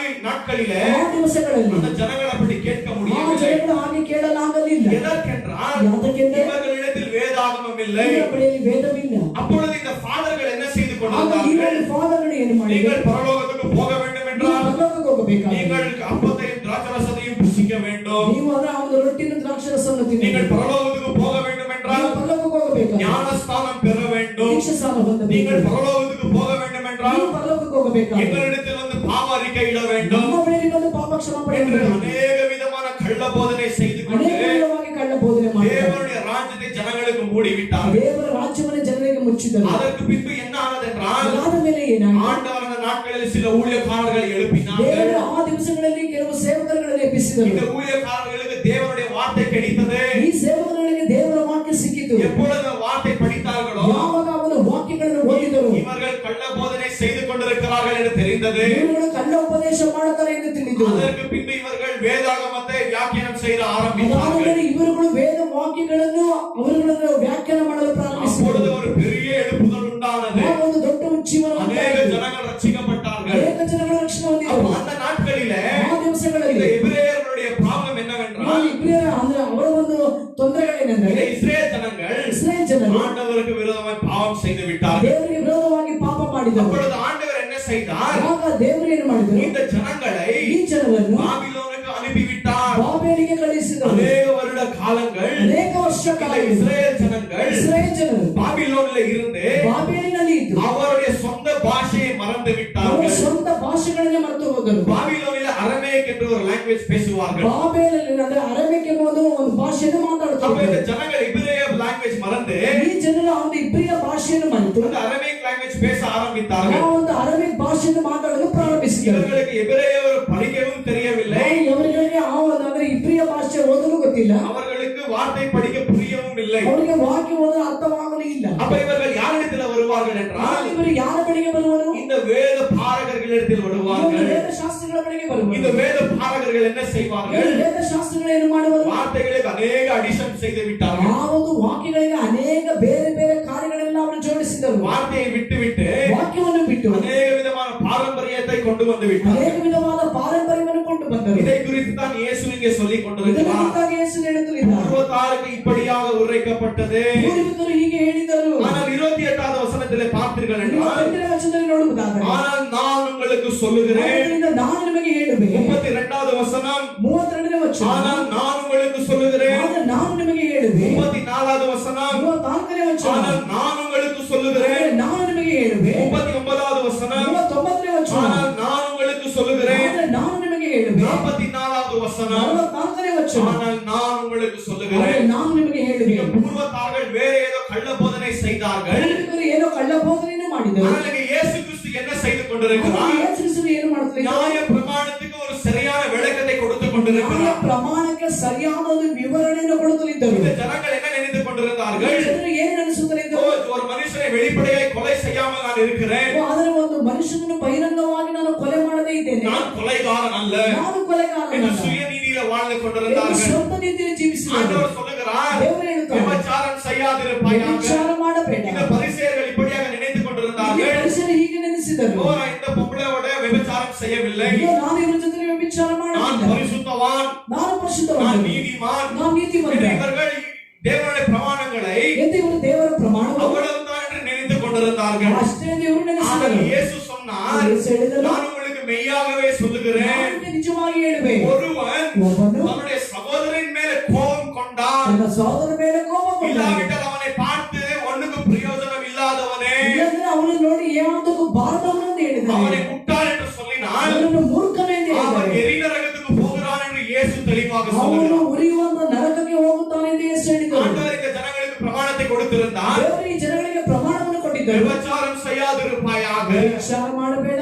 S4: நாட்களிலே
S3: ಆ ದಿವಸಗಳಲ್ಲಿ
S4: அந்த ஜனங்கள் அப்படி கேட்க
S3: ಆ
S4: முடியவில்லை.
S3: ಜನಗಳು ಹಾಗೆ ಕೇಳಲಾಗಲಿಲ್ಲ.
S4: எதற்கென்றால்
S3: ಯಾತಕ್ಕೆಂದರೆ
S4: இவர்களிடத்தில் வேதாகமம் இல்லை.
S3: ಇವರ ಬಳಿಯಲ್ಲಿ ವೇದವಿಲ್ಲ.
S4: அப்பொழுது இந்த ஃபாதர்கள் என்ன செய்து
S3: ಆಗ
S4: கொண்டிருந்தார்கள்?
S3: ಈ ಫಾದರ್ಗಳು ಏನು ಮಾಡಿದರು?
S4: நீங்கள் பரலோகத்துக்கு போக வேண்டும்
S3: ನೀವು
S4: என்றால்
S3: ಪರಲೋಕಕ್ಕೆ ಹೋಗಬೇಕಾಗಿದೆ.
S4: நீங்கள் அப்பத்தையும் திராட்சரசத்தையும் புசிக்க வேண்டும்.
S3: ನೀವು ಅದರ ಒಂದು ರೊಟ್ಟಿನ ದ್ರಾಕ್ಷರಸವನ್ನು
S4: நீங்கள்
S3: ತಿನ್ನಬೇಕು.
S4: பரலோகத்துக்கு போக வேண்டும் என்றால்
S3: ನೀವು ಪರಲೋಕಕ್ಕೆ ಹೋಗಬೇಕಾಗಿದೆ.
S4: ஞானஸ்தானம் பெற வேண்டும்.
S3: ದೀಕ್ಷಾಸ್ನಾನ ಹೊಂದಬೇಕು.
S4: நீங்கள் பரலோகத்துக்கு போக வேண்டும் என்றால்
S3: ನೀವು ಪರಲೋಕಕ್ಕೆ ಹೋಗಬೇಕಾಗಿದೆ.
S4: எங்களிடத்தில் வந்து பாவ அறிக்கையிட வேண்டும்
S3: ನಮ್ಮ ಬಳಿಯಲ್ಲಿ ಬಂದು ಪಾಪ ಕ್ಷಮಾಪಣೆ
S4: என்று
S3: ಮಾಡಬೇಕು.
S4: அநேக விதமான கள்ள போதனை செய்து கொண்டு
S3: ಅನೇಕ ವಿಧವಾಗಿ ಕಳ್ಳ ಬೋಧನೆ ಮಾಡ್ತಾರೆ.
S4: தேவனுடைய ராஜ்யத்தை ஜனங்களுக்கு மூடிவிட்டார்கள்.
S3: ದೇವರ ರಾಜ್ಯವನ್ನು ಜನರಿಗೆ ಮುಚ್ಚಿದರು.
S4: அதற்கு பின்பு என்ன ஆனது என்றால்
S3: ಅದಾದ ಮೇಲೆ ಏನಾಯಿತು?
S4: ஆண்டவர் அந்த நாட்களில் சில ஊழியக்காரர்களை எழுப்பினார்கள்.
S3: ದೇವರು ಆ ದಿವಸಗಳಲ್ಲಿ ಕೆಲವು ಸೇವಕರುಗಳನ್ನು ಎಬ್ಬಿಸಿದರು.
S4: இந்த ஊழியக்காரர்களுக்கு தேவனுடைய வார்த்தை கிடைத்தது.
S3: ಈ ಸೇವಕರುಗಳಿಗೆ ದೇವರ ವಾಕ್ಯ ಸಿಕ್ಕಿತು.
S4: எப்பொழுது வார்த்தை படித்தார்களோ
S3: ಯಾವಾಗ ಅವರು ವಾಕ್ಯಗಳನ್ನು ಓದಿದರು,
S4: இவர்கள் கள்ள போதனை செய்து கொண்டிருக்கிறார்கள் என்று தெரிந்தது.
S3: ಇವರು ಕಳ್ಳ ಉಪದೇಶ ಮಾಡುತ್ತಾರೆ ಎಂದು ತಿಳಿದು
S4: அதற்கு பின்பு இவர்கள் வேதாகமத்தை வியாக்கியானம் செய்ய
S3: ಅದಾದ
S4: ஆரம்பித்தார்கள்.
S3: ಮೇಲೆ ಇವರುಗಳು ವೇದ ವಾಕ್ಯಗಳನ್ನು ಅವರುಗಳನ್ನು ವ್ಯಾಖ್ಯಾನ ಮಾಡಲು
S4: அப்பொழுது
S3: ಪ್ರಾರಂಭಿಸಿದರು.
S4: ஒரு பெரிய எழுப்புதல் உண்டானது.
S3: ಆಗ ಒಂದು ದೊಡ್ಡ ಉಜ್ಜೀವನ
S4: அநேக
S3: ಉಂಟಾಯಿತು.
S4: ஜனங்கள் ரட்சிக்கப்பட்டார்கள்.
S3: ಅನೇಕ ಜನಗಳು ರಕ್ಷಣೆ
S4: அப்ப
S3: ಹೊಂದಿದರು.
S4: அந்த நாட்களிலே
S3: ಆ
S4: இந்த
S3: ದಿವಸಗಳಲ್ಲಿ
S4: எபிரேயர்களுடைய ப்ராப்ளம் என்னவென்றால்
S3: ಇಬ್ರಿಯರ ಅಂದ್ರೆ ಅವರ ಒಂದು ತೊಂದರೆಗಳೇನೆಂದರೆ
S4: இந்த இஸ்ரேல் ஜனங்கள்
S3: ಇಸ್ರಾಯೇಲ್ ಜನರು
S4: ஆண்டவருக்கு விரோதமாய் பாவம் செய்து விட்டார்கள்.
S3: ದೇವರಿಗೆ ವಿರೋಧವಾಗಿ ಪಾಪ ಮಾಡಿದರು.
S4: அப்பொழுது ಆண்டவர் என்ன செய்தார்?
S3: ಆಗ ದೇವರು ಏನು ಮಾಡಿದರು?
S4: இந்த ஜனங்களை
S3: ಈ ಜನರನ್ನು
S4: பாபிலோனுக்கு அனுப்பிவிட்டார்.
S3: ಬಾಬೇಲಿಗೆ ಕಳುಹಿಸಿದರು.
S4: அநேக வருட காலங்கள்
S3: ಅನೇಕ ವರ್ಷ ಕಾಲ
S4: இந்த இஸ்ரேல் ஜனங்கள்
S3: ಇಸ್ರಾಯೇಲ್ ಜನರು
S4: பாபிலோனில் இருந்து
S3: ಬಾಬೇಲಿನಲ್ಲಿ ಇದ್ದು
S4: அவருடைய சொந்த பாஷையை மறந்து
S3: ಅವರ
S4: விட்டார்கள்.
S3: ಸ್ವಂತ ಭಾಷೆಗಳನ್ನೇ ಮರೆತು ಹೋದರು.
S4: பாபிலோனில் அரமேக் என்று ஒரு லாங்குவேஜ் பேசுவார்கள்.
S3: ಬಾಬೇಲಲ್ಲಿ ಅಂದ್ರೆ ಅರೇಬಿಕ್ ಎಂಬುದು ಒಂದು ಭಾಷೆಯನ್ನು
S4: அப்ப
S3: ಮಾತಾಡುತ್ತಾರೆ.
S4: இந்த ஜனங்கள் இபிரேய லாங்குவேஜ் மறந்து
S3: ಈ ಜನರು ಆ ಒಂದು ಇಬ್ರಿಯ ಭಾಷೆಯನ್ನು ಮರೆತು
S4: அந்த அரமேக் லாங்குவேஜ் பேச ஆரம்பித்தார்கள்.
S3: ಆ ಒಂದು ಅರೇಬಿಕ್ ಭಾಷೆಯನ್ನು ಮಾತಾಡಲು ಪ್ರಾರಂಭಿಸಿದರು.
S4: இவர்களுக்கு எபிரேயர் படிக்கவும் தெரியவில்லை.
S3: ಅವರಿಗೆ ಆ ಒಂದು ಅಂದ್ರೆ ಇಬ್ರಿಯ ಭಾಷೆ ಓದಲು ಗೊತ್ತಿಲ್ಲ.
S4: அவர்களுக்கு வார்த்தை படிக்க புரியவும் இல்லை.
S3: ಅವರಿಗೆ ವಾಕ್ಯ ಓದಲು ಅರ್ಥವಾಗಲು ಇಲ್ಲ.
S4: அப்ப இவர்கள் யாரிடத்தில் வருவார்கள் என்றால்
S3: ಇವರು ಯಾರ ಬಳಿಗೆ ಬರುವರು?
S4: இந்த வேத பாரகர்களிடத்தில்
S3: ಇವರು
S4: வருவார்கள்.
S3: ವೇದ ಶಾಸ್ತ್ರಗಳ ಬಳಿಗೆ ಬರುವರು.
S4: இந்த வேத பாரகர்கள் என்ன செய்வார்கள்?
S3: ವೇದ ಶಾಸ್ತ್ರಗಳು ಏನು ಮಾಡುವರು?
S4: வார்த்தைகளுக்கு அநேக அடிஷன் செய்து விட்டார்கள்.
S3: ಆ ಒಂದು ವಾಕ್ಯಗಳಿಗೆ ಅನೇಕ ಬೇರೆ ಬೇರೆ ಕಾರ್ಯಗಳೆಲ್ಲ ಅವರು ಜೋಡಿಸಿದರು.
S4: வார்த்தையை விட்டுவிட்டு
S3: ವಾಕ್ಯವನ್ನು ಬಿಟ್ಟು
S4: அநேக விதமான பாரம்பரியத்தை கொண்டு வந்து விட்டார்கள்.
S3: ಅನೇಕ ವಿಧವಾದ ಪಾರಂಪರ್ಯವನ್ನು ಕೊಂಡು ಬಂದರು.
S4: இதை குறித்து தான் இயேசு இங்கே சொல்லிக் கொண்டிருக்கிறார்.
S3: ಇದಕ್ಕಾಗಿ ಯೇಸು ಹೇಳುತ್ತಿದ್ದಾರೆ,
S4: பூர்வத்தாருக்கு இப்படியாக உரைக்கப்பட்டது.
S3: ಪೂರ್ವಿಕರು ಹೀಗೆ ಹೇಳಿದರು.
S4: ஆனால் 28வது வசனத்திலே பார்த்தீர்கள் என்றால்
S3: 28ನೇ ವಚನದಲ್ಲಿ ನೋಡುವುದಾದರೆ,
S4: ஆனால் நான் உங்களுக்கு சொல்லுகிறேன்.
S3: ಆದ್ದರಿಂದ ನಾನು ನಿಮಗೆ ಹೇಳುವೆ.
S4: 32வது வசனம்
S3: 32ನೇ ವಚನ,
S4: ஆனால் நான் உங்களுக்கு சொல்லுகிறேன்.
S3: ಆದರೆ ನಾನು ನಿಮಗೆ ಹೇಳುವೆ.
S4: 34வது வசனம்
S3: 34ನೇ ವಚನ,
S4: ஆனால் நான் உங்களுக்கு சொல்லுகிறேன்.
S3: ಆದರೆ ನಾನು ನಿಮಗೆ ಹೇಳುವೆ.
S4: 39வது வசனம்
S3: 39ನೇ ವಚನ,
S4: ஆனால் நான் உங்களுக்கு சொல்லுகிறேன்.
S3: ಆದರೆ ನಾನು ನಿಮಗೆ ಹೇಳುವೆ.
S4: 44வது வசனம்
S3: 44ನೇ ವಚನ,
S4: ஆனால் நான் உங்களுக்கு
S3: ಆದರೆ
S4: சொல்லுகிறேன்.
S3: ನಾನು ನಿಮಗೆ ಹೇಳುವೆ.
S4: பூர்வத்தார்கள் வேற ஏதோ கள்ள போதனை செய்தார்கள்.
S3: ಪೂರ್ವಿಕರು ಏನೋ ಕಳ್ಳ ಬೋಧನೆಯನ್ನು ಮಾಡಿದರು.
S4: ஆனால் இங்கே இயேசு கிறிஸ்து என்ன செய்து கொண்டிருக்கிறார்?
S3: ಯೇಸು ಕ್ರಿಸ್ತನು ಏನು ಮಾಡುತ್ತಿದ್ದಾರೆ?
S4: நியாய பிரமாணத்துக்கு ஒரு சரியான விளக்கத்தை கொடுத்து
S3: ನ್ಯಾಯ
S4: கொண்டிருக்கிறார்.
S3: ಪ್ರಮಾಣಕ್ಕೆ ಸರಿಯಾದ ಒಂದು ವಿವರಣೆಯನ್ನು ಕೊಡುತ್ತಲಿದ್ದರು.
S4: இந்த ஜனங்கள் என்ன நினைத்து கொண்டிருந்தார்கள்?
S3: ಜನರು ಏನು ಅನಿಸುತ್ತಲಿದ್ದರು?
S4: ஒரு மனுஷனை வெளிப்படையாய் கொலை செய்யாமல் நான் இருக்கிறேன்.
S3: ಆದರೆ ಒಂದು ಮನುಷ್ಯನನ್ನು ಬಹಿರಂಗವಾಗಿ ನಾನು ಕೊಲೆ ಮಾಡದೇ ಇದ್ದೇನೆ,
S4: நான் கொலைகாரன் அல்ல
S3: ನಾನು
S4: என்று
S3: ಕೊಲೆಗಾರನಲ್ಲ,
S4: சுயநீதியில வாழ்ந்து
S3: ಎಂದು
S4: கொண்டிருந்தார்கள்.
S3: ಸ್ವಂತ ನೀತಿಯಲ್ಲಿ ಜೀವಿಸಿದರು.
S4: ஆண்டவர் சொல்லுகிறார்,
S3: ದೇವರು ಹೇಳುತ್ತಾರೆ,
S4: விபச்சாரம் செய்யாதிருப்பாயாக.
S3: ವಿಚಾರ ಮಾಡಬೇಡ.
S4: இந்த பரிசேயர்கள் இப்படியாக நினைத்துக்
S3: ಈ
S4: கொண்டிருந்தார்கள்.
S3: ಮನುಷ್ಯರು ಹೀಗೆ ನೆನೆಸಿದರು.
S4: இந்த பொம்பளை இவர்களோட விபச்சாரம் செய்யவில்லை,
S3: ಅಯ್ಯೋ ನಾನು ಇವರ ಜೊತೆ ವ್ಯಭಿಚಾರ
S4: நான்
S3: ಮಾಡಲಿಲ್ಲ,
S4: பரிசுத்தவான்,
S3: ನಾನು
S4: நான்
S3: ಪರಿಶುದ್ಧವಾದ,
S4: நீதிமான்
S3: ನಾನು ನೀತಿವಂತ
S4: என்று இவர்கள் தேவனுடைய பிரமாணங்களை
S3: ಎಂದು ಇವರು ದೇವರ ಪ್ರಮಾಣವನ್ನು
S4: அவ்வளவுதான் என்று நினைத்துக் கொண்டிருந்தார்கள்.
S3: ಅಷ್ಟೇ ಎಂದು ಇವರು
S4: ஆனால்
S3: ನೆನೆಸಿದರು.
S4: இயேசு சொன்னார்,
S3: ಯೇಸು ಹೇಳಿದರು,
S4: நான் உங்களுக்கு மெய்யாகவே சொல்லுகிறேன்,
S3: ನಾನು ನಿಜವಾಗಿ ಹೇಳುವೆ,
S4: ஒருவன்
S3: ಒಬ್ಬನು
S4: தன்னுடைய சகோதரன் மேல கோபம் கொண்டால்,
S3: ತನ್ನ ಸಹೋದರ ಮೇಲೆ ಕೋಪಗೊಂಡನು,
S4: இல்லாவிட்டால் அவனை பார்த்து ஒண்ணுக்கு பிரயோஜனம் இல்லாதவனே,
S3: ಇಲ್ಲಂದ್ರೆ ಅವನು ನೋಡಿ ಯಾವುದಕ್ಕೂ ಬಾರದವನು ಎಂದು ಹೇಳಿದ್ದಾನೆ,
S4: அவனை முட்டாள் என்று சொல்லினால்
S3: ಅವನನ್ನು ಮೂರ್ಖನೆಂದು
S4: அவன்
S3: ಹೇಳಿದ್ದಾನೆ,
S4: எரிநரகத்துக்கு போகிறான் என்று இயேசு தெளிவாக
S3: ಅವನು
S4: சொல்லுகிறார்.
S3: ಉರಿಯುವಂತ ನರಕಕ್ಕೆ ಹೋಗುತ್ತಾನೆ ಎಂದು ಯೇಸು ಹೇಳಿದರು.
S4: ஆண்டவர் இந்த ஜனங்களுக்கு பிரமாணத்தை கொடுத்திருந்தார்,
S3: ದೇವರು ಈ ಜನಗಳಿಗೆ ಪ್ರಮಾಣವನ್ನು ಕೊಟ್ಟಿದ್ದರು,
S4: விபச்சாரம் செய்யாதிருப்பாயாக.
S3: ವಿಚಾರ ಮಾಡಬೇಡ.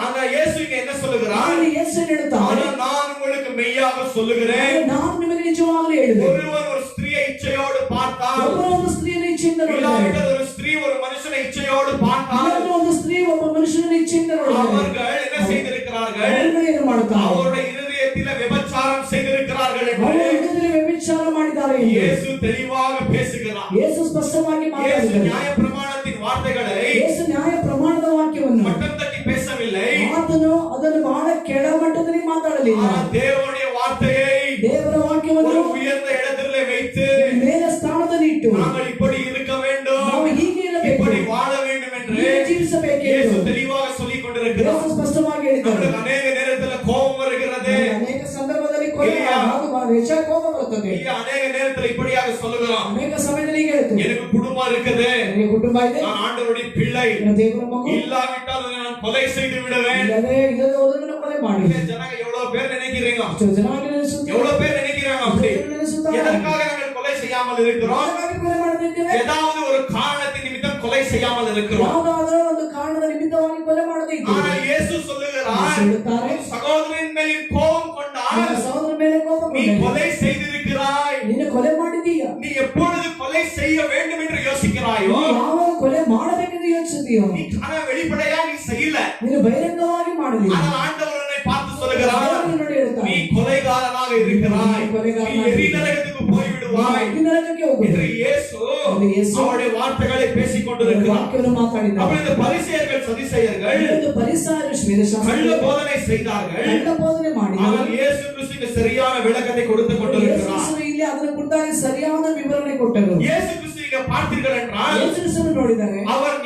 S4: ஆனா இயேசு இங்க என்ன சொல்லுகிறார்?
S3: ಆದರೆ ಯೇಸು ಹೇಳುತ್ತಾನೆ,
S4: ஆனா நான் உங்களுக்கு மெய்யாக சொல்லுகிறேன்,
S3: ನಾನು ನಿಮಗೆ ನಿಜವಾಗಲೂ ಹೇಳಿದೆ,
S4: ஒருவன் ஒரு ஸ்திரியை இச்சையோடு பார்த்தால்,
S3: ಒಬ್ಬರು ಒಂದು ಸ್ತ್ರೀಯನ್ನು ಇಚ್ಛೆಯಿಂದ ನೋಡಿದ್ದಾರೆ,
S4: இல்லாவிட்டால் ஒரு ஸ்திரீ ஒரு மனுஷனை இச்சையோடு பார்த்தால்,
S3: ಇನ್ನೊಂದು ಒಂದು ಸ್ತ್ರೀ ಒಬ್ಬ ಮನುಷ್ಯನನ್ನು ಇಚ್ಛೆಯಿಂದ ನೋಡಿದ್ದಾರೆ,
S4: அவர்கள் என்ன செய்திருக்கிறார்கள்?
S3: ಅವர்கள் ಏನು ಮಾಡುತ್ತಾರೆ?
S4: அவருடைய இருதயத்தில விபச்சாரம் செய்திருக்கிறார்கள்
S3: ಅವರು
S4: என்று
S3: ಹೃದಯದಲ್ಲಿ ವ್ಯಭಿಚಾರ ಮಾಡಿದ್ದಾರೆ ಎಂದು
S4: இயேசு தெளிவாக பேசுகிறார்.
S3: ಯೇಸು ಸ್ಪಷ್ಟವಾಗಿ
S4: இயேசு
S3: ಮಾತನಾಡಿದರು.
S4: நியாயப்பிரமாணத்தின் வார்த்தைகளை
S3: ಯೇಸು ನ್ಯಾಯ ಪ್ರಮಾಣದ ವಾಕ್ಯವನ್ನು
S4: மட்டம் தட்டி பேசவில்லை,
S3: ಆತನು ಅದನ್ನು ಬಹಳ ಕೆಳಮಟ್ಟದಲ್ಲಿ ಮಾತಾಡಲಿಲ್ಲ.
S4: ஆனால் தேவனுடைய வார்த்தையை
S3: ದೇವರ
S4: ஒரு
S3: ವಾಕ್ಯವನ್ನು
S4: உயர்ந்த இடத்திலே வைத்து
S3: ಮೇಲೆ ಸ್ಥಾನದಲ್ಲಿ ಇಟ್ಟು
S4: நாங்கள் இப்படி இருக்க வேண்டும்,
S3: ನಾವು ಹೀಗೆ ಇರಬೇಕು,
S4: இப்படி வாழ வேண்டும் என்று
S3: ಹೀಗೆ ಜೀವಿಸಬೇಕು
S4: இயேசு
S3: ಎಂದು
S4: தெளிவாக சொல்லிக் கொண்டிருக்கிறார்.
S3: ಯೇಸು ಸ್ಪಷ್ಟವಾಗಿ ಹೇಳಿದ್ದಾರೆ.
S4: நம்மளுக்கு அநேக நேரத்துல கோபம் வருகிறது,
S3: ಅನೇಕ ಸಂದರ್ಭದಲ್ಲಿ ಹೆಚ್ಚಾಗಿ ಕೋಪ ಬರುತ್ತದೆ,
S4: இல்ல அநேக நேரத்துல இப்படியாக சொல்லுகிறோம்,
S3: ಅನೇಕ ಸಮಯದಲ್ಲಿ ಹೀಗೆ ಹೇಳ್ತೇವೆ,
S4: எனக்கு குடும்பம் இருக்குது,
S3: ನನಗೆ ಕುಟುಂಬ ಇದೆ,
S4: நான் ஆண்டவருடைய பிள்ளை,
S3: ನನ್ನ ದೇವರ ಮಗು,
S4: இல்லாவிட்டால் நான் கொலை செய்து விடுவேன்.
S3: ಇಲ್ಲದೆ ಹೋದನ್ನು ಕೊಲೆ ಮಾಡಿ.
S4: இந்த ஜனங்க எவ்வளவு பேர் நினைக்கிறீங்க?
S3: ಎಷ್ಟೋ ಜನ ಹಾಗೆ ನೆನೆಸುತ್ತಾರೆ,
S4: எவ்வளவு பேர் நினைக்கிறாங்க அப்படி?
S3: ಎಷ್ಟೋ ಜನ ನೆನೆಸುತ್ತಾರೆ.
S4: எதற்காக நாங்கள் கொலை செய்யாமல் இருக்கிறோம்?
S3: ಯಾಕಾಗಿ ಕೊಲೆ ಮಾಡದಿದ್ದೇವೆ?
S4: ஏதாவது ஒரு காரணத்தின் நிமித்தம் கொலை செய்யாமல் இருக்கிறோம்.
S3: ಯಾವುದಾದರೂ ಒಂದು ಕಾರಣದ ನಿಮಿತ್ತವಾಗಿ ಕೊಲೆ ಮಾಡದೇ ಇದ್ದೇವೆ.
S4: ஆனால் இயேசு சொல்லுகிறார்,
S3: ಯೇಸು ಹೇಳುತ್ತಾರೆ,
S4: உன் சகோதரன் மேல் கோபம் கொண்டால்
S3: ನಿನ್ನ ಸಹೋದರ ಮೇಲೆ ಕೋಪ
S4: நீ
S3: ಗೊಂಡನು,
S4: கொலை செய்திருக்கிறாய்.
S3: ನೀನು ಕೊಲೆ ಮಾಡಿದೀಯ,
S4: நீ எப்பொழுது கொலை செய்ய வேண்டும் என்று யோசிக்கிறாயோ,
S3: ಯಾವಾಗ ಕೊಲೆ ಮಾಡಬೇಕೆಂದು ಯೋಚಿಸಿದೆಯೋ,
S4: நீ ஆனா வெளிப்படையா நீ செய்யல.
S3: ನೀನು ಬಹಿರಂಗವಾಗಿ ಮಾಡಲಿಲ್ಲ.
S4: ஆனால் ஆண்டவர் உன்னை பார்த்து சொல்லுகிறார்,
S3: ದೇವರು ನೋಡಿ ಹೇಳ್ತಾನೆ,
S4: நீ கொலைகாரனாக இருக்கிறாய்,
S3: நீ கொலைகாரனாக
S4: நீ எரிநரகத்துக்கு போய் விடுவாய்
S3: ಅಗ್ನಿ ನರಕಕ್ಕೆ ಹೋಗುವುದು.
S4: என்று இயேசு
S3: அது இயேசு
S4: அவருடைய வார்த்தைகளை பேசிக் கொண்டிருக்கிறார்.
S3: ವಾಕ್ಯವನ್ನು ಮಾತಾಡಿದ್ದಾರೆ.
S4: அப்ப இந்த பரிசேயர்கள் சதிசேயர்கள்
S3: ಒಂದು ಪರಿಸರ ವೇದಶಾಸ್ತ್ರ
S4: கள்ள போதனை செய்தார்கள்,
S3: ಕಳ್ಳ ಬೋಧನೆ ಮಾಡಿದರು.
S4: ஆனால் இயேசு கிறிஸ்துக்கு சரியான விளக்கத்தை கொடுத்து கொண்டிருக்கிறார்.
S3: ಯೇಸು ಇಲ್ಲಿ ಅದರ ಕುರಿತಾಗಿ ಸರಿಯಾದ ವಿವರಣೆ ಕೊಟ್ಟರು.
S4: இயேசு கிறிஸ்து இங்க பார்த்தீர்கள் என்றால்
S3: ಯೇಸು ನೋಡಿದ್ದಾರೆ,
S4: அவர்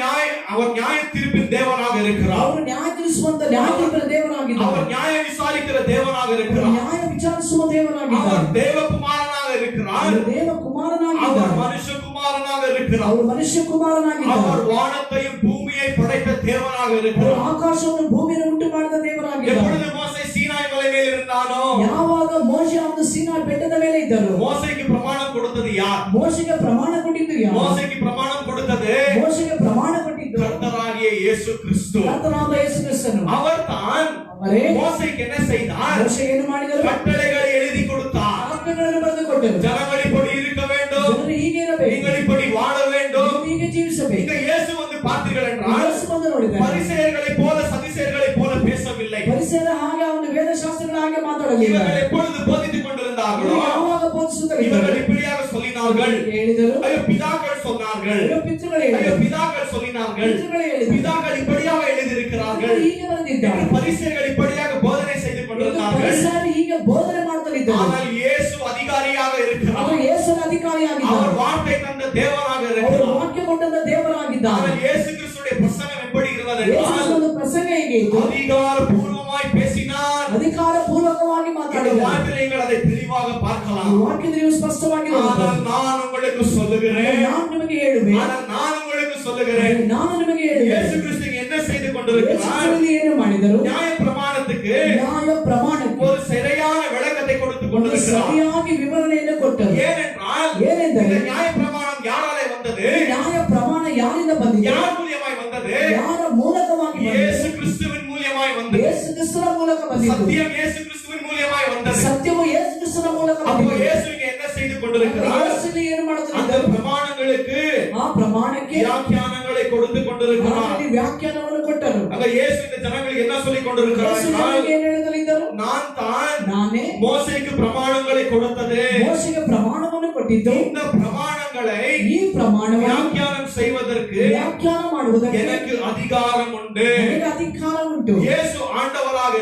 S4: நியாய தீர்ப்பின் தேவனாக இருக்கிறார்,
S3: ಅವರು ನ್ಯಾಯ ತೀರಿಸುವಂತ ನ್ಯಾಯಾಧಿಪರ ದೇವರಾಗಿದ್ದಾರೆ,
S4: அவர் நியாய விசாரிக்கிற தேவனாக இருக்கிறார்,
S3: ನ್ಯಾಯ ವಿಚಾರಿಸುವ
S4: அவர்
S3: ದೇವರಾಗಿದ್ದಾರೆ,
S4: தேவகுமாரனாக இருக்கிறார்,
S3: ಅವರು ದೇವ
S4: அவர்
S3: ಕುಮಾರನಾಗಿದ್ದಾರೆ,
S4: மனுஷகுமாரனாக இருக்கிறார்,
S3: ಅವರು ಮನುಷ್ಯ ಕುಮಾರನಾಗಿದ್ದಾರೆ,
S4: அவர் வானத்தையும் பூமியை படைத்த தேவனாக
S3: ಅವರು
S4: இருக்கிறார்.
S3: ಆಕಾಶವನ್ನು ಭೂಮಿಯನ್ನು ಉಂಟು ಮಾಡಿದ ದೇವರಾಗಿದ್ದಾರೆ.
S4: எப்பொழுது மோசே சீனாய் மலை மேல் இருந்தானோ,
S3: ಯಾವಾಗ ಮೋಶೆ ಒಂದು ಸೀನಾಯಿ ಬೆಟ್ಟದ ಮೇಲೆ ಇದ್ದರು,
S4: மோசேக்கு பிரமாணம் கொடுத்தது யார்?
S3: ಮೋಶೆಗೆ ಪ್ರಮಾಣ ಕೊಟ್ಟಿದ್ದು ಯಾರು?
S4: மோசேக்கு பிரமாணம் கொடுத்தது
S3: ಮೋಶೆಗೆ ಪ್ರಮಾಣ ಕೊಟ್ಟಿದ್ದು
S4: கர்த்தராகிய இயேசு கிறிஸ்து.
S3: ಕರ್ತನಾದ ಯೇಸು ಕ್ರಿಸ್ತನು.
S4: அவர் தான்
S3: ಅವರೇ
S4: மோசேக்கு என்ன செய்தார்?
S3: ಮೋಶೆ ಏನು ಮಾಡಿದರು?
S4: கட்டளைகளை எழுதி கொடுத்தார்.
S3: ಆಜ್ಞೆಗಳನ್ನು ಬರೆದು ಕೊಟ್ಟರು.
S4: ஜனங்கள் இப்படி இருக்க வேண்டும்,
S3: ಜನರು ಹೀಗೆ ಇರಬೇಕು,
S4: நீங்கள் இப்படி வாழ வேண்டும்.
S3: ನೀವು ಹೀಗೆ ಜೀವಿಸಬೇಕು.
S4: இங்க இயேசு வந்து பார்த்தீர்கள் என்றால்
S3: ಯೇಸು ಬಂದು ನೋಡಿದ್ದಾರೆ,
S4: பரிசேயர்களைப் போல சதிசேயர்களைப் போல பேசவில்லை.
S3: ಪರಿಸರ ಹಾಗೆ ಅವನು ವೇದಶಾಸ್ತ್ರಗಳ ಹಾಗೆ ಮಾತಾಡಲಿಲ್ಲ.
S4: இவர்கள் எப்பொழுது போதித்துக் கொண்டிருந்தார்களோ
S3: ಇವರು ಯಾವಾಗ ಬೋಧಿಸುತ್ತಿದ್ದರು?
S4: இவர்கள் இப்படியாக சொல்லினார்கள்,
S3: ಹೇಳಿದರು,
S4: ஐயோ பிதாக்கள் சொன்னார்கள்,
S3: ಇವರು ಪಿತೃಗಳು
S4: ஐயோ
S3: ಹೇಳಿದರು,
S4: பிதாக்கள் சொல்லினார்கள்,
S3: ಪಿತೃಗಳು ಹೇಳಿದರು,
S4: பிதாக்கள் இப்படியாக எழுதியிருக்கிறார்கள்,
S3: ಇವರು ಹೀಗೆ ಬರೆದಿದ್ದಾರೆ,
S4: பரிசேயர்கள் இப்படியாக போதனை செய்து கொண்டிருந்தார்கள்.
S3: ಪರಿಸರ ಹೀಗೆ ಬೋಧನೆ ಮಾಡ್ತಿದ್ದಾರೆ.
S4: ஆனால் இயேசு அதிகாரியாக இருக்கிறார்,
S3: ಅವರು ಯೇಸುವಿನ ಅಧಿಕಾರಿಯಾಗಿದ್ದಾರೆ,
S4: அவர் வார்த்தை தந்த தேவனாக
S3: ಅವರು
S4: இருக்கிறார்.
S3: ವಾಕ್ಯ ಕೊಟ್ಟಂತ ದೇವರಾಗಿದ್ದಾರೆ.
S4: ஆனால் இயேசு கிறிஸ்துடைய பிரசங்கம் எப்படி இருந்தது
S3: ಯೇಸು
S4: என்றால்
S3: ಒಂದು ಪ್ರಸಂಗ ಹೇಗೆ ಇತ್ತು?
S4: அதிகாரபூர்வமாய் பேசினார்.
S3: ಅಧಿಕಾರ ಪೂರ್ವಕವಾಗಿ
S4: இந்த
S3: ಮಾತಾಡಿದ್ದಾರೆ.
S4: வார்த்தையில் நீங்கள் அதை தெளிவாக
S3: ಈ
S4: பார்க்கலாம்.
S3: ವಾಕ್ಯದಲ್ಲಿ ನೀವು ಸ್ಪಷ್ಟವಾಗಿ
S4: ஆனால்
S3: ನೋಡಬಹುದು.
S4: நான் உங்களுக்கு சொல்லுகிறேன்,
S3: ನಾನು ನಿಮಗೆ ಹೇಳುವೆ,
S4: ஆனால் நான் உங்களுக்கு சொல்லுகிறேன்,
S3: ನಾನು ನಿಮಗೆ ಹೇಳುವೆ,
S4: இயேசு கிறிஸ்து என்ன செய்து
S3: ಯೇಸು
S4: கொண்டிருக்கிறார்?
S3: ಕ್ರಿಸ್ತನಲ್ಲಿ ಏನು ಮಾಡಿದರು?
S4: நியாய பிரமாணத்துக்கு
S3: ನ್ಯಾಯ ಪ್ರಮಾಣಕ್ಕೆ
S4: ஒரு சரியான விளக்கத்தை கொடுத்து
S3: ಒಂದು
S4: கொண்டிருக்கிறார்.
S3: ಸರಿಯಾಗಿ ವಿವರಣೆಯನ್ನು ಕೊಟ್ಟರು.
S4: ஏனென்றால்
S3: ಏನೆಂದರೆ
S4: இந்த நியாய பிரமாணம் யாராலே வந்தது?
S3: ನ್ಯಾಯ ಪ್ರಮಾಣ ಯಾರಿಂದ ಬಂದಿದೆ?
S4: யார் மூலியமாய் வந்தது?
S3: ಯಾರ ಮೂಲಕವಾಗಿ ಬಂದಿದೆ?
S4: இயேசு கிறிஸ்துவின் மூலியமாய் வந்தது.
S3: ಯೇಸು ಕ್ರಿಸ್ತನ ಮೂಲಕ ಬಂದಿದೆ.
S4: சத்தியம் இயேசு கிறிஸ்துவின் மூலியமாய் வந்தது.
S3: ಸತ್ಯವು ಯೇಸು ಕ್ರಿಸ್ತನ ಮೂಲಕ
S4: அப்போ
S3: ಬಂದಿದೆ.
S4: இயேசு இங்க என்ன செய்து கொண்டிருக்கிறார்?
S3: ಯೇಸು ಇಲ್ಲಿ ಏನು
S4: அந்த
S3: ಮಾಡುತ್ತಿದ್ದಾರೆ?
S4: பிரமாணங்களுக்கு
S3: ಆ ಪ್ರಮಾಣಕ್ಕೆ
S4: வியாக்கியானங்களை கொடுத்து கொண்டிருக்கிறார்.
S3: ಅದರಲ್ಲಿ ವ್ಯಾಖ್ಯಾನವನ್ನು ಕೊಟ್ಟರು.
S4: அங்க இயேசு இந்த ஜனங்களுக்கு என்ன சொல்லி கொண்டிருக்கிறார்
S3: ಯೇಸು
S4: என்றால்,
S3: ಜನರಿಗೆ ಏನು ಹೇಳಲಿದ್ದರು?
S4: நான் தான்
S3: ನಾನೇ
S4: மோசேக்கு பிரமாணங்களை கொடுத்தது.
S3: ಮೋಶೆಗೆ ಪ್ರಮಾಣವನ್ನು ಕೊಟ್ಟಿದ್ದು.
S4: இந்த பிரமாணங்களை
S3: ಈ ಪ್ರಮಾಣವನ್ನು
S4: வியாக்கியானம் செய்வதற்கு
S3: ವ್ಯಾಖ್ಯಾನ ಮಾಡುವುದಕ್ಕೆ
S4: எனக்கு அதிகாரம் உண்டு.
S3: ನನಗೆ ಅಧಿಕಾರ ಉಂಟು.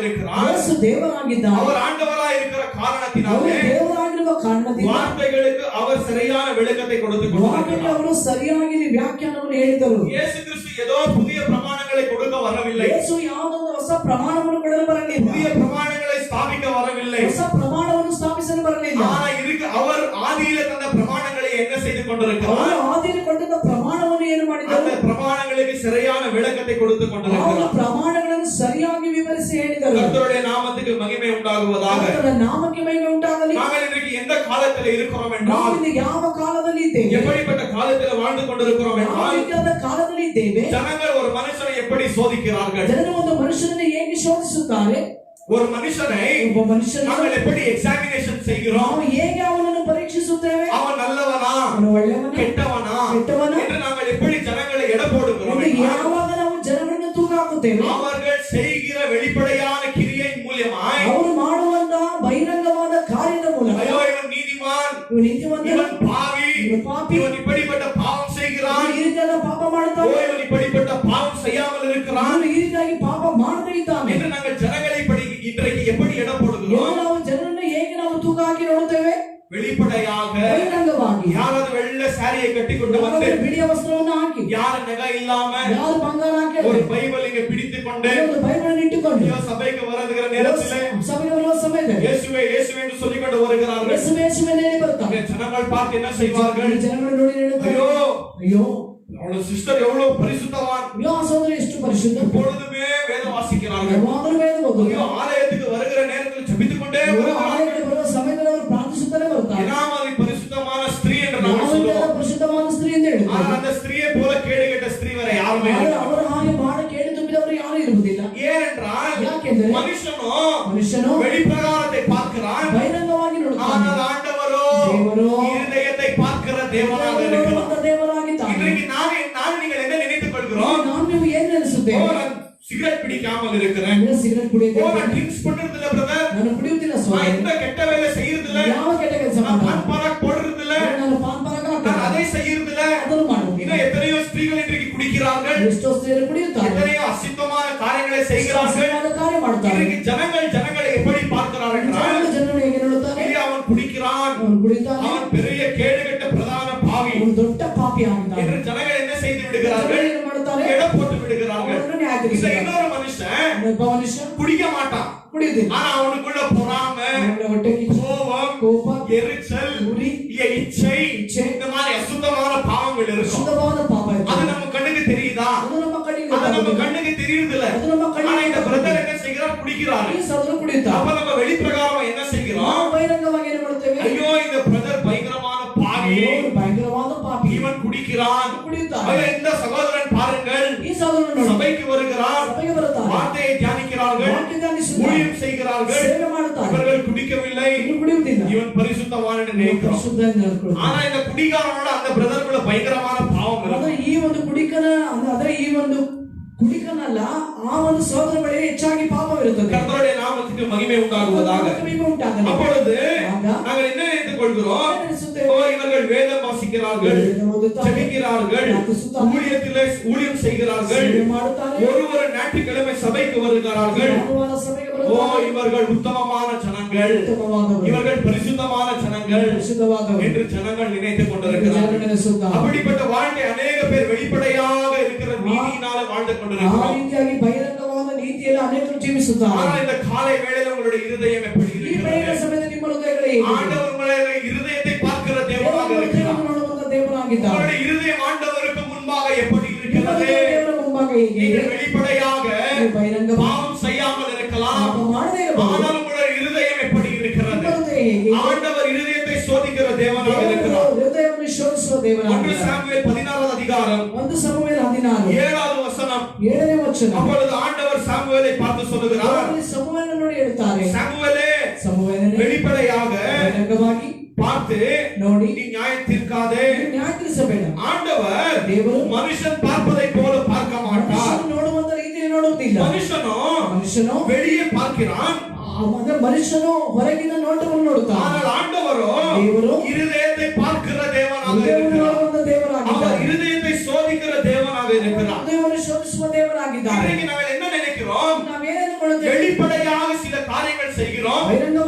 S4: இருக்கிறார்.
S3: ಯೇಸು ದೇವರಾಗಿದ್ದಾನೆ.
S4: அவர் ஆண்டவராய் இருக்கிற
S3: ಅವರು
S4: காரணத்தினாலே
S3: ದೇವರಾಗಿರುವ ಕಾರಣದಿಂದ
S4: வார்த்தைகளுக்கு அவர் சரியான விளக்கத்தை கொடுத்து
S3: ವಾಕ್ಯಕ್ಕೆ
S4: கொண்டிருக்கிறார்.
S3: ಅವರು ಸರಿಯಾಗಿ ವ್ಯಾಖ್ಯಾನವನ್ನು ಹೇಳಿದರು.
S4: இயேசு கிறிஸ்து ஏதோ புதிய பிரமாணங்களை கொடுக்க வரவில்லை.
S3: ಯೇಸು ಯಾವುದೊಂದು ಹೊಸ ಪ್ರಮಾಣವನ್ನು ಕೊಡಲು ಬರಲಿಲ್ಲ.
S4: புதிய பிரமாணங்களை ஸ்தாபிக்க வரவில்லை.
S3: ಹೊಸ ಪ್ರಮಾಣವನ್ನು ಸ್ಥಾಪಿಸಲು ಬರಲಿಲ್ಲ.
S4: ஆனா அவர் ஆதியில தந்த பிரமாணங்களை என்ன செய்து கொண்டிருக்கிறார்?
S3: ಅವರು ಆದಿಯಲ್ಲಿ ಕೊಟ್ಟಿದ್ದ ಪ್ರಮಾಣವನ್ನು ಏನು
S4: அந்த
S3: ಮಾಡಿದರು?
S4: பிரமாணங்களுக்கு சரியான விளக்கத்தை கொடுத்து
S3: ಅವರ
S4: கொண்டிருக்கிறார்.
S3: ಪ್ರಮಾಣಗಳನ್ನು ಸರಿಯಾಗಿ ವಿವರಿಸಿ ಹೇಳಿದರು.
S4: கர்த்தருடைய நாமத்துக்கு மகிமை உண்டாகுவதாக.
S3: ಕರ್ತನ ನಾಮಕ್ಕೆ ಮಹಿಮೆ ಉಂಟಾಗಲಿ.
S4: நாங்கள் இன்றைக்கு எந்த காலத்தில் இருக்கிறோம் என்றால்,
S3: ನಾವು ಇಂದು ಯಾವ ಕಾಲದಲ್ಲಿ ಇದ್ದೇವೆ?
S4: எப்படிப்பட்ட காலத்தில் வாழ்ந்து கொண்டிருக்கிறோம்
S3: ಯಾವ
S4: என்றால்,
S3: ರೀತಿಯಾದ ಕಾಲದಲ್ಲಿ ಇದ್ದೇವೆ?
S4: ஜனங்கள் ஒரு மனுஷனை எப்படி சோதிக்கிறார்கள்?
S3: ಜನರು ಒಂದು ಮನುಷ್ಯನನ್ನು ಹೇಗೆ ಶೋಧಿಸುತ್ತಾರೆ?
S4: ஒரு மனுஷனை
S3: ಒಬ್ಬ ಮನುಷ್ಯನನ್ನು
S4: நாங்கள் எப்படி எக்ஸாமினேஷன் செய்கிறோம்?
S3: ನಾವು ಹೇಗೆ ಅವನನ್ನು ಪರೀಕ್ಷಿಸುತ್ತೇವೆ?
S4: அவன் நல்லவனா
S3: ಅವನು ಒಳ್ಳೆಯವನ
S4: கெட்டவனா
S3: ಕೆಟ್ಟವನ
S4: என்று நாங்கள் எப்படி ஜனங்களை எடை போடுகிறோம்
S3: ಎಂದು
S4: என்றால்,
S3: ಯಾವಾಗ ನಾವು ಜನರನ್ನು ತೂಕ ಹಾಕುತ್ತೇವೆ?
S4: அவர்கள் செய்கிற வெளிப்படையான கிரியின் மூலமாய்
S3: ಅವರು ಮಾಡುವಂತಹ ಬಹಿರಂಗವಾದ ಕಾರ್ಯದ ಮೂಲಕ
S4: ஐயோ இவன் நீதிமான்,
S3: ಇವು ನೀತಿವಂತನು,
S4: இவன் பாவி,
S3: இவன் பாಪಿ,
S4: இவன் இப்படிப்பட்ட பாவம் செய்கிறான்,
S3: ಈ ರೀತಿಯಾದ ಪಾಪ
S4: ஓ
S3: ಮಾಡುತ್ತಾನೆ,
S4: இவன் இப்படிப்பட்ட பாவம் செய்யாமல் இருக்கிறான்
S3: ಅವನು ಈ ರೀತಿಯಾಗಿ ಪಾಪ ಮಾಡದೇ ಇದ್ದಾನೆ
S4: என்று நாங்கள் ஜனங்களை இன்றைக்கு எப்படி எடை
S3: ಎಂದು
S4: போடுகிறோம்?
S3: ನಾವು ಜನರನ್ನು ಹೇಗೆ ನಾವು ತೂಕ ಹಾಕಿ ನೋಡುತ್ತೇವೆ?
S4: வெளிப்படையாக
S3: ಬಹಿರಂಗವಾಗಿ
S4: யாராவது வெள்ளை சாரியை கட்டி கொண்டு வந்து,
S3: ಯಾರಾದರೂ ಬಿಳಿಯ ವಸ್ತ್ರವನ್ನು ಹಾಕಿ,
S4: யாரு நகை இல்லாம
S3: ಯಾರು ಬಂಗಾರ ಹಾಕಿ,
S4: ஒரு பைபிள் இங்க பிடித்து கொண்டு
S3: ಒಂದು ಬೈಬಲ್ ಇಟ್ಟುಕೊಂಡು
S4: ஐயோ சபைக்கு வருகிற நேரத்திலே
S3: ಸಭೆಗೆ ಬರುವ ಸಮಯದಲ್ಲಿ
S4: இயேசுவே இயேசுவே என்று சொல்லிக் கொண்டு வருகிறார்கள்.
S3: ಯೇಸುವೆ ಯೇಸುವೆ ಹೇಳಿ ಬರ್ತಾರೆ.
S4: இங்கே ஜனங்கள் பார்த்து என்ன செய்வார்கள்?
S3: ಜನಗಳು ನೋಡಿ ಹೇಳುತ್ತಾರೆ,
S4: ஐயோ
S3: ಅಯ್ಯೋ
S4: அவளோட சிஸ்டர் எவ்வளவு பரிசுத்தவான்,
S3: ಅಯ್ಯೋ ಆ ಸಹೋದರ ಎಷ್ಟು ಪರಿಶುದ್ಧ,
S4: எப்பொழுதுமே வேதம் வாசிக்கிறார்கள்.
S3: ಯಾವಾಗಲೂ ವೇದ ಓದುತ್ತಾರೆ.
S4: ஐயோ ஆலயத்துக்கு வருகிற நேரத்தில் ஜெபித்துக் கொண்டே
S3: ಅಯ್ಯೋ,
S4: வருகிறார்கள்.
S3: ಆಲಯಕ್ಕೆ ಬರುವ ಸಮಯದಲ್ಲಿ ಅವರು ಪ್ರಾರ್ಥಿಸುತ್ತಲೇ ಬರ್ತಾರೆ.
S4: இனாமதி பரிசுத்தமான ஸ்திரீ என்று
S3: ನಾವು
S4: நாங்கள் சொல்லுவோம்.
S3: ಪರಿಶುದ್ಧವಾದ ಸ್ತ್ರೀ ಎಂದು
S4: ஆனால்
S3: ಹೇಳುತ್ತಾರೆ.
S4: அந்த ஸ்திரீயை போல கேடுகெட்ட ஸ்திரீ வேற யாருமே
S3: ಆದರೆ
S4: இல்லை.
S3: ಅವರ ಹಾಗೆ ಬಹಳ ಕೇಳಿ ತುಂಬಿದವರು ಯಾರು ಇರುವುದಿಲ್ಲ.
S4: ஏனென்றால்
S3: ಯಾಕೆಂದರೆ
S4: மனுஷனோ
S3: ಮನುಷ್ಯನು
S4: வெளிப்பிரகாரத்தை பார்க்கிறான்,
S3: ಬಹಿರಂಗವಾಗಿ ನೋಡುತ್ತಾನೆ.
S4: ஆனால் ஆண்டவரோ
S3: தேவனோ
S4: இருதயத்தை பார்க்கிற தேவனாக இருக்கிறார்.
S3: ನೋಡುವಂತ ದೇವರಾಗಿದ್ದಾನೆ.
S4: இன்றைக்கு நான் நீங்கள் என்ன நினைத்துக் கொள்கிறோம்?
S3: ನಾವು ನೀವು ಏನು
S4: ஓ,
S3: ನೆನೆಸುತ್ತೇವೆ?
S4: நான் சிகரெட் பிடிக்காமல் இருக்கிறேன்,
S3: ನಾನು ಸಿಗರೆಟ್
S4: ஓ
S3: ಕುಡಿಯುತ್ತೇನೆ,
S4: நான் ட்ரிங்க்ஸ் பண்றது இல்ல பிரதர்,
S3: ನಾನು ಕುಡಿಯುತ್ತಿಲ್ಲ
S4: நான்
S3: ಸ್ವಾಮಿ,
S4: எந்த கெட்ட வேலை செய்யறது இல்ல,
S3: ಯಾವ ಕೆಟ್ಟ ಕೆಲಸ
S4: நான்
S3: ಮಾಡಲ್ಲ,
S4: பான் பராக் போடுறது இல்ல,
S3: ನಾನು ಪಾನ್ ಪರಾಗ
S4: நான் அதை
S3: ಹಾಕಲ್ಲ,
S4: செய்யறது இல்ல.
S3: ಅದನ್ನು ಮಾಡುವುದಿಲ್ಲ.
S4: இன்னும் எத்தனையோ ஸ்திரீகள் இன்றைக்கு குடிக்கிறார்கள்,
S3: ಎಷ್ಟೋ ಸ್ತ್ರೀಯರು ಕುಡಿಯುತ್ತಾರೆ,
S4: எத்தனையோ அசித்தமான காரியங்களை செய்கிறார்கள்.
S3: ಅಸಹ್ಯವಾದ ಕಾರ್ಯ ಮಾಡುತ್ತಾರೆ.
S4: இன்றைக்கு ஜனங்களை எப்படி பார்க்கிறார்கள் என்றால்,
S3: ಜನರು ಹೇಗೆ ನೋಡುತ್ತಾರೆ?
S4: இல்லை, அவன் குடிக்கிறான்,
S3: ಅವನು ಕುಡಿಯುತ್ತಾನೆ,
S4: அவன் பெரிய கேடுகெட்ட பிரதான பாவி
S3: ಅವನು ದೊಡ್ಡ ಪಾಪಿ ಆಗಿದ್ದಾನೆ.
S4: என்று ஜனங்கள் என்ன செய்து
S3: ಜನರು
S4: விடுகிறார்கள்?
S3: ಏನು ಮಾಡುತ್ತಾರೆ?
S4: எடை போட்டு விடுகிறார்கள்.
S3: ಅವರನ್ನು
S4: இந்த
S3: ನ್ಯಾಯತೀರಿಸುತ್ತಾರೆ.
S4: இன்னொரு மனுஷன்
S3: ಒಬ್ಬ ಮನುಷ್ಯ
S4: குடிக்க மாட்டான்,
S3: ಕುಡಿಯುವುದಿಲ್ಲ,
S4: ஆனா அவனுக்குள்ள பொறாமை,
S3: ಅವನ ಹೊಟ್ಟೆ ಕಿಚ್ಚು,
S4: கோபம்,
S3: ಕೋಪ,
S4: எரிச்சல்,
S3: ಉರಿ,
S4: இச்சை,
S3: ಇಚ್ಛೆ,
S4: இந்த மாதிரி அசுத்தமான பாவங்கள் இருக்கும்.
S3: ಶುದ್ಧವಾದ ಪಾಪ
S4: அது
S3: ಇರ್ತದೆ.
S4: நம்ம கண்ணுக்கு தெரியுதா?
S3: ಅದು ನಮ್ಮ ಕಣ್ಣಿಗೆ
S4: அது நம்ம
S3: ಗೊತ್ತಾಗುವುದಿಲ್ಲ.
S4: கண்ணுக்கு தெரியுது இல்ல.
S3: ಅದು ನಮ್ಮ
S4: ஆனா இந்த
S3: ಕಣ್ಣಿಗೆ
S4: பிரதர் என்ன செய்கிறார்? குடிக்கிறார்.
S3: ಈ ಸಹೋದರ ಕುಡಿಯುತ್ತಾರೆ.
S4: அப்ப நம்ம வெளிப்பிரகாரம் என்ன செய்கிறோம்?
S3: ನಾವು ಬಹಿರಂಗವಾಗಿ ಏನು ಮಾಡುತ್ತೇವೆ?
S4: ஐயோ இந்த பிரதர் பயங்கரமான பாவி,
S3: ಅಯ್ಯೋ, ಭಯಂಕರವಾದ ಪಾಪಿ,
S4: இவன் குடிக்கிறான்.
S3: ಕುಡಿಯುತ್ತಾರೆ.
S4: ஐயோ, இந்த சகோதரன் பாருங்கள்,
S3: ಈ ಸಹೋದರನು ನೋಡಿ
S4: சபைக்கு வருகிறார்,
S3: ಸಭೆಗೆ ಬರುತ್ತಾರೆ,
S4: வார்த்தையை தியானிக்கிறார்கள்,
S3: ವಾಕ್ಯ ಧ್ಯಾನಿಸುತ್ತಾರೆ,
S4: ஊழியம் செய்கிறார்கள்,
S3: ಸೇವೆ ಮಾಡುತ್ತಾರೆ,
S4: இவர்கள் குடிக்கவில்லை,
S3: ಇವರು ಕುಡಿಯುವುದಿಲ್ಲ,
S4: இவன் பரிசுத்தவான் என்று
S3: ಇವರು
S4: நினைக்கிறோம்.
S3: ಪರಿಶುದ್ಧ ಎಂದು ಹೇಳ್ಕೊಳ್ಳುತ್ತಾರೆ.
S4: ஆனா இந்த குடிகாரனோட அந்த பிரதருக்குள்ள பயங்கரமான பாவம் இருக்கு.
S3: ಆದರೆ ಈ ಒಂದು ಆದರೆ ಈ ಒಂದು ಕುಡಿಕನಲ್ಲ, ಆ ಒಂದು ಸಹೋದರ ಬಳಿ ಹೆಚ್ಚಾಗಿ ಪಾಪವಿರುತ್ತದೆ.
S4: கர்த்தருடைய நாமத்துக்கு மகிமை உண்டாகுவதாக.
S3: ಮಹಿಮೆ ಉಂಟಾಗಲಿ.
S4: அப்பொழுது
S3: ಆಗ
S4: நாங்கள் என்ன நினைத்துக் கொள்கிறோம்?
S3: ಏನು ಅನಿಸುತ್ತೇವೆ?
S4: ஓ, இவர்கள் வேதம் வாசிக்கிறார்கள்,
S3: ವೇದ ಓದುತ್ತಾರೆ,
S4: ஜெபிக்கிறார்கள்,
S3: ಪ್ರಾರ್ಥಿಸುತ್ತಾರೆ,
S4: ஊழியத்திலே ஊழியம் செய்கிறார்கள்,
S3: ಸೇವೆ ಮಾಡುತ್ತಾರೆ,
S4: ஒரு ஞாயிற்றுக்கிழமை சபைக்கு வருகிறார்கள்.
S3: ಭಾನುವಾರ ಸಭೆಗೆ
S4: ஓ,
S3: ಬರುತ್ತಾರೆ,
S4: இவர்கள் உத்தமமான ஜனங்கள்,
S3: ಉತ್ತಮವಾದವರು,
S4: இவர்கள் பரிசுத்தமான ஜனங்கள்
S3: ಪರಿಶುದ್ಧವಾದವರು
S4: என்று ஜனங்கள் நினைத்துக்
S3: ಎಂದು
S4: கொண்டிருக்கிறார்கள்.
S3: ಜನರು ನೆನೆಸುತ್ತಾರೆ.
S4: அப்படிப்பட்ட வாழ்க்கை அநேக பேர் வெளிப்படையாக இருக்கிற நீதியினால வாழ்ந்து
S3: ಆ
S4: கொண்டிருக்கிறோம்.
S3: ರೀತಿಯಾಗಿ ಬಹಿರಂಗವಾದ ನೀತಿಯಲ್ಲಿ ಅನೇಕರು ಜೀವಿಸುತ್ತಾರೆ.
S4: ஆனால் இந்த காலை வேளையில உங்களுடைய இருதயம் எப்படி
S3: ಈ ಬೆಳಗಿನ
S4: இருக்கிறது?
S3: ಸಮಯದಲ್ಲಿ ನಿಮ್ಮ ಹೃದಯಗಳು ಹೇಗಿದೆ?
S4: ஆண்டவர் உங்களுடைய இருதயத்தை பார்க்கிற தேவனாக
S3: ದೇವರ
S4: இருக்கிறார்.
S3: ಹೃದಯವನ್ನು ನೋಡುವಂತ ದೇವರಾಗಿದ್ದಾರೆ.
S4: உங்களுடைய இருதயம் ஆண்டவருக்கு முன்பாக எப்படி
S3: ನಿಮ್ಮ
S4: இருக்கிறது?
S3: ಹೃದಯ ದೇವರ ಮುಂಭಾಗ ಹೇಗಿದೆ?
S4: நீங்கள் வெளிப்படையாக
S3: ನೀವು ಬಹಿರಂಗವಾಗಿ
S4: பாவம் செய்யாமல் இருக்கலாம்,
S3: ಪಾಪ ಮಾಡದೇ ಇರಬಹುದು.
S4: ஆனால் உங்களுடைய இருதயம் எப்படி
S3: ನಿಮ್ಮ
S4: இருக்கிறது?
S3: ಹೃದಯ ಹೇಗೆ?
S4: ஆண்டவர் இருதயத்தை சோதிக்கிற தேவனாக
S3: ದೇವರು
S4: இருக்கிறார்.
S3: ಹೃದಯವನ್ನು ಶೋಧಿಸುವ
S4: 1
S3: ದೇವರಾಗಿದ್ದಾರೆ.
S4: சாமுவேல் 16வது அதிகாரம்
S3: 1 ಸಮುವೇಲ 16
S4: 7வது வசனம்.
S3: 7ನೇ ವಚನ.
S4: அப்பொழுது ஆண்டவர் சாமுவேலை பார்த்து சொல்லுகிறார்,
S3: ಅವರಲ್ಲಿ ಸಮುವೇಲನ ನೋಡಿ ಹೇಳ್ತಾರೆ,
S4: சாமுவேலே,
S3: ಸಮುವೇಲನೇ
S4: வெளிப்படையாக
S3: ಬಹಿರಂಗವಾಗಿ
S4: பார்த்து
S3: ನೋಡಿ
S4: நீ நியாயம் தீர்க்காதே.
S3: ನೀವು ನ್ಯಾಯ ತೀರಿಸಬೇಡ.
S4: ஆண்டவர்
S3: ದೇವರು
S4: மனுஷன் பார்ப்பதை போல பார்க்க மாட்டார்.
S3: ಮನುಷ್ಯನು ನೋಡುವಂತ ರೀತಿಯಲ್ಲಿ ನೋಡುವುದಿಲ್ಲ.
S4: மனுஷனோ வெளியே பார்க்கிறான்,
S3: ಅಂದ್ರೆ ಮನುಷ್ಯನು ಹೊರಗಿನ ನೋಟವನ್ನು ನೋಡುತ್ತಾನೆ.
S4: ஆனால் ஆண்டவரோ
S3: ದೇವರು
S4: இருதயத்தை பார்க்கிற தேவனாக
S3: ಹೃದಯವನ್ನು
S4: இருக்கிறார்.
S3: ನೋಡುವಂತ ದೇವರಾಗಿದ್ದಾರೆ.
S4: அவர் இருதயத்தை சோதிக்கிற தேவனாக இருக்கிறார்.
S3: ಹೃದಯವನ್ನು ಶೋಧಿಸುವ ದೇವರಾಗಿದ್ದಾರೆ.
S4: இன்றைக்கு நாங்கள் என்ன நினைக்கிறோம்?
S3: ನಾವೇನು ಅನ್ಕೊಳ್ಳುತ್ತೇವೆ?
S4: வெளிப்படையாக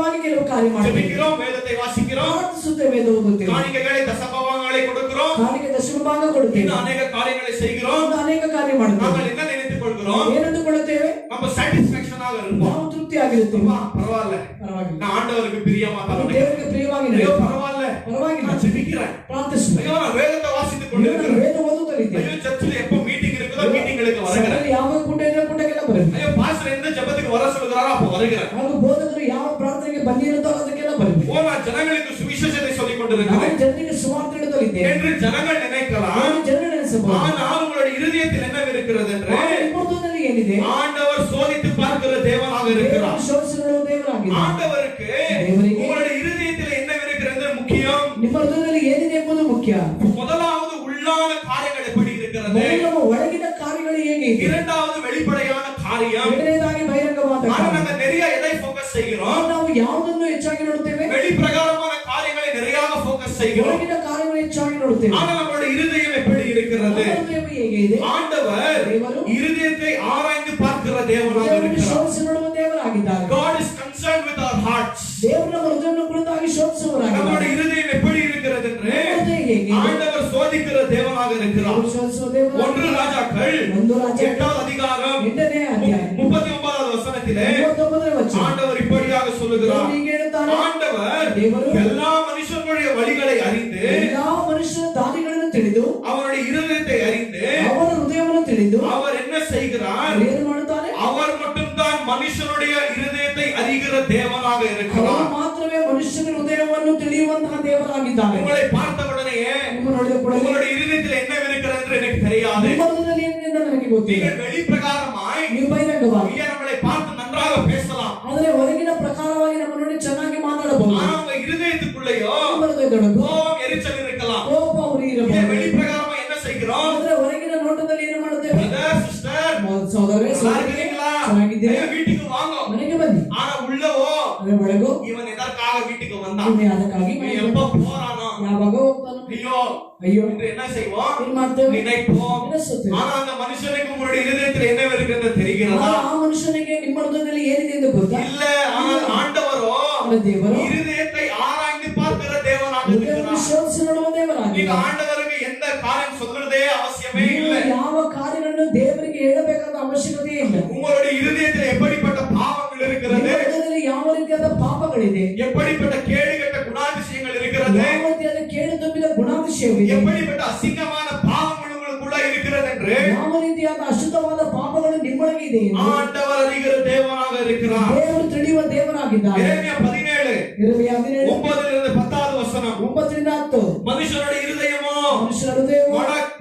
S3: ವಿರುದ್ಧವಾಗಿ ಕೆಲವು ಕಾರ್ಯ ಮಾಡ್ತೇವೆ.
S4: ஜெபிக்கிறோம், வேதத்தை வாசிக்கிறோம்,
S3: ಪ್ರಾರ್ಥಿಸುತ್ತೇವೆ, ವೇದ ಓದುತ್ತೇವೆ,
S4: காணிக்கைகளை தசமபாகங்களை கொடுக்கிறோம்,
S3: ಕಾಣಿಕೆ ದಶಮ ಭಾಗ ಕೊಡುತ್ತೇವೆ,
S4: இன்னும் அநேக காரியங்களை செய்கிறோம்.
S3: ಇನ್ನು ಅನೇಕ ಕಾರ್ಯ ಮಾಡುತ್ತೇವೆ.
S4: நாங்கள் என்ன நினைத்துக் கொள்கிறோம்?
S3: ಏನಂದುಕೊಳ್ಳುತ್ತೇವೆ?
S4: நம்ம சாட்டிஸ்ஃபேக்ஷனாக இருப்போம்.
S3: ನಾವು ತೃಪ್ತಿ ಆಗಿರುತ್ತೇವೆ.
S4: பரவாயில்ல,
S3: ಪರವಾಗಿಲ್ಲ,
S4: நான் ஆண்டவருக்கு பிரியமா
S3: ನಾವು
S4: தான்
S3: ದೇವರಿಗೆ ಪ್ರಿಯವಾಗಿ
S4: ஐயோ
S3: ನಡೆಯುತ್ತೇವೆ.
S4: பரவாயில்ல,
S3: ಪರವಾಗಿಲ್ಲ,
S4: நான் ஜெபிக்கிறேன்,
S3: ಪ್ರಾರ್ಥಿಸುತ್ತೇವೆ.
S4: ஐயோ நான் வேதத்தை வாசித்துக்
S3: ನಾನು
S4: கொண்டிருக்கிறேன்,
S3: ವೇದ ಓದುತ್ತಲಿದ್ದೇವೆ.
S4: ஐயோ சர்ச்சில் எப்போ மீட்டிங் இருக்குதோ மீட்டிங்களுக்கு வருகிறேன்,
S3: ಸಭೆಯಲ್ಲಿ ಯಾವ ಕೂಟ ಇದೆ ಕೂಟಕ್ಕೆಲ್ಲ ಬರುತ್ತೆ.
S4: ஐயோ பாஸ்டர் எந்த ஜெபத்துக்கு வர சொல்லுகிறாரோ அப்போ வருகிறேன்,
S3: ಹಾಗೂ ಬೋಧಕರು ಯಾವ ಪ್ರಾರ್ಥನೆಗೆ ಬಂದಿರುತ್ತೋ ಅದಕ್ಕೆಲ್ಲ ಬರುತ್ತೆ.
S4: ஓ நான் ஜனங்களுக்கு சுவிசேஷத்தை சொல்லிக்
S3: ನಾನು
S4: கொண்டிருக்கிறேன்
S3: ಜನರಿಗೆ ಸುವಾರ್ತೆ ಹೇಳುತ್ತಲಿದ್ದೇನೆ
S4: என்று ஜனங்கள் நினைக்கலாம்.
S3: ನಾನು ಜನರು ನೆನೆಸಬಹುದು.
S4: ஆனால் உங்களுடைய இருதயத்தில் என்ன இருக்கிறது என்று
S3: ನಿಮ್ಮೊಳದಲ್ಲಿ ಏನಿದೆ?
S4: ஆண்டவர் சோதித்து பார்க்கிற தேவனாக இருக்கிறார்.
S3: ದೇವರು ಶೋಧಿಸುವ ದೇವರಾಗಿದೆ.
S4: ஆண்டவருக்கு
S3: தேவனுக்கு
S4: உங்களுடைய இருதயத்தில் என்ன இருக்கிறது முக்கியம்.
S3: ನಿಮ್ಮ ಹೃದಯದಲ್ಲಿ ಏನಿದೆ ಎಂಬುದು ಮುಖ್ಯ.
S4: முதலாவது உள்ளான காரியங்கள் எப்படி இருக்கிறது,
S3: ನಮ್ಮ ಒಳಗಿನ ಕಾರ್ಯಗಳು ಹೇಗೆ ಇದೆ?
S4: இரண்டாவது வெளிப்படையான காரியம்.
S3: ಎರಡನೇದಾಗಿ ಬಹಿರಂಗವಾದ
S4: ஆனா
S3: ಕಾರ್ಯ.
S4: நாங்க நிறைய எதை ஃபோக்கஸ் செய்கிறோம்?
S3: ನಾವು ಯಾವುದನ್ನು ಹೆಚ್ಚಾಗಿ ನೋಡುತ್ತೇವೆ?
S4: வெளிப்பிரகாரமான காரியங்களை நிறைய ஃபோக்கஸ் செய்கிறோம்.
S3: ಒಳಗಿನ ಕಾರ್ಯಗಳು ಹೆಚ್ಚಾಗಿ ನೋಡುತ್ತೇವೆ.
S4: ஆனா நம்மளுடைய இருதயம் எப்படி இருக்கிறது?
S3: ನಮ್ಮ ಹೃದಯ ಹೇಗೆ ಇದೆ?
S4: ஆண்டவர்
S3: தேவரும்
S4: இருதயத்தை ஆராய்ந்து பார்க்கிற தேவனாக
S3: ದೇವರನ್ನು
S4: இருக்கிறார்.
S3: ಶೋಧಿಸಿ ನೋಡುವ ದೇವರಾಗಿದ್ದಾರೆ.
S4: God is concerned with our hearts.
S3: ದೇವರು ನಮ್ಮ ಹೃದಯವನ್ನು ಕುರಿತಾಗಿ ಶೋಧಿಸುವವರಾಗಿದ್ದಾರೆ.
S4: நம்மளுடைய இருதயம் எப்படி இருக்கிறது என்று
S3: ನಮ್ಮ ಹೃದಯ ಹೇಗೆ ಇದೆ?
S4: ஆண்டவர் சோதிக்கிற தேவனாக இருக்கிறார்.
S3: ದೇವರು ಶೋಧಿಸುವ ದೇವರಾಗಿದ್ದಾರೆ.
S4: ஒன்று ராஜாக்கள்
S3: ಒಂದು ರಾಜ
S4: 8வது அதிகாரம்
S3: 8ನೇ ಅಧ್ಯಾಯ
S4: 39வது வசனத்திலே
S3: 39ನೇ ವಚನ.
S4: ஆண்டவர் இப்படியாக சொல்லுகிறார்.
S3: ದೇವರು ಹೀಗೆ ಹೇಳುತ್ತಾನೆ,
S4: ஆண்டவர்
S3: ದೇವರು
S4: எல்லா மனுஷர்களுடைய வழிகளை அறிந்து
S3: ಎಲ್ಲಾ ಮನುಷ್ಯರ ದಾರಿಗಳನ್ನು ತಿಳಿದು
S4: அவருடைய இருதயத்தை அறிந்து
S3: ಅವರ ಹೃದಯವನ್ನು ತಿಳಿದು
S4: அவர் என்ன செய்கிறார்?
S3: ಏನು ಮಾಡುತ್ತಾನೆ?
S4: அவர் மட்டும்தான் மனுஷனுடைய இருதயத்தை அறிகிற தேவனாக
S3: ಅವರು
S4: இருக்கிறார்.
S3: ಮಾತ್ರವೇ ಮನುಷ್ಯನ ಹೃದಯವನ್ನು ತಿಳಿಯುವಂತಹ ದೇವರಾಗಿದ್ದಾರೆ.
S4: உங்களை பார்த்த உடனேயே
S3: ನಿಮ್ಮ ನೋಡಿದ ಕೂಡ
S4: உங்களுடைய இருதயத்தில் என்ன இருக்கிறது என்று எனக்கு தெரியாது.
S3: ನಿಮ್ಮ ಹೃದಯದಲ್ಲಿ ಏನಿದೆ ಎಂದು ನನಗೆ ಗೊತ್ತಿಲ್ಲ.
S4: நீங்கள் வெளிப்பிரகாரமாய்
S3: ನೀವು ಬಹಿರಂಗವಾಗಿ
S4: இங்கே நம்மளை பார்த்து நன்றாக பேசலாம்.
S3: ಆದರೆ ಹೊರಗಿನ ಪ್ರಕಾರವಾಗಿ ನಮ್ಮ ನೋಡಿ ಚೆನ್ನಾಗಿ ಮಾತಾಡಬಹುದು.
S4: ஆனா உங்க இருதயத்துக்குள்ளேயோ
S3: ನಿಮ್ಮ ಹೃದಯದೊಳಗೂ
S4: கோபம் எரிச்சல் இருக்கலாம்.
S3: ಕೋಪ ಉರಿ
S4: இங்கே
S3: ಇರಬಹುದು.
S4: வெளிப்பிரகாரமா என்ன செய்கிறோம்?
S3: ಆದರೆ ಹೊರಗಿನ ನೋಟದಲ್ಲಿ ಏನು ಮಾಡುತ್ತೇವೆ?
S4: பிரதர் சிஸ்டர்
S3: ಸಹೋದರರೇ,
S4: நல்லா இருக்கீங்களா?
S3: ಚೆನ್ನಾಗಿದ್ದೀರಾ?
S4: ஐயா, வீட்டுக்கு வாங்க.
S3: ಮನೆಗೆ ಬನ್ನಿ.
S4: ஆனா உள்ளவோ
S3: ಅದರ ಒಳಗೂ
S4: இவன் எதற்காக வீட்டுக்கு வந்தான்,
S3: ಇನ್ನು ಅದಕ್ಕಾಗಿ
S4: இவன் எப்ப போறானோ,
S3: ಯಾವಾಗ ಹೋಗ್ತಾನೋ
S4: ஐயோ
S3: ಅಯ್ಯೋ
S4: என்று என்ன செய்வோம்?
S3: ಏನ್ ಮಾಡ್ತೇವೆ?
S4: நினைப்போம்.
S3: ನೆನೆಸುತ್ತೇವೆ.
S4: ஆனா அந்த மனுஷனுக்கு உங்களுடைய இருதயத்தில் என்ன இருக்கிறது தெரிகிறதா?
S3: ಆ ಮನುಷ್ಯನಿಗೆ ನಿಮ್ಮ ಹೃದಯದಲ್ಲಿ ಏನಿದೆ ಎಂದು ಗೊತ್ತಾ?
S4: இல்ல, ஆனால் ஆண்டவரோ
S3: ಅವನ ದೇವರು
S4: இருதயத்தை ஆராய்ந்து பார்க்கிற தேவனாக
S3: ಹೃದಯವನ್ನು
S4: இருக்கிறார்.
S3: ಶೋಧಿಸಿ ನೋಡುವ
S4: நீங்க
S3: ದೇವರಾಗಿದ್ದಾರೆ.
S4: ஆண்டவருக்கு எந்த காரியம் சொல்றதே அவசியமே
S3: ನೀವು
S4: இல்லை.
S3: ಯಾವ ಕಾರ್ಯಗಳನ್ನು ದೇವರಿಗೆ ಹೇಳಬೇಕಾದ ಅವಶ್ಯಕತೆ ಇಲ್ಲ.
S4: உங்களுடைய இருதயத்தில் எப்படிப்பட்ட பாவங்கள் இருக்கிறது,
S3: ನಿಮ್ಮ ಹೃದಯದಲ್ಲಿ ಯಾವ ರೀತಿಯಾದ ಪಾಪಗಳಿದೆ,
S4: எப்படிப்பட்ட கேடுகட்ட குணாதிசயங்கள் இருக்கிறது,
S3: ಯಾವ ರೀತಿಯಾದ ಕೇಡು ತುಂಬಿದ ಗುಣಾತಿಶಯವಿದೆ,
S4: எப்படிப்பட்ட அசிங்கமான பாவங்கள் உங்களுக்குள்ள இருக்கிறது என்று
S3: ಯಾವ ರೀತಿಯಾದ ಅಶುದ್ಧವಾದ ಪಾಪಗಳು ನಿಮ್ಮೊಳಗೆ ಇದೆ ಎಂದು
S4: ஆண்டவர் அறிகிற தேவனாக இருக்கிறார்.
S3: ದೇವರು ತಿಳಿಯುವ ದೇವರಾಗಿದ್ದಾರೆ.
S4: எரேமியா 17
S3: ಇರಮಿಯ 17
S4: 9 10வது வசனம்.
S3: 9ರಿಂದ 10.
S4: மனுஷனுடைய இருதயமோ
S3: ಮನುಷ್ಯನ ಹೃದಯವು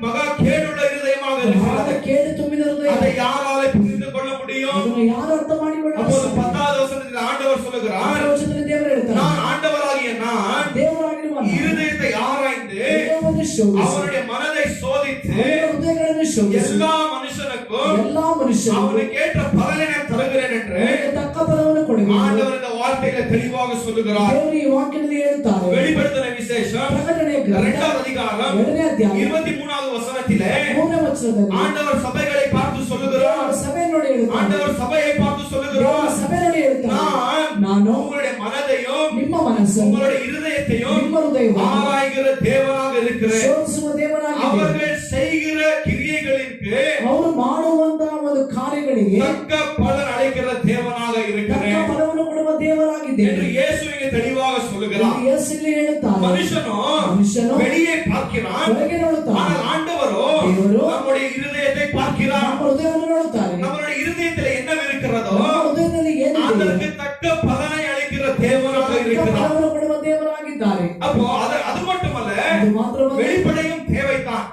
S4: மகா கேடுள்ள இருதயமாக
S3: ಬಹಳ
S4: இருக்கிறது.
S3: ಕೇಡು ತುಂಬಿದ ಹೃದಯ.
S4: அதை யாரால புரிந்து கொள்ள முடியும்?
S3: ಅದನ್ನು ಯಾರು ಅರ್ಥ ಮಾಡಿಕೊಳ್ಳಲು
S4: அப்போது
S3: ಸಾಧ್ಯ?
S4: 10வது வசனத்தில் ஆண்டவர் சொல்லுகிறார்,
S3: ವಚನದಲ್ಲಿ ದೇವರು ಹೇಳ್ತಾರೆ,
S4: நான் ஆண்டவராகிய நான்
S3: ದೇವರಾಗಿರುವ ನಾನು
S4: இருதயத்தை ஆராய்ந்து
S3: ಹೃದಯವನ್ನು ಶೋಧಿಸಿ
S4: அவருடைய மனதை சோதித்து
S3: ಅವರ ಹೃದಯಗಳನ್ನು ಶೋಧಿಸಿ
S4: எல்லா மனுஷனுக்கும்
S3: ಎಲ್ಲಾ ಮನುಷ್ಯರು
S4: அவனுக்கு ஏற்ற பலனை நான் தருகிறேன் என்று
S3: ತಕ್ಕ ಫಲವನ್ನು ಕೊಡುವೆನು.
S4: ஆண்டவர் இந்த வார்த்தையில தெளிவாக சொல்லுகிறார்.
S3: ದೇವರು ಈ ವಾಕ್ಯದಲ್ಲಿ ಹೇಳ್ತಾರೆ.
S4: வெளிப்படுத்தின விசேஷம்
S3: ಪ್ರಕಟಣೆ ಗ್ರಂಥ
S4: 2வது அதிகாரம்
S3: 2ನೇ ಅಧ್ಯಾಯ
S4: 23வது வசனத்திலே
S3: 3ನೇ ವಚನದಲ್ಲಿ
S4: ஆண்டவர் சபைகளை பார்த்து சொல்லுகிறார்.
S3: ದೇವರು ಸಭೆ ನೋಡಿ ಹೇಳ್ತಾರೆ.
S4: ஆண்டவர் சபையை பார்த்து
S3: ದೇವರು
S4: சொல்லுகிறார்,
S3: ಸಭೆ ನೋಡಿ ಹೇಳ್ತಾರೆ,
S4: நான்
S3: ನಾನು
S4: உங்களுடைய மனதையும்
S3: ನಿಮ್ಮ ಮನಸ್ಸನ್ನು
S4: உங்களுடைய இருதயத்தையும்
S3: ನಿಮ್ಮ ಹೃದಯವನ್ನು
S4: ஆராய்கிற தேவனாக இருக்கிறேன்.
S3: ಶೋಧಿಸುವ ದೇವರಾಗಿದ್ದೇನೆ.
S4: அவர்கள் செய்கிற கிரியைகளுக்கு
S3: ಅವರು ಮಾಡುವಂತಹ ಒಂದು ಕಾರ್ಯಗಳಿಗೆ
S4: தக்க பலன் அளிக்கிற தேவனாக
S3: ತಕ್ಕ
S4: இருக்கிறேன்
S3: ಫಲವನ್ನು ಕೊಡುವ ದೇವರಾಗಿದ್ದೇನೆ
S4: என்று இயேசு இங்கே தெளிவாக சொல்லுகிறார்.
S3: ಎಂದು ಯೇಸು ಇಲ್ಲಿ ಹೇಳುತ್ತಾರೆ.
S4: மனுஷனோ வெளியே பார்க்கிறான்,
S3: ಹೊರಗೆ ನೋಡುತ್ತಾರೆ,
S4: ஆனால் ஆண்டவரோ
S3: தேவரோ
S4: நம்முடைய இருதயத்தை பார்க்கிறார்.
S3: ನಮ್ಮ ಹೃದಯವನ್ನು ನೋಡುತ್ತಾರೆ.
S4: நம்மளுடைய இருதயத்தில் என்ன இருக்கிறதோ
S3: ನಮ್ಮ ಹೃದಯದಲ್ಲಿ ಏನಿದೆ
S4: அதற்கு தக்க பலனை அளிக்கிற தேவனாக
S3: ತಕ್ಕ
S4: இருக்கிறார்.
S3: ಫಲವನ್ನು ಕೊಡುವ ದೇವರಾಗಿದ್ದಾರೆ.
S4: அப்போ அது மட்டுமல்ல,
S3: ಅದು ಮಾತ್ರವಲ್ಲ,
S4: வெளிப்படையும் தேவைதான்.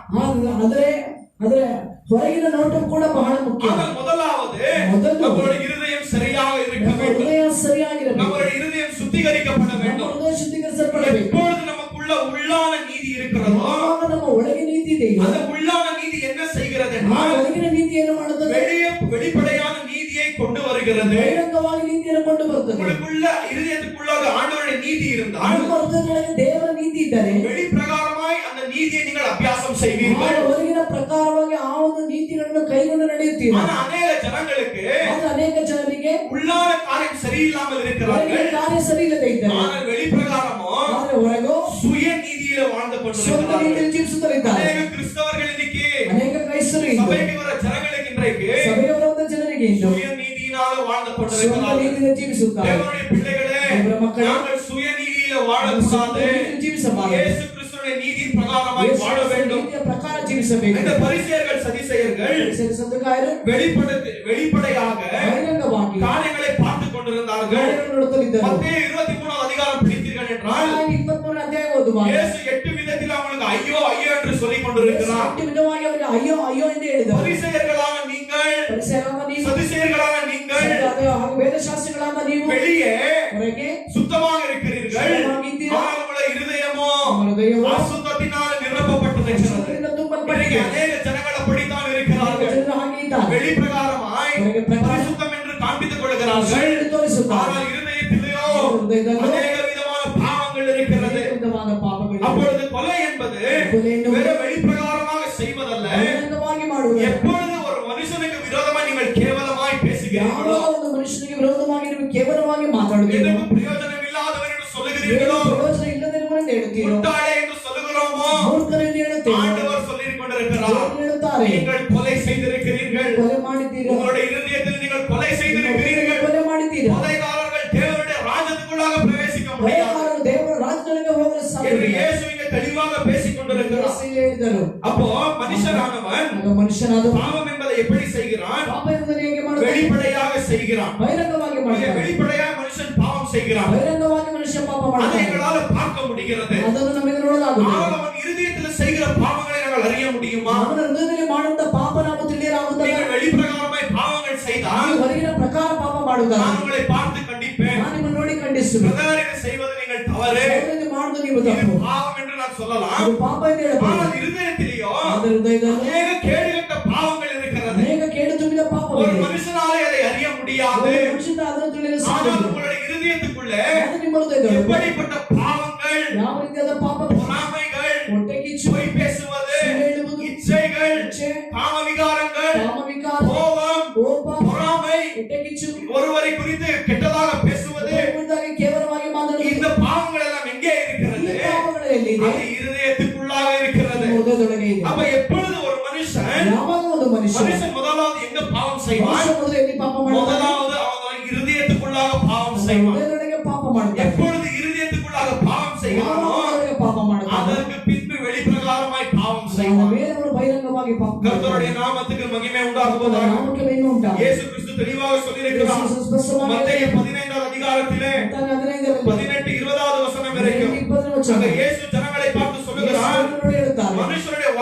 S3: ಆದರೆ ಹೊರಗಿನ ನೋಟ ಕೂಡ ಬಹಳ ಮುಖ್ಯ.
S4: ஆனால் முதலாவது
S3: முதல்ல
S4: நம்மளுடைய இருதயம் சரியாக இருக்க
S3: ನಮ್ಮ
S4: வேண்டும்.
S3: ಹೃದಯ ಸರಿಯಾಗಿರಬೇಕು.
S4: நம்மளுடைய இருதயம் சுத்திகரிக்கப்பட
S3: ನಮ್ಮ
S4: வேண்டும்.
S3: ಹೃದಯ ಶುದ್ಧೀಕರಿಸಲ್ಪಡಬೇಕು.
S4: எப்பொழுது நமக்குள்ள உள்ளான நீதி இருக்கிறதோ
S3: ಯಾವಾಗ ನಮ್ಮ ಒಳಗೆ ನೀತಿ ಇದೆಯೋ
S4: அந்த உள்ளான நீதி என்ன செய்கிறது
S3: ಆ
S4: என்றால்
S3: ಒಳಗಿನ ನೀತಿ ಏನು ಮಾಡುತ್ತದೆ?
S4: வெளிப்படையான நீதியை கொண்டு வருகிறது.
S3: ಬಹಿರಂಗವಾಗಿ ನೀತಿಯನ್ನು ಕೊಂಡು ಬರುತ್ತದೆ.
S4: உங்களுக்குள்ள இருதயத்துக்குள்ளாக ஆண்டவருடைய நீதி இருந்தால்
S3: ನಮ್ಮ ಹೃದಯದೊಳಗೆ ದೇವರ ನೀತಿ ಇದ್ದರೆ
S4: வெளிப்பிரகாரமாய் அந்த நீதியை நீங்கள் அபியாசம்
S3: ಆ
S4: செய்வீர்கள்.
S3: ಹೊರಗಿನ ಪ್ರಕಾರವಾಗಿ ಆ ಒಂದು ನೀತಿಗಳನ್ನು ಕೈಗೊಂಡು ನಡೆಯುತ್ತೀರಾ.
S4: ஆனா அநேக ஜனங்களுக்கு
S3: ಆದ್ರೆ ಅನೇಕ ಜನರಿಗೆ
S4: உள்ளான காரியம் சரியில்லாமல்
S3: ಹೊರಗಿನ
S4: இருக்கிறார்கள்.
S3: ಕಾರ್ಯ ಸರಿ ಇಲ್ಲದೆ ಇದ್ದಾರೆ
S4: ஆனால் வெளிப்பிரகாரமோ
S3: ಆದ್ರೆ ಹೊರಗೋ
S4: சுய நீதியில வாழ்ந்து
S3: ಸ್ವಂತ
S4: கொண்டிருக்கிறார்கள்.
S3: ರೀತಿಯಲ್ಲಿ ಜೀವಿಸುತ್ತಿದ್ದಾರೆ.
S4: அநேக கிறிஸ்தவர்கள் இன்னைக்கு
S3: ಅನೇಕ ಕ್ರೈಸ್ತರು ಇಂದು
S4: சபைக்கு வர ஜனங்களுக்கு இன்றைக்கு
S3: ಸಭೆಯ ಬರುವಂತ ಜನರಿಗೆ ಇಂದು
S4: சுய நீதியினால வாழ்ந்து
S3: ಸ್ವಂತ
S4: கொண்டிருக்கிறார்கள்.
S3: ರೀತಿಯಲ್ಲಿ ಜೀವಿಸುತ್ತಾರೆ.
S4: தேவனுடைய பிள்ளைகளே,
S3: தேவனுடைய மக்களே,
S4: நாங்கள் சுய நீதியில
S3: ಸ್ವಂತ
S4: வாழக்கூடாது.
S3: ರೀತಿಯಲ್ಲಿ ಜೀವಿಸಬಾರದು.
S4: இயேசு கிறிஸ்துவின் நீதியின் பிரகாரமாய் வாழ
S3: ಯೇಸು
S4: வேண்டும்.
S3: ರೀತಿಯ ಪ್ರಕಾರ ಜೀವಿಸಬೇಕು.
S4: இந்த பரிசேயர்கள் சதிசேயர்கள்
S3: ಸದ್ದುಕಾಯರು
S4: வெளிப்படையாக
S3: ಬಹಿರಂಗವಾಗಿ
S4: காரியங்களை பார்த்துக் கொண்டிருந்தார்கள்.
S3: ಕಾರ್ಯಗಳನ್ನು ನೋಡುತ್ತಲಿದ್ದರು.
S4: மத்தேயு 23 அதிகாரம் பிடித்தீர்கள் என்றால்
S3: 23 ಅಧ್ಯಾಯ ಓದುವಾಗ
S4: இயேசு 8 விதத்தில் அவங்களுக்கு ஐயோ ஐயோ என்று சொல்லிக் கொண்டிருக்கிறார்.
S3: ಎಷ್ಟು ವಿಧವಾಗಿ ಅವರಿಗೆ ಅಯ್ಯೋ ಅಯ್ಯೋ ಎಂದು ಹೇಳಿದರು.
S4: பரிசேயர்களான நீங்கள்,
S3: ಪರಿಸರವಾದ ನೀವು,
S4: சதிசேயர்களான நீங்கள்
S3: ಹಾಗೂ ವೇದಶಾಸ್ತ್ರಗಳಾದ ನೀವು
S4: வெளியே
S3: ಹೊರಗೆ
S4: சுத்தமாக இருக்கிறீர்கள்,
S3: சுத்தமாகிದ್ದೀರಾ.
S4: ஆனால் உங்களுடைய இருதயமோ
S3: ನಿಮ್ಮ ಹೃದಯವು
S4: அசுத்தத்தினால் நிரப்பப்பட்டிருக்கிறது.
S3: ಅಶುದ್ಧದಿಂದ
S4: இன்றைக்கு
S3: ತುಂಬಲ್ಪಟ್ಟಿದೆ.
S4: அநேக ஜனங்கள் அப்படித்தான் இருக்கிறார்கள்.
S3: ಜನರು ಹಾಗೆ ಇದ್ದಾರೆ.
S4: வெளிப்பிரகாரமாய்
S3: ಹೊರಗೆ ಪ್ರಕಾರ
S4: பரிசுத்தம் என்று காண்பித்துக் கொள்கிறார்கள்.
S3: ಸುಳ್ಳು ತೋರಿಸುತ್ತಾರೆ.
S4: ஆனால் இருதயத்திலேயோ
S3: ಹೃದಯದಲ್ಲಿ
S4: அநேக விதமான பாவங்கள் இருக்கிறது.
S3: ವಿಧವಾದ ಪಾಪಗಳು.
S4: அப்பொழுது கொலை என்பது
S3: கொலை என்னும்
S4: வேற வெளிப்பிரகாரமாக செய்வதல்ல.
S3: ಬಹಿರಂಗವಾಗಿ ಮಾಡುವುದು.
S4: எப்பொழுது ஒரு மனுஷனுக்கு விரோதமாய் நீங்கள் கேவலமாய்
S3: ಯಾವ
S4: பேசுகிறீர்களோ,
S3: ಒಂದು ಮನುಷ್ಯನಿಗೆ ವಿರೋಧವಾಗಿ ನೀವು ಕೇವಲವಾಗಿ ಮಾತಾಡುತ್ತೀರೋ,
S4: எதற்கு பிரயோஜனம் இல்லாதவர் என்று சொல்லுகிறீர்களோ,
S3: ಪ್ರಯೋಜನ ಇಲ್ಲದೆಂದು ಹೇಳುತ್ತೀರೋ,
S4: முட்டாளே என்று சொல்லுகிறோமோ,
S3: ಮೂರ್ಖರೆಂದು ಹೇಳುತ್ತೀರೋ,
S4: ஆண்டவர் சொல்லிக் கொண்டிருக்கிறார்.
S3: ದೇವರು ಹೇಳುತ್ತಾರೆ,
S4: நீங்கள் கொலை செய்திருக்கிறீர்கள்.
S3: ಕೊಲೆ ಮಾಡಿದ್ದೀರೋ,
S4: உங்களுடைய இருதயத்தில் நீங்கள் கொலை செய்திருக்கிறீர்கள்.
S3: ಕೊಲೆ ಮಾಡಿದ್ದೀರೋ,
S4: கொலைகாரர்கள் தேவனுடைய ராஜ்யத்துக்குள்ளாக பிரவேசிக்க முடியாது
S3: ಕೊಲೆಗಾರರು ದೇವರ ರಾಜ್ಯದೊಳಗೆ ಹೋಗಲು
S4: என்று
S3: ಸಾಧ್ಯವಿಲ್ಲ.
S4: இயேசு இங்கே தெளிவாக பேசிக் கொண்டிருக்கிறார்.
S3: ಯೇಸು ಹೇಳಿದರು.
S4: அப்போ மனுஷனானவன்
S3: ಆಗ ಮನುಷ್ಯನಾದ
S4: பாவம் என்பதை எப்படி செய்கிறான்?
S3: ಪಾಪ ಎಂಬುದನ್ನು ಹೇಗೆ ಮಾಡುತ್ತಾನೆ?
S4: வெளிப்படையாக செய்கிறான்.
S3: ಬಹಿರಂಗವಾಗಿ
S4: இங்கே
S3: ಮಾಡುತ್ತಾನೆ.
S4: வெளிப்படையாக மனுஷன் பாவம் செய்கிறான்.
S3: ಬಹಿರಂಗವಾಗಿ ಮನುಷ್ಯ ಪಾಪ
S4: அதை
S3: ಮಾಡುತ್ತಾನೆ.
S4: எங்களால பார்க்க முடிகிறது.
S3: ಅದನ್ನು ನಮಗೆ ನೋಡಲಾಗುತ್ತದೆ.
S4: ஆனால் அவன் இருதயத்தில் செய்கிற பாவங்களை நாங்கள் அறிய முடியுமா?
S3: ಅವನ ಹೃದಯದಲ್ಲಿ ಮಾಡುವಂತ ಪಾಪ ನಾವು ತಿಳಿಯಲಾಗುತ್ತದೆ.
S4: நீங்கள் வெளிப்பிரகாரமாய் பாவங்கள் செய்தால்
S3: ನೀವು ಹೊರಗಿನ ಪ್ರಕಾರ ಪಾಪ ಮಾಡುತ್ತಾರೆ.
S4: நான் உங்களை பார்த்து கண்டிப்பேன்.
S3: ನಾನು ನಿಮ್ಮನ್ನು ನೋಡಿ ಖಂಡಿಸುವೆ.
S4: பிரதர், இதை செய்வது நீங்கள் தவறு,
S3: ಅವರನ್ನು ಮಾಡುವುದು ನೀವು
S4: இது
S3: ತಪ್ಪು.
S4: பாவம் என்று நான் சொல்லலாம்.
S3: ಅದು ಪಾಪ ಎಂದು ಹೇಳಬಹುದು.
S4: ஆனால் இருதயத்திலேயோ
S3: ಅದರ ಹೃದಯದಲ್ಲಿ
S4: அநேக கேடுகட்ட பாவங்கள் இருக்கிறது.
S3: ಅನೇಕ ಕೇಡು ತುಂಬಿದ
S4: ஒரு
S3: ಪಾಪವಿದೆ.
S4: மனுஷனாலே அதை அறிய முடியாது.
S3: ಒಬ್ಬ ಮನುಷ್ಯನ ಅದನ್ನು ತಿಳಿಯಲು
S4: ஆனால்
S3: ಸಾಧ್ಯವಿಲ್ಲ.
S4: உங்களுடைய இருதயத்துக்குள்ளே
S3: ಅದು ನಿಮ್ಮ ಹೃದಯದಲ್ಲಿ
S4: எப்படிப்பட்ட பாவங்கள்,
S3: ಯಾವ ರೀತಿಯಾದ ಪಾಪ,
S4: பொறாமைகள்,
S3: ಹೊಟ್ಟೆ ಕಿಚ್ಚು,
S4: பொய் பேசுவது,
S3: ಸುಳ್ಳು ಹೇಳುವುದು,
S4: இச்சைகள்,
S3: ಇಚ್ಛೆ,
S4: காமவிகாரங்கள்,
S3: ಕಾಮವಿಕಾರ,
S4: கோபம்,
S3: ಕೋಪ,
S4: பொறாமை,
S3: ಹೊಟ್ಟೆ ಕಿಚ್ಚು,
S4: ஒருவரை குறித்து கெட்டதாக பேசுவது,
S3: ಒಬ್ಬರಿಗಾಗಿ ಕೇವಲವಾಗಿ ಮಾತನಾಡುವುದು.
S4: இந்த பாவங்கள் எல்லாம் எங்கே
S3: ಈ
S4: இருக்கிறது?
S3: ಪಾಪಗಳು ಎಲ್ಲಿದೆ?
S4: அது இருதயத்துக்குள்ளாக இருக்கிறது.
S3: ನಿಮ್ಮ ಹೃದಯದೊಳಗೆ ಇದೆ.
S4: அப்ப எப்பொழுது ஒரு மனுஷன்
S3: ಯಾವಾಗ ಒಂದು ಮನುಷ್ಯ
S4: முதலாவது எங்க பாவம் செய்வான்?
S3: ಮನುಷ್ಯ ಮೊದಲು ಎಲ್ಲಿ ಪಾಪ ಮಾಡುತ್ತಾನೆ?
S4: முதலாவது அவன் இருதயத்துக்குள்ளாக பாவம் செய்வான்.
S3: ಹೃದಯದೊಳಗೆ ಪಾಪ ಮಾಡುತ್ತಾನೆ.
S4: எப்பொழுது இருதயத்துக்குள்ளாக பாவம் செய்வானோ
S3: ಯಾವಾಗ ಪಾಪ ಮಾಡುತ್ತಾನೆ?
S4: அதற்கு பின்பு வெளிப்பிரகாரமாய் பாவம்
S3: ಅವನ
S4: செய்வான்.
S3: ಬೇರೆಯವರು ಬಹಿರಂಗವಾಗಿ ಪಾಪ
S4: கர்த்தருடைய
S3: ಮಾಡುತ್ತಾರೆ.
S4: நாமத்துக்கு மகிமை
S3: ಅವರ
S4: உண்டாகுவதாக.
S3: ನಾಮಕ್ಕೆ ಮಹಿಮೆ ಉಂಟಾಗಲಿ.
S4: இயேசு கிறிஸ்து தெளிவாக சொல்லியிருக்கிறார்.
S3: ಯೇಸು ಸ್ಪಷ್ಟವಾಗಿ
S4: மத்தேயு 15வது அதிகாரத்திலே
S3: ಮತ್ತಾಯ 15ರಲ್ಲಿ
S4: 18 20வது வசனம் வரைக்கும்
S3: 20ನೇ ವಚನ.
S4: அங்க இயேசு ஜனங்களை பார்த்து சொல்லுகிறார்,
S3: ಯೇಸು ನೋಡಿ ಹೇಳುತ್ತಾರೆ,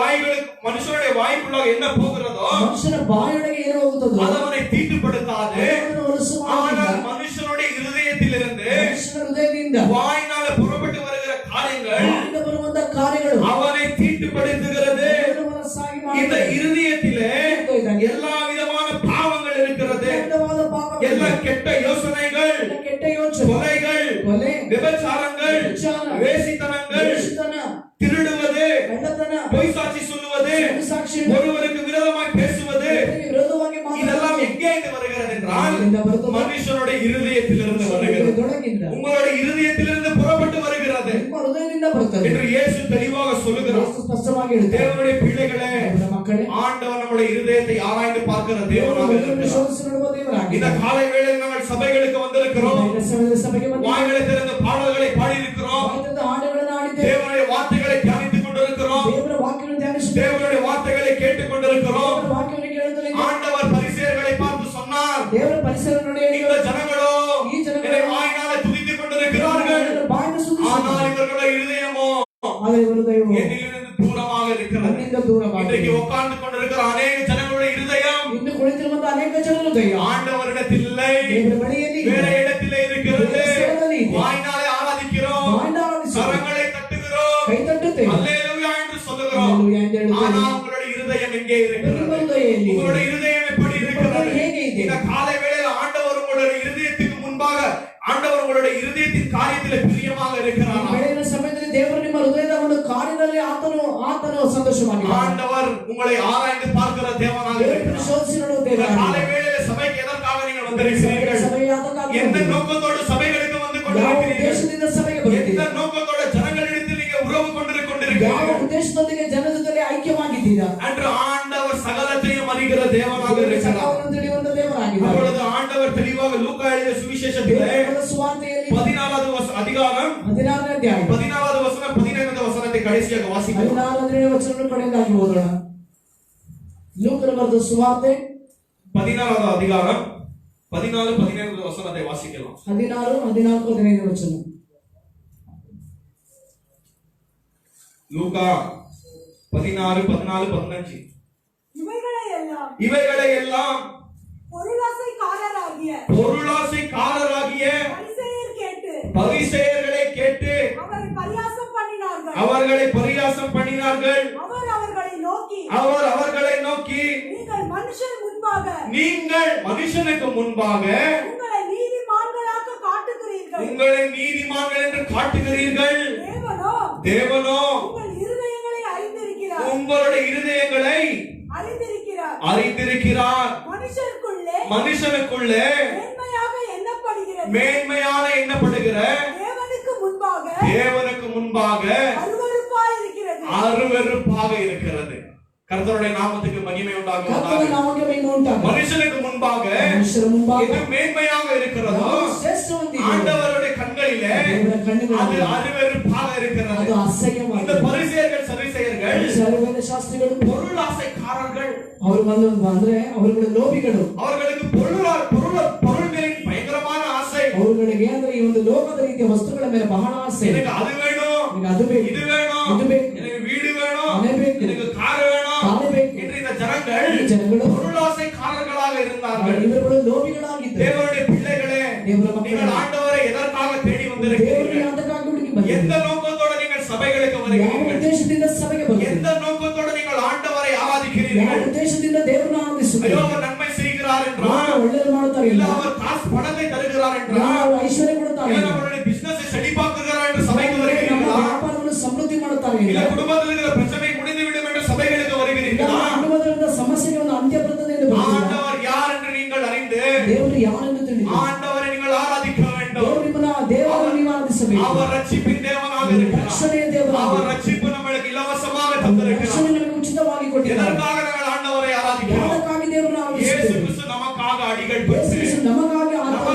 S4: மனுஷனுடைய வாய்க்குள்ளாக என்ன போகிறதோ
S3: ಮನುಷ್ಯನ ಬಾಯೊಳಗೆ ಏನು ಹೋಗುತ್ತದೋ
S4: அது அவனை தீட்டுப்படுத்தாது.
S3: ಅದನ್ನು ಹೊಲಸು
S4: ஆனால்
S3: ಮಾಡುವುದಿಲ್ಲ.
S4: மனுஷனுடைய இருதயத்திலிருந்து
S3: ಮನುಷ್ಯನ ಹೃದಯದಿಂದ
S4: வாயினால புறப்பட்டு வருகிற காரியங்கள்
S3: ಬಾಯಿಂದ ಬರುವಂತ ಕಾರ್ಯಗಳು
S4: அவனை தீட்டுப்படுத்துகிறது.
S3: ಅವನನ್ನು ಹೊಲಸಾಗಿ
S4: இந்த
S3: ಮಾಡುತ್ತದೆ.
S4: இருதயத்திலே
S3: ಹೃದಯದಲ್ಲಿ
S4: எல்லா விதமான பாவங்கள் இருக்கிறது.
S3: ಕೆಟ್ಟವಾದ ಪಾಪಗಳು,
S4: எல்லா கெட்ட யோசனைகள்,
S3: ಎಲ್ಲ ಕೆಟ್ಟ ಯೋಚನೆ,
S4: கொலைகள்,
S3: ಕೊಲೆ,
S4: விபச்சாரங்கள்,
S3: ವ್ಯಭಿಚಾರ,
S4: வேசித்தனங்கள்,
S3: ದುಷ್ಟತನ,
S4: திருடுவது,
S3: ಕಳ್ಳತನ,
S4: பொய் சாட்சி சொல்லுவது,
S3: ಸಾಕ್ಷಿ,
S4: ஒருவருக்கு விரோதமாய் பேசுவது,
S3: ಒಬ್ಬರಿಗೆ ವಿರೋಧವಾಗಿ
S4: இதெல்லாம்
S3: ಮಾತನಾಡುವುದು
S4: எங்கே இருந்து வருகிறது என்றால்
S3: ಎಲ್ಲಿಂದ ಬರುತ್ತದೆ?
S4: மனுஷனுடைய இருதயத்திலிருந்து வருகிறது.
S3: ಹೃದಯದೊಳಗಿಂದ,
S4: உங்களுடைய இருதயத்திலிருந்து புறப்பட்டு வருகிறது
S3: ನಿಮ್ಮ ಹೃದಯದಿಂದ ಬರುತ್ತದೆ.
S4: என்று இயேசு தெளிவாக சொல்லுகிறார்.
S3: ಯೇಸು ಸ್ಪಷ್ಟವಾಗಿ ಹೇಳುತ್ತಾರೆ,
S4: தேவனுடைய பிள்ளைகளே,
S3: ದೇವರ ಮಕ್ಕಳೇ,
S4: ஆண்டவர் நம்முடைய இருதயத்தை ஆராய்ந்து பார்க்கிற
S3: ದೇವರು
S4: தேவனாக
S3: ಹೃದಯವನ್ನು
S4: இருக்கிறார்.
S3: ಶೋಧಿಸಿ ನೋಡುವ
S4: இந்த
S3: ದೇವರಾಗಿದ್ದಾನೆ.
S4: காலை வேளையில் நாங்கள் சபைகளுக்கு வந்திருக்கிறோம்.
S3: ಸಭೆಗೆ ಬಂದು
S4: வாய்களை திறந்து பாடல்களை பாடி இருக்கிறோம்.
S3: ವಾಕ್ಯದ ಹಾಡುಗಳನ್ನು ಹಾಡಿದ್ದೇವೆ.
S4: தேவனுடைய வார்த்தைகளை தியானித்துக் கொண்டிருக்கிறோம்.
S3: ದೇವರ ವಾಕ್ಯವನ್ನು ಧ್ಯಾನಿಸುತ್ತೇವೆ.
S4: தேவனுடைய வார்த்தைகளை கேட்டுக் கொண்டிருக்கிறோம்.
S3: ದೇವರ ವಾಕ್ಯವನ್ನು ಕೇಳುತ್ತಲಿದ್ದೇವೆ.
S4: ஆண்டவர் பரிசேயர்களை பார்த்து சொன்னார்,
S3: ದೇವರ ಪರಿಸರ ನೋಡಿ
S4: இந்த
S3: ಹೇಳಿದರು,
S4: ஜனங்களோ
S3: ಈ ಜನಗಳು
S4: என்னை வாயினால துதித்துக் கொண்டிருக்கிறார்கள்,
S3: ಬಾಯಿಂದ
S4: ஆனால்
S3: ಸ್ತುತಿಸುತ್ತಾರೆ.
S4: இவர்களுடைய இருதயமோ
S3: ಆದರೆ ಇವರ ಹೃದಯವು
S4: என்னிலிருந்து தூரமாக இருக்கிறது.
S3: ನನ್ನಿಂದ ದೂರವಾಗಿದೆ.
S4: இன்றைக்கு உட்கார்ந்து கொண்டிருக்கிற அநேக ஜனங்களுடைய இருதயம்
S3: ಇನ್ನು ಕುಳಿತಿರುವಂತಹ ಅನೇಕ ಜನರ ಹೃದಯ
S4: ஆண்டவரிடத்தில் இல்லை,
S3: ದೇವರ ಬಳಿಯಲ್ಲಿ ಇದೆ.
S4: வேற இடத்திலே இருக்கிறது.
S3: ಬೇರೆ ಸ್ಥಳದಲ್ಲಿ ಇದೆ.
S4: வாயினாலே ஆராதிக்கிறோம்,
S3: ಬಾಯಿಂದ ಆರಾಧಿಸುತ್ತೇವೆ.
S4: கரங்களை தட்டுகிறோம்,
S3: ಕೈ ತಟ್ಟುತ್ತೇವೆ.
S4: அல்லேலூயா என்று சொல்லுகிறோம்.
S3: ಹಲ್ಲೆಲೂಯಾ ಎಂದು ಹೇಳುತ್ತೇವೆ.
S4: ஆனால் உங்களுடைய இருதயம் எங்கே
S3: ನಿಮ್ಮ
S4: இருக்கிறது?
S3: ಹೃದಯ ಎಲ್ಲಿ ಇದೆ?
S4: உங்களுடைய இருதயம் எப்படி இருக்கிறது?
S3: ಹೇಗೆ ಇದೆ?
S4: இந்த காலை வேளையில் ஆண்டவர் உங்களுடைய இருதயத்துக்கு முன்பாக, ஆண்டவர் உங்களுடைய இருதயத்தின் காரியத்திலே பிரியமாக இருக்கிறாரா?
S3: ಬೆಳಗಿನ ಸಮಯದಲ್ಲಿ ದೇವರು ನಿಮ್ಮ ಹೃದಯದ ಒಂದು ಕಾರ್ಯದಲ್ಲಿ ಆತನು ಸಂತೋಷವಾಗಿದ್ದಾನೆ.
S4: ஆண்டவர் உங்களை ஆராய்ந்து பார்க்கிற தேவனாக
S3: ದೇವರು
S4: இருக்கிறார்.
S3: ಶೋಧಿಸಿ ನೋಡುವ
S4: இந்த
S3: ದೇವರಾಗಿದ್ದಾನೆ.
S4: காலை வேளையில் சபைக்கு எதற்காக நீங்கள் வந்திருக்கிறீர்கள்?
S3: ಸಭೆಗೆ ಯಾತಕ್ಕಾಗಿ
S4: எந்த
S3: ಬಂದಿದ್ದೀರಿ?
S4: நோக்கத்தோடு சபைகளுக்கு வந்து
S3: ಯಾವ
S1: வந்திருக்கிறீர்கள்
S3: ಉದ್ದೇಶದಿಂದ ಸಭೆಗೆ ಬರ್ತೀರಿ
S1: எந்த நோக்கத்தோட ஜனங்களிடத்தில் நீங்க உறவு
S3: ಯಾವ
S1: கொண்டிருக்கிறீர்கள்
S3: ಉದ್ದೇಶದೊಂದಿಗೆ ಜನರ ಜೊತೆ ಐಕ್ಯವಾಗಿದ್ದೀರಾ
S1: அன்று ஆண்டவர் சகலத்தையும் அறிகிற தேவனாக இருக்கிறார்
S3: ಸಕಲವನ್ನು ತಿಳಿಯುವಂತ ದೇವರಾಗಿದ್ದಾರೆ
S1: அப்பொழுது ஆண்டவர் தெளிவாக லூக்கா எழுதிய சுவிசேஷத்திலே
S3: ದೇವರ ಸುವಾರ್ತೆಯಲ್ಲಿ
S1: 14வது அதிகாரம்
S3: 16ನೇ ಅಧ್ಯಾಯ
S1: 14வது வசனம் 15வது வசனத்தை கடைசியாக வாசிக்கலாம்
S3: 16ನೇ ವಚನ ಕಡೆಯಿಂದಾಗಿ ಓದೋಣ ಲೂಕನ ಬರೆದ ಸುವಾರ್ತೆ
S1: 14வது அதிகாரம் 14 15வது வசனத்தை வாசிக்கலாம்
S3: 16 14 15 ವಚನ
S1: லூக்கா 16 14 15
S5: இவைகளை எல்லாம்
S1: பொருளாசைக்காரராகிய
S5: பரிசேயர்
S1: பரிசேயர்களை
S5: கேட்டு
S1: கேட்டு
S5: அவரை பரியாசம் பண்ணினார்கள்.
S1: அவர்களை பரியாசம் பண்ணினார்கள்
S5: அவர் அவர்களை நோக்கி
S1: நீங்கள் மனுஷனுக்கு முன்பாக
S5: உங்களை நீதிமான்களாக காட்டுகிறீர்கள்.
S1: உங்களை நீதிமான்கள் என்று காட்டுகிறீர்கள். தேவனோ
S5: உங்கள் இருதயங்களை அறிந்திருக்கிறார்.
S1: உங்களுடைய இருதயங்களை அறிந்திருக்கிறார். மனுஷனுக்குள்ளே மேன்மையான எண்ணப்படுகிற தேவனுக்கு முன்பாக அருவருப்பாக இருக்கிறது. கர்த்தருடைய நாமத்துக்கு மகிமை உண்டாகுவதாக. மனுஷனுக்கு முன்பாக இது மேன்மையாக இருக்கிறதோ ஆண்டவருடைய கண்களிலே அது அருவருப்பாக இருக்கிறது. இந்த பரிசேயர்கள் சதுசேயர்கள் பொருளாசைக்காரர்கள்.
S3: அவர்களுக்கு லோபிಗಳು
S1: அவர்களுக்கு பொருள்களின் பயங்கரமான ஆசை.
S3: அவர்களுக்கு ಅಂದ್ರೆ ಈ ಒಂದು ಲೋಕದ ರೀತಿಯ ವಸ್ತುಗಳ ಮೇಲೆ ಬಹಳ ಆಸೆ.
S1: எனக்கு அது வேணும்,
S3: ಅದು ಬೇಕು,
S1: இது வேணும்,
S3: ಇದು ಬೇಕು,
S1: எனக்கு வீடு வேணும்,
S3: ಮನೆ ಬೇಕು,
S1: எனக்கு கார் வேணும் என்று இந்த ஜனங்கள் பொருளாசைக்காரர்களாக இருந்தார்கள்.
S3: ಇವರುಗಳು ಲೋಭಿಗಳಾಗಿದ್ದರು.
S1: தேவனுடைய பிள்ளைகளே, நீங்கள் ஆண்டவரை எதற்காக தேடி வந்திருக்கிறீர்கள்? எந்த நோக்கத்தோட நீங்கள் சபைகளுக்கு வருகிறீர்கள்?
S3: ಉದ್ದೇಶದಿಂದ ಸಭೆಗೆ ಬರ್ತೀರಿ.
S1: எந்த நோக்கத்தோட நீங்கள் ஆண்டவரை ஆராதிக்கிறீர்கள்?
S3: ಯಾವ ಉದ್ದೇಶದಿಂದ ದೇವರನ್ನು ಆರಾಧಿಸುತ್ತೀರಿ?
S1: ஐயோ அவர் நன்மை செய்கிறார் என்றால்,
S3: ಒಳ್ಳೆಯದು ಮಾಡುತ್ತಾರೆ
S1: இல்ல
S3: ಇಲ್ಲ,
S1: அவர் காசு பணத்தை தருகிறார் என்றால்,
S3: ಅವರು ಐಶ್ವರ್ಯ ಕೊಡುತ್ತಾರೆ
S1: இல்ல
S3: ಇಲ್ಲ,
S1: நம்மளுடைய பிசினஸ் செழிப்பாக்குகிறார் என்று சபைக்கு
S3: ನಮ್ಮ
S1: வருகிறீர்களா?
S3: ವ್ಯಾಪಾರವನ್ನು ಸಮೃದ್ಧಿ ಮಾಡುತ್ತಾರೆ
S1: இல்ல
S3: ಇಲ್ಲ,
S1: குடும்பத்தில் இருக்கிற பிரச்சனை முடிந்துவிடும் என்று சபைகளுக்கு வருகிறீர்களா?
S3: ಕುಟುಂಬದಲ್ಲಿರುವ ಸಮಸ್ಯೆಗೆ ಒಂದು ಅಂತ್ಯ ಬರುತ್ತದೆ ಎಂದು ಬರ್ತೀರಾ?
S1: ஆண்டவர் யார் என்று நீங்கள் அறிந்து
S3: ದೇವರು ಯಾರೆಂದು ತಿಳಿದು
S1: ஆண்டவரை நீங்கள் ஆராதிக்க வேண்டும்.
S3: ದೇವರನ್ನು ನೀವು ಆರಾಧಿಸಬೇಕು.
S1: அவர் ரட்சிப்பின் தேவனாக இருக்கிறார்.
S3: ರಕ್ಷಣೆಯ ದೇವರು.
S1: அவர் ரட்சிப்பு நம்மளுக்கு இலவசமாக தந்திருக்கிறார்.
S3: ರಕ್ಷಣೆ ನಮಗೆ ಉಚಿತವಾಗಿ ಕೊಟ್ಟಿದ್ದಾರೆ.
S1: எதற்காக நாங்கள் ஆண்டவரை ஆராதிக்கிறோம்?
S3: ಯಾತಕ್ಕಾಗಿ ದೇವರನ್ನು
S1: இயேசு
S3: ಆರಾಧಿಸುತ್ತೇವೆ?
S1: கிறிஸ்து நமக்காக அடிகள்
S3: ಯೇಸು
S1: பட்டு,
S3: ಕ್ರಿಸ್ತು ನಮಗಾಗಿ
S1: நமக்காக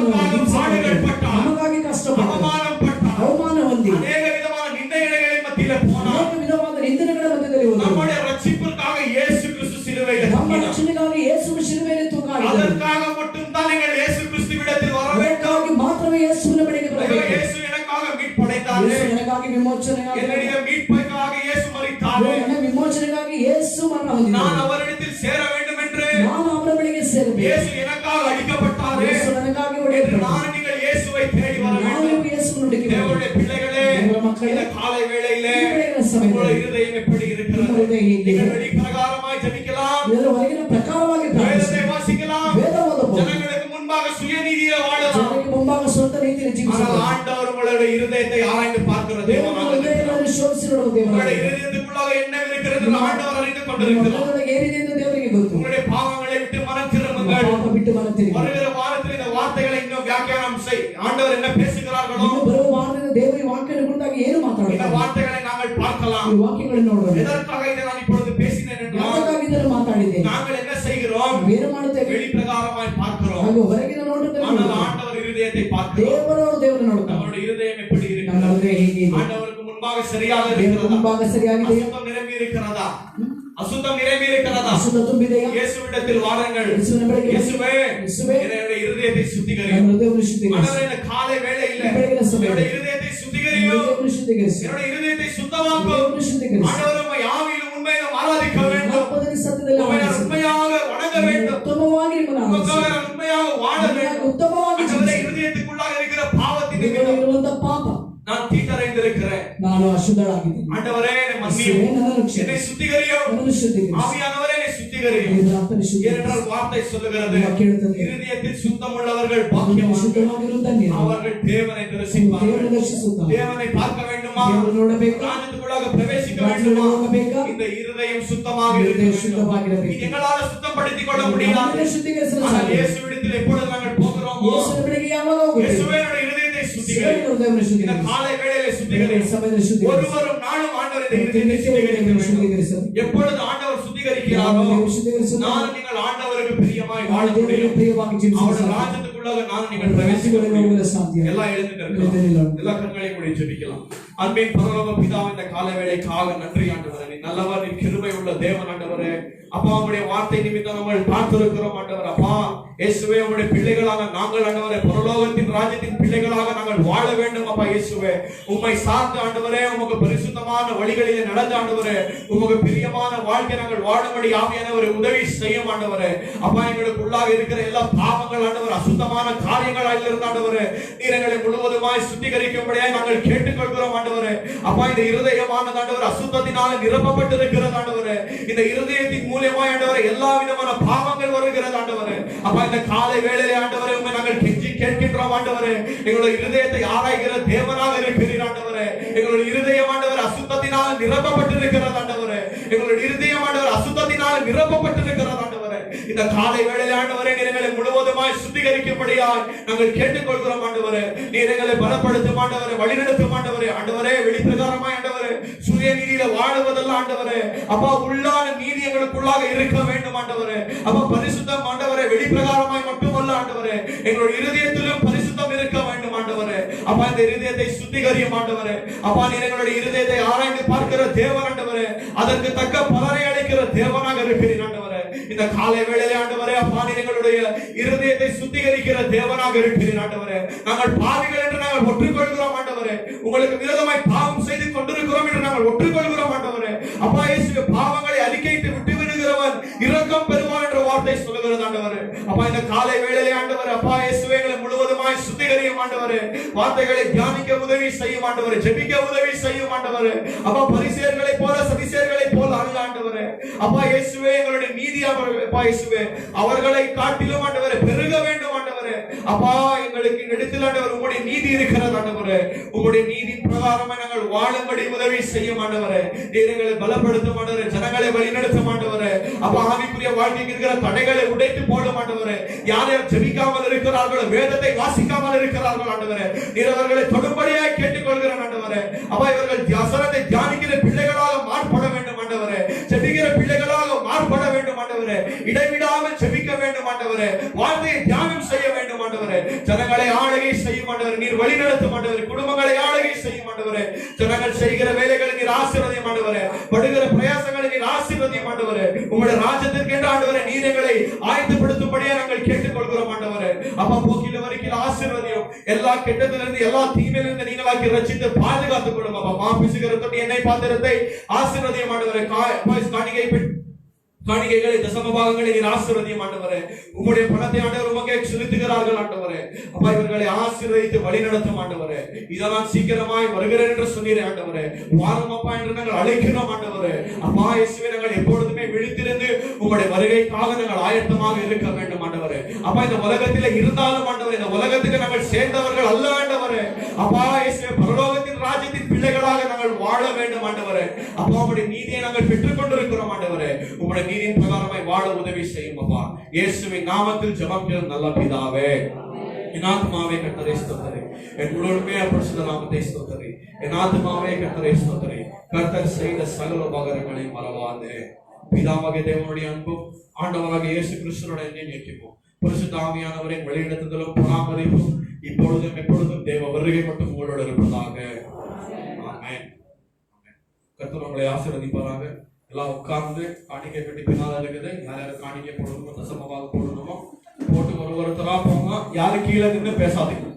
S1: பாடுகள் பட்டார்,
S3: ನಮಗಾಗಿ ಕಷ್ಟಪಟ್ಟು
S1: அவமானம் பட்டார்,
S3: ಅವಮಾನ ಹೊಂದಿ
S1: அநேக விதமான நிந்தைகளின் மத்தியில போனார்.
S3: ಅನೇಕ ವಿಧವಾದ ನಿಂದನೆಗಳ ಮಧ್ಯದಲ್ಲಿ ಹೋದರು.
S1: நம்முடைய ரட்சிப்பிற்காக இயேசு கிறிஸ்து சிலுவையில்
S3: ನಮ್ಮ
S1: தொங்கினார்.
S3: ರಕ್ಷಣೆಗಾಗಿ ಯೇಸು ಶಿಲುಬೆಯಲ್ಲಿ ತೂಗಾಡಿದರು.
S1: அதற்காக மட்டும் தான் நீங்கள் இயேசு கிறிஸ்துவிடத்தில் வர வேண்டும்.
S3: ಅದಕ್ಕಾಗಿ ಮಾತ್ರವೇ ಯೇಸುವಿನ ಬಳಿಗೆ
S1: ஐயோ,
S3: ಬರಬೇಕು.
S1: இயேசு எனக்காக மீட்படைத்தார்,
S3: ಯೇಸು ನನಗಾಗಿ ವಿಮೋಚನೆಗಾಗಿ
S1: என்னுடைய மீட்பைக்காக இயேசு மரித்தார்,
S3: ನನ್ನ ವಿಮೋಚನೆಗಾಗಿ ಯೇಸು ಮರಣ ಹೊಂದಿದರು.
S1: நான் அவரிடத்தில் சேர வேண்டும் என்று
S3: ನಾನು ಅವರ ಬಳಿಗೆ ಸೇರಬೇಕು.
S1: இயேசு எனக்காக அடிக்கப்பட்டார்
S3: ಯೇಸು ನನಗಾಗಿ
S1: என்று
S3: ಹೊಡೆಯಲ್ಪಟ್ಟರು.
S1: நான் நீங்கள் இயேசுவை தேடி வர
S3: ನಾನು
S1: வேண்டும்.
S3: ಯೇಸುವನ್ನು ಹುಡುಕಿ
S1: தேவனுடைய பிள்ளைகளே,
S3: தேவனுடைய மக்களே,
S1: இந்த காலை வேளையிலே
S3: ಈ ಬೆಳಗಿನ ಸಮಯದಲ್ಲಿ
S1: உங்களுடைய இருதயம் எப்படி இருக்கிறது?
S3: ನಿಮ್ಮ ಹೃದಯ ಹೇಗಿದೆ?
S1: நீங்கள் வெளி பிரகாரமாய் ஜெபிக்கலாம்,
S3: ಇದರ ಹೊರಗಿನ ಪ್ರಕಾರವಾಗಿ ಪ್ರಾರ್ಥಿಸಿ,
S1: வேதத்தை வாசிக்கலாம்,
S3: ವೇದ ಓದಬಹುದು,
S1: ஜனங்களுக்கு முன்பாக சுயநீதியிலே வாழலாம்.
S3: ಜನರಿಗೆ ಮುಂಭಾಗ ಸ್ವಂತ ರೀತಿಯಲ್ಲಿ
S1: ஆனால்
S3: ಜೀವಿಸಬಹುದು.
S1: ஆண்டவர் உங்களுடைய இருதயத்தை ஆராய்ந்து பார்க்கிற
S3: ದೇವರು
S1: தேவனாக இருக்கிறார்.
S3: ಹೃದಯಗಳನ್ನು ಶೋಧಿಸಿ ನೋಡುವ
S1: உங்களுடைய
S3: ದೇವರಾಗಿದ್ದಾನೆ.
S1: இருதயத்துக்குள்ளாக என்ன இருக்கிறது என்று ஆண்டவர் அறிந்து
S3: ನಿಮ್ಮ
S1: கொண்டிருக்கிறார்.
S3: ಹೃದಯದೊಳಗೆ ಏನಿದೆ ಎಂದು ದೇವರಿಗೆ ಗೊತ್ತು.
S1: உங்களுடைய பாவங்களை விட்டு மனம்
S3: ನಿಮ್ಮ
S1: திரும்புங்கள்.
S3: ಪಾಪ ಬಿಟ್ಟು ಮನ ತಿರುಗಿ.
S1: வருகிற வாரத்தில் இந்த வார்த்தைகளை இன்னும் வியாக்கியானம் செய். ஆண்டவர் என்ன பேசுகிறார்களோ
S3: ಇನ್ನು ಬರುವ ವಾರದಿಂದ ದೇವರು ಈ ವಾಕ್ಯದ ಕುರಿತಾಗಿ ಏನು
S1: இந்த
S3: ಮಾತಾಡುತ್ತಾರೆ?
S1: வார்த்தைகளை நாங்கள் பார்க்கலாம்.
S3: ಈ ವಾಕ್ಯಗಳನ್ನು ನೋಡೋಣ.
S1: எதற்காக இதை நான் இப்பொழுது பேசினேன் என்றால்,
S3: ಯಾತಕ್ಕಾಗಿ ಇದನ್ನು ಮಾತಾಡಿದ್ದೇನೆ?
S1: நாங்கள் என்ன செய்கிறோம்?
S3: ನಾವು ಏನು ಮಾಡುತ್ತೇವೆ?
S1: வெளி பிரகாரமாய் பார்க்கிறோம்.
S3: ಹಾಗೂ ಹೊರಗಿನ ನೋಟದಲ್ಲಿ
S1: ஆனால்
S3: ನೋಡುತ್ತೇವೆ.
S1: ஆண்டவர் இருதயத்தை பார்க்கிறோம்.
S3: ದೇವರು ನೋಡುತ್ತಾರೆ.
S1: நம்முடைய இருதயம் எப்படி
S3: ನಮ್ಮ
S1: இருக்கிறது?
S3: ಹೃದಯ ಹೇಗಿದೆ?
S1: ஆண்டவருக்கு முன்பாக சரியாக
S3: ದೇವರ
S1: இருக்கிறதா?
S3: ಮುಂಭಾಗ ಸರಿಯಾಗಿದೆ?
S1: அசுத்தம் நிரம்பி இருக்கிறதா? அசுத்தம் நிரம்பி இருக்கிறதா?
S3: ಅಶುದ್ಧ ತುಂಬಿದೆಯಾ?
S1: இயேசுவிடத்தில் வாருங்கள்.
S3: ಯೇಸುವಿನ ಬಳಿಗೆ
S1: இயேசுவே,
S3: ಯೇಸುவே,
S1: என்னுடைய இருதயத்தை
S3: ನನ್ನ
S1: சுத்திகரியும்.
S3: ಹೃದಯವನ್ನು ಶುದ್ಧೀಕರಿಸು.
S1: ஆண்டவரே, இந்த காலை வேளையில
S3: ಬೆಳಗಿನ ಸಮಯ
S1: என்னுடைய இருதயத்தை
S3: ನನ್ನ
S1: சுத்திகரியும்.
S3: ಹೃದಯವನ್ನು ಶುದ್ಧೀಕರಿಸು.
S1: என்னுடைய இருதயத்தை சுத்தமாக்கும்.
S3: ಹೃದಯವನ್ನು ಶುದ್ಧೀಕರಿಸು.
S1: ஆண்டவரே, உம்மை ஆவியிலும் உண்மையிலும் ஆராதிக்க வேண்டும்.
S3: ಆತ್ಮದಲ್ಲಿ ಸತ್ಯದಲ್ಲಿ
S1: உம்மை நான்
S3: ಆರಾಧಿಸು.
S1: உண்மையாக வணங்க வேண்டும்.
S3: ಉತ್ತಮವಾಗಿ ನಿಮ್ಮನ್ನು ಆರಾಧಿಸು.
S1: உமக்காக நான் உண்மையாக வாழ வேண்டும்.
S3: ಉತ್ತಮವಾಗಿ
S1: ஆண்டவரே,
S3: ಜೀವಿಸು.
S1: இருதயத்துக்குள்ளாக இருக்கிற பாவத்தின்
S3: ನಿಮ್ಮಲ್ಲಿ
S1: நிமித்தம்
S3: ಇರುವಂತ ಪಾಪ
S1: நான் தீட்டறைந்திருக்கிறேன்.
S3: ನಾನು ಅಶುದ್ಧಳಾಗಿದ್ದೇನೆ.
S1: ஆண்டவரே, என்னை
S3: ಯೇಸುವೇ,
S1: மன்னியும்.
S3: ನನ್ನನ್ನು ಕ್ಷಮಿಸು.
S1: என்னை சுத்திகரியும்.
S3: ನನ್ನನ್ನು ಶುದ್ಧೀಕರಿಸು.
S1: ஆவியானவரே, என்னை சுத்திகரியும்.
S3: ದೇವರ ಆತ್ಮನ ಶುದ್ಧೀಕರಿಸು.
S1: ஏனென்றால் வார்த்தை சொல்லுகிறது,
S3: ವಾಕ್ಯ ಹೇಳುತ್ತದೆ,
S1: இருதயத்தில் சுத்தம் உள்ளவர்கள்
S3: ನೀವು
S1: பாக்கியவான்கள்,
S3: ಶುದ್ಧವಾಗಿರುವ ಧನ್ಯರು.
S1: அவர்கள் தேவனை தரிசிப்பார்கள்.
S3: ದೇವರನ್ನು ದರ್ಶಿಸುತ್ತಾರೆ.
S1: தேவனை பார்க்க வேண்டுமா?
S3: ದೇವರನ್ನು ನೋಡಬೇಕಾ?
S1: ராஜ்யத்துக்குள்ளாக பிரவேசிக்க
S3: ರಾಜ್ಯದಲ್ಲಿ
S1: வேண்டுமா?
S3: ಹೋಗಬೇಕಾ?
S1: இந்த இருதயம் சுத்தமாக இருக்க
S3: ಹೃದಯ
S1: வேண்டும்.
S3: ಶುದ್ಧವಾಗಿರಬೇಕು.
S1: இது எங்களால் சுத்தப்படுத்திக் கொள்ள முடியாது.
S3: ನಮ್ಮನ್ನು ಶುದ್ಧೀಕರಿಸಲು
S1: ஆனால்
S3: ಸಾಧ್ಯ.
S1: இயேசுவிடத்தில் எப்பொழுது நாங்கள் போகிறோமோ,
S3: ಯೇಸುವಿನ ಬಳಿಗೆ ಯಾವಾಗ ಹೋಗುತ್ತೇವೆ?
S1: இயேசுவே, என்னுடைய இருதயத்தை சுத்திகரியும்.
S3: சிவனின் ஹிருதயத்தை
S4: இந்த
S3: சுத்திகரிசு.
S4: காலை வேளையிலே
S3: இந்த
S4: சுத்திகரிசு.
S3: சமயத்தில் சுத்திகரிசு.
S4: ஒவ்வொரு நாளும் ஆண்டவர் இந்த இருதயத்தை சுத்திகரிக்க வேண்டும். எப்பொழுது ஆண்டவர் சுத்திகரிக்கிறாரோ நான் நீங்கள் ஆண்டவருக்கு பிரியமாய் வாழ முடியும். அவருடைய ராஜ்யத்துக்குள்ளாக நான் நீங்கள் பிரவேசிக்க முடியும். எல்லாம் எழுந்து நிற்கலாம். எல்லா கண்களையும் மூடி ஜெபிக்கலாம். அன்பின் பரலோக பிதாவே, இந்த காலை வேளைக்காக நன்றி ஆண்டவரே. நீ நல்லவர், நீ கிருபை உள்ள தேவன் ஆண்டவரே. அப்பா, உங்களுடைய வார்த்தை நிமித்தம் நாங்கள் பார்த்திருக்கிறோம் ஆண்டவர். அப்பா இயேசுவே, உங்களுடைய பிள்ளைகளாக நாங்கள் ஆண்டவரே பரலோகத்தின் ராஜ்யத்தின் பிள்ளைகளாக நாங்கள் வாழ வேண்டும். அப்பா இயேசுவே, உம்மை சார்ந்த ஆண்டவரே, உமக்கு பரிசுத்தமான வழிகளிலே நடந்த ஆண்டவரே, உமக்கு பிரியமான வாழ்க்கை நாங்கள் வாழும்படி ஆவியானவரே உதவி செய்யும் ஆண்டவரே. அப்பா, எங்களுக்கு உள்ளாக இருக்கிற எல்லா பாவங்கள் ஆண்டவர் அசுத்தமான காரியங்களாக இருந்த ஆண்டவரே, நீர் எங்களை முழுவதுமாய் சுத்திகரிக்கும்படியாய் நாங்கள் கேட்டுக்கொள்கிறோம் ஆண்டவரே. அப்பா, இந்த இருதயமான ஆண்டவர் அசுத்தத்தினால நிரப்பப்பட்டிருக்கிறது ஆண்டவரே. இந்த இருதயத்தின் மூலமாய் ஆண்டவரே எல்லா விதமான பாவங்கள் வருகிறது ஆண்டவரே. அப்பா, இந்த காலை வேளையிலே ஆண்டவரே உம்மை நாங்கள் கெஞ்சி கேட்கின்றோம் ஆண்டவரே. எங்களுடைய இருதயத்தை ஆராய்கிற தேவனாக இருக்கிறீர் ஆண்டவரே. எங்களுடைய இருதயம் ஆண்டவர் அசுத்தத்தினால் நிரப்பப்பட்டிருக்கிறது ஆண்டவரே. எங்களுடைய இருதயம் ஆண்டவர் அசுத்தத்தினால் நிரப்பப்பட்டிருக்கிறது ஆண்டவரே. இந்த காலை வேளையிலே ஆண்டவரே நீர் எங்களை முழுவதுமாய் சுத்திகரிக்கும்படியாய் நாங்கள் கேட்டுக்கொள்கிறோம் ஆண்டவரே. நீர் எங்களை பலப்படுத்தும் ஆண்டவரே, வழிநடத்தும் ஆண்டவரே. ஆண்டவரே, வெளிப்பிரகாரமாய் ஆண்டவரே சுய நீதியில வாழுவதல்ல ஆண்டவரே. அப்பா, உள்ளான நீதி எங்களுக்குள்ளாக இருக்க வேண்டும் ஆண்டவரே. அப்பா, பரிசுத்தம் ஆண்டவரே வெளிப்பிரகாரமாய் மட்டுமல்ல ஆண்டவரே, எங்களுடைய இருதயத்திலும் பரிசுத்தம் இருக்க வேண்டும் ஆண்டவரே. அப்பா, இந்த இருதயத்தை சுத்திகரியும் ஆண்டவரே. அப்பா, நீர் எங்களுடைய இருதயத்தை ஆராய்ந்து பார்க்கிற தேவன் ஆண்டவரே. அதற்கு தக்க பலனை அளிக்கிற தேவனாக இருக்கிறீர் ஆண்டவரே. இந்த காலை வேளையிலே ஆண்டவரே, அப்பா, நீர் எங்களுடைய இருதயத்தை சுத்திகரிக்கிற தேவனாக இருக்கிறீர் ஆண்டவரே. நாங்கள் பாவிகள் என்று நாங்கள் ஒற்றுக்கொள்கிறோம் ஆண்டவரே. உங்களுக்கு விரோதமாய் பாவம் செய்து கொண்டிருக்கிறோம் என்று நாங்கள் ஒற்றுக்கொள்கிறோம் ஆண்டவரே. அப்பா இயேசுவே, பாவங்களை அறிக்கையிட்டு விட்டு விடுகிறவன் இரக்கம் பெறுவான் என்ற வார்த்தை சொல்லுகிறது ஆண்டவரே. அப்பா, இந்த காலை வேளையிலே ஆண்டவரே, அப்பா இயேசுவே, எங்களை முழுவதுமாய் சுத்திகரியும் ஆண்டவரே. வார்த்தைகளை தியானிக்க உதவி செய்யும் ஆண்டவரே, ஜெபிக்க உதவி செய்யும் ஆண்டவரே. அப்பா, பரிசேயர்களை போல சதிசேயர்களை போல அல்ல ஆண்டவரே. அப்பா இயேசுவே, எங்களுடைய நீதி அப்பா இயேசுவே அவர்களை காட்டிலும் ஆண்டவரே பெருக வேண்டும் ஆண்டவரே. அப்பா, எங்களுக்கு இடத்தில் ஆண்டவர் உங்களுடைய நீதி இருக்கிறது ஆண்டவரே. உங்களுடைய நீதி பிரகாரமாக நாங்கள் வாழும்படி உதவி செய்யும் ஆண்டவரே. நீர் எங்களை பலப்படுத்தும் ஆண்டவரே, ஜனங்களை வழிநடத்தும் ஆண்டவரே. அப்பா, ஆவிக்குரிய வாழ்க்கைக்கு இருக்கிற தடைகளை உடைத்து போடும் ஆண்டவரே. யார் யார் ஜெபிக்காமல் இருக்கிறார்களோ, வேதத்தை வாசிக்காமல் இருக்கிறார்கள் ஆண்டவரே, நீர் அவர்களை தொடும்படியாக கேட்டுக்கொள்கிறேன் ஆண்டவரே. அப்பா, இவர்கள் வசனத்தை தியானிக்கிற பிள்ளைகளாக மாறுபட வேண்டும் ஆண்டவரே. ஜெபிக்கிற பிள்ளைகளாக மாறுபட வேண்டும் ஆண்டவரே. இடைவிடாமல் ஜெபிக்க வேண்டும் ஆண்டவரே. வார்த்தையை தியானம் செய்ய வேண்டும் ஆண்டவரே. ஜனங்களை ஆளுகை செய்யும் ஆண்டவரே. நீர் வழிநடத்தும் ஆண்டவரே. குடும்பங்களை ஆளுகை செய்யும் ஆண்டவரே. ஜனங்கள் செய்கிற வேலைகளை நீர் ஆசீர்வதியும் ஆண்டவரே. படுகிற பிரயாசங்களை நீர் ஆசீர்வதியும் ஆண்டவரே. உங்களுடைய ராஜ்யத்திற்கு என்று ஆண்டவரே நீர் எங்களை ஆயத்தப்படுத்தும்படியா நாங்கள் கேட்டுக்கொள்கிறோம் ஆண்டவரே. அப்பா, போக்கில வரைக்கும் ஆசீர்வதியும். எல்லா கெட்டதிலிருந்து எல்லா தீமையிலிருந்து நீங்களாக்கி ரட்சித்து பாதுகாத்துக் கொள்ளும். அப்பா, மாபிசுகிற தொட்டி எண்ணெய் பாத்திரத்தை ஆசீர்வதியும் ஆண்டவரே. காணிக்கைகளை தசம பாகங்களை நீர் ஆசீர்வதியும் ஆண்டவரே. உம்முடைய பணத்தை ஆண்டவர் உமக்கே செலுத்துகிறார்கள் ஆண்டவரே. அப்பா, இவர்களை ஆசீர்வதித்து வழி நடத்தும் ஆண்டவரே. இதெல்லாம் சீக்கிரமாய் வருகிறேன் என்று சொன்னீரே ஆண்டவரே. வாரும் அப்பா என்று நாங்கள் அழைக்கிறோம் ஆண்டவரே. அப்பா இயேசுவே, நாங்கள் எப்பொழுதுமே விழித்திருந்து உங்களுடைய வருகைக்காக நாங்கள் ஆயத்தமாக இருக்க வேண்டும் ஆண்டவரே. அப்பா, இந்த உலகத்திலே இருந்தாலும் ஆண்டவரே, இந்த உலகத்துக்கு நாங்கள் சேர்ந்தவர்கள் அல்ல ஆண்டவரே. அப்பா இயேசுவே, பரலோகத்தின் ராஜ்யத்தின் பிள்ளைகளாக நாங்கள் வாழ வேண்டும் ஆண்டவரே. அப்பா, உங்களுடைய நீதியை நாங்கள் பெற்றுக் கொண்டிருக்கிறோம் ஆண்டவரே. உங்களுடைய நீதியின் பிரகாரமாய் வாழ உதவி செய்யும் அப்பா. இயேசுவின் நாமத்தில் ஜெபம் கேளும் நல்ல பிதாவே. என் ஆத்மாவே கர்த்தரை ஸ்தோத்திரி. என் முழுமே பரிசுத்த நாமத்தை ஸ்தோத்திரி. என் ஆத்மாவே கர்த்தரை ஸ்தோத்திரி. கர்த்தர் செய்த சகல உபகாரங்களை மறவாதே. பிதாவாகிய தேவனுடைய அன்பும் ஆண்டவராகிய இயேசு கிறிஸ்துவினுடைய ஐக்கியமும் பரிசுத்த ஆவியானவரின் வழிநடத்துதலும் பராமரிப்பும் இப்பொழுதும் எப்பொழுதும் தேவ வருகை மட்டும் உங்களோடு இருப்பதாக. ஆமென். கர்த்தர் உங்களை ஆசீர்வதிப்பாராக. எல்லாம் உட்கார்ந்து காணிக்கை பெட்டி பின்னால் இருக்குது. யார் யாரும் காணிக்கை போடணுமோ, தசமமாக போடணுமோ போட்டு ஒருத்தரா போங்க. யாரும் கீழே நின்று பேசாதீங்க.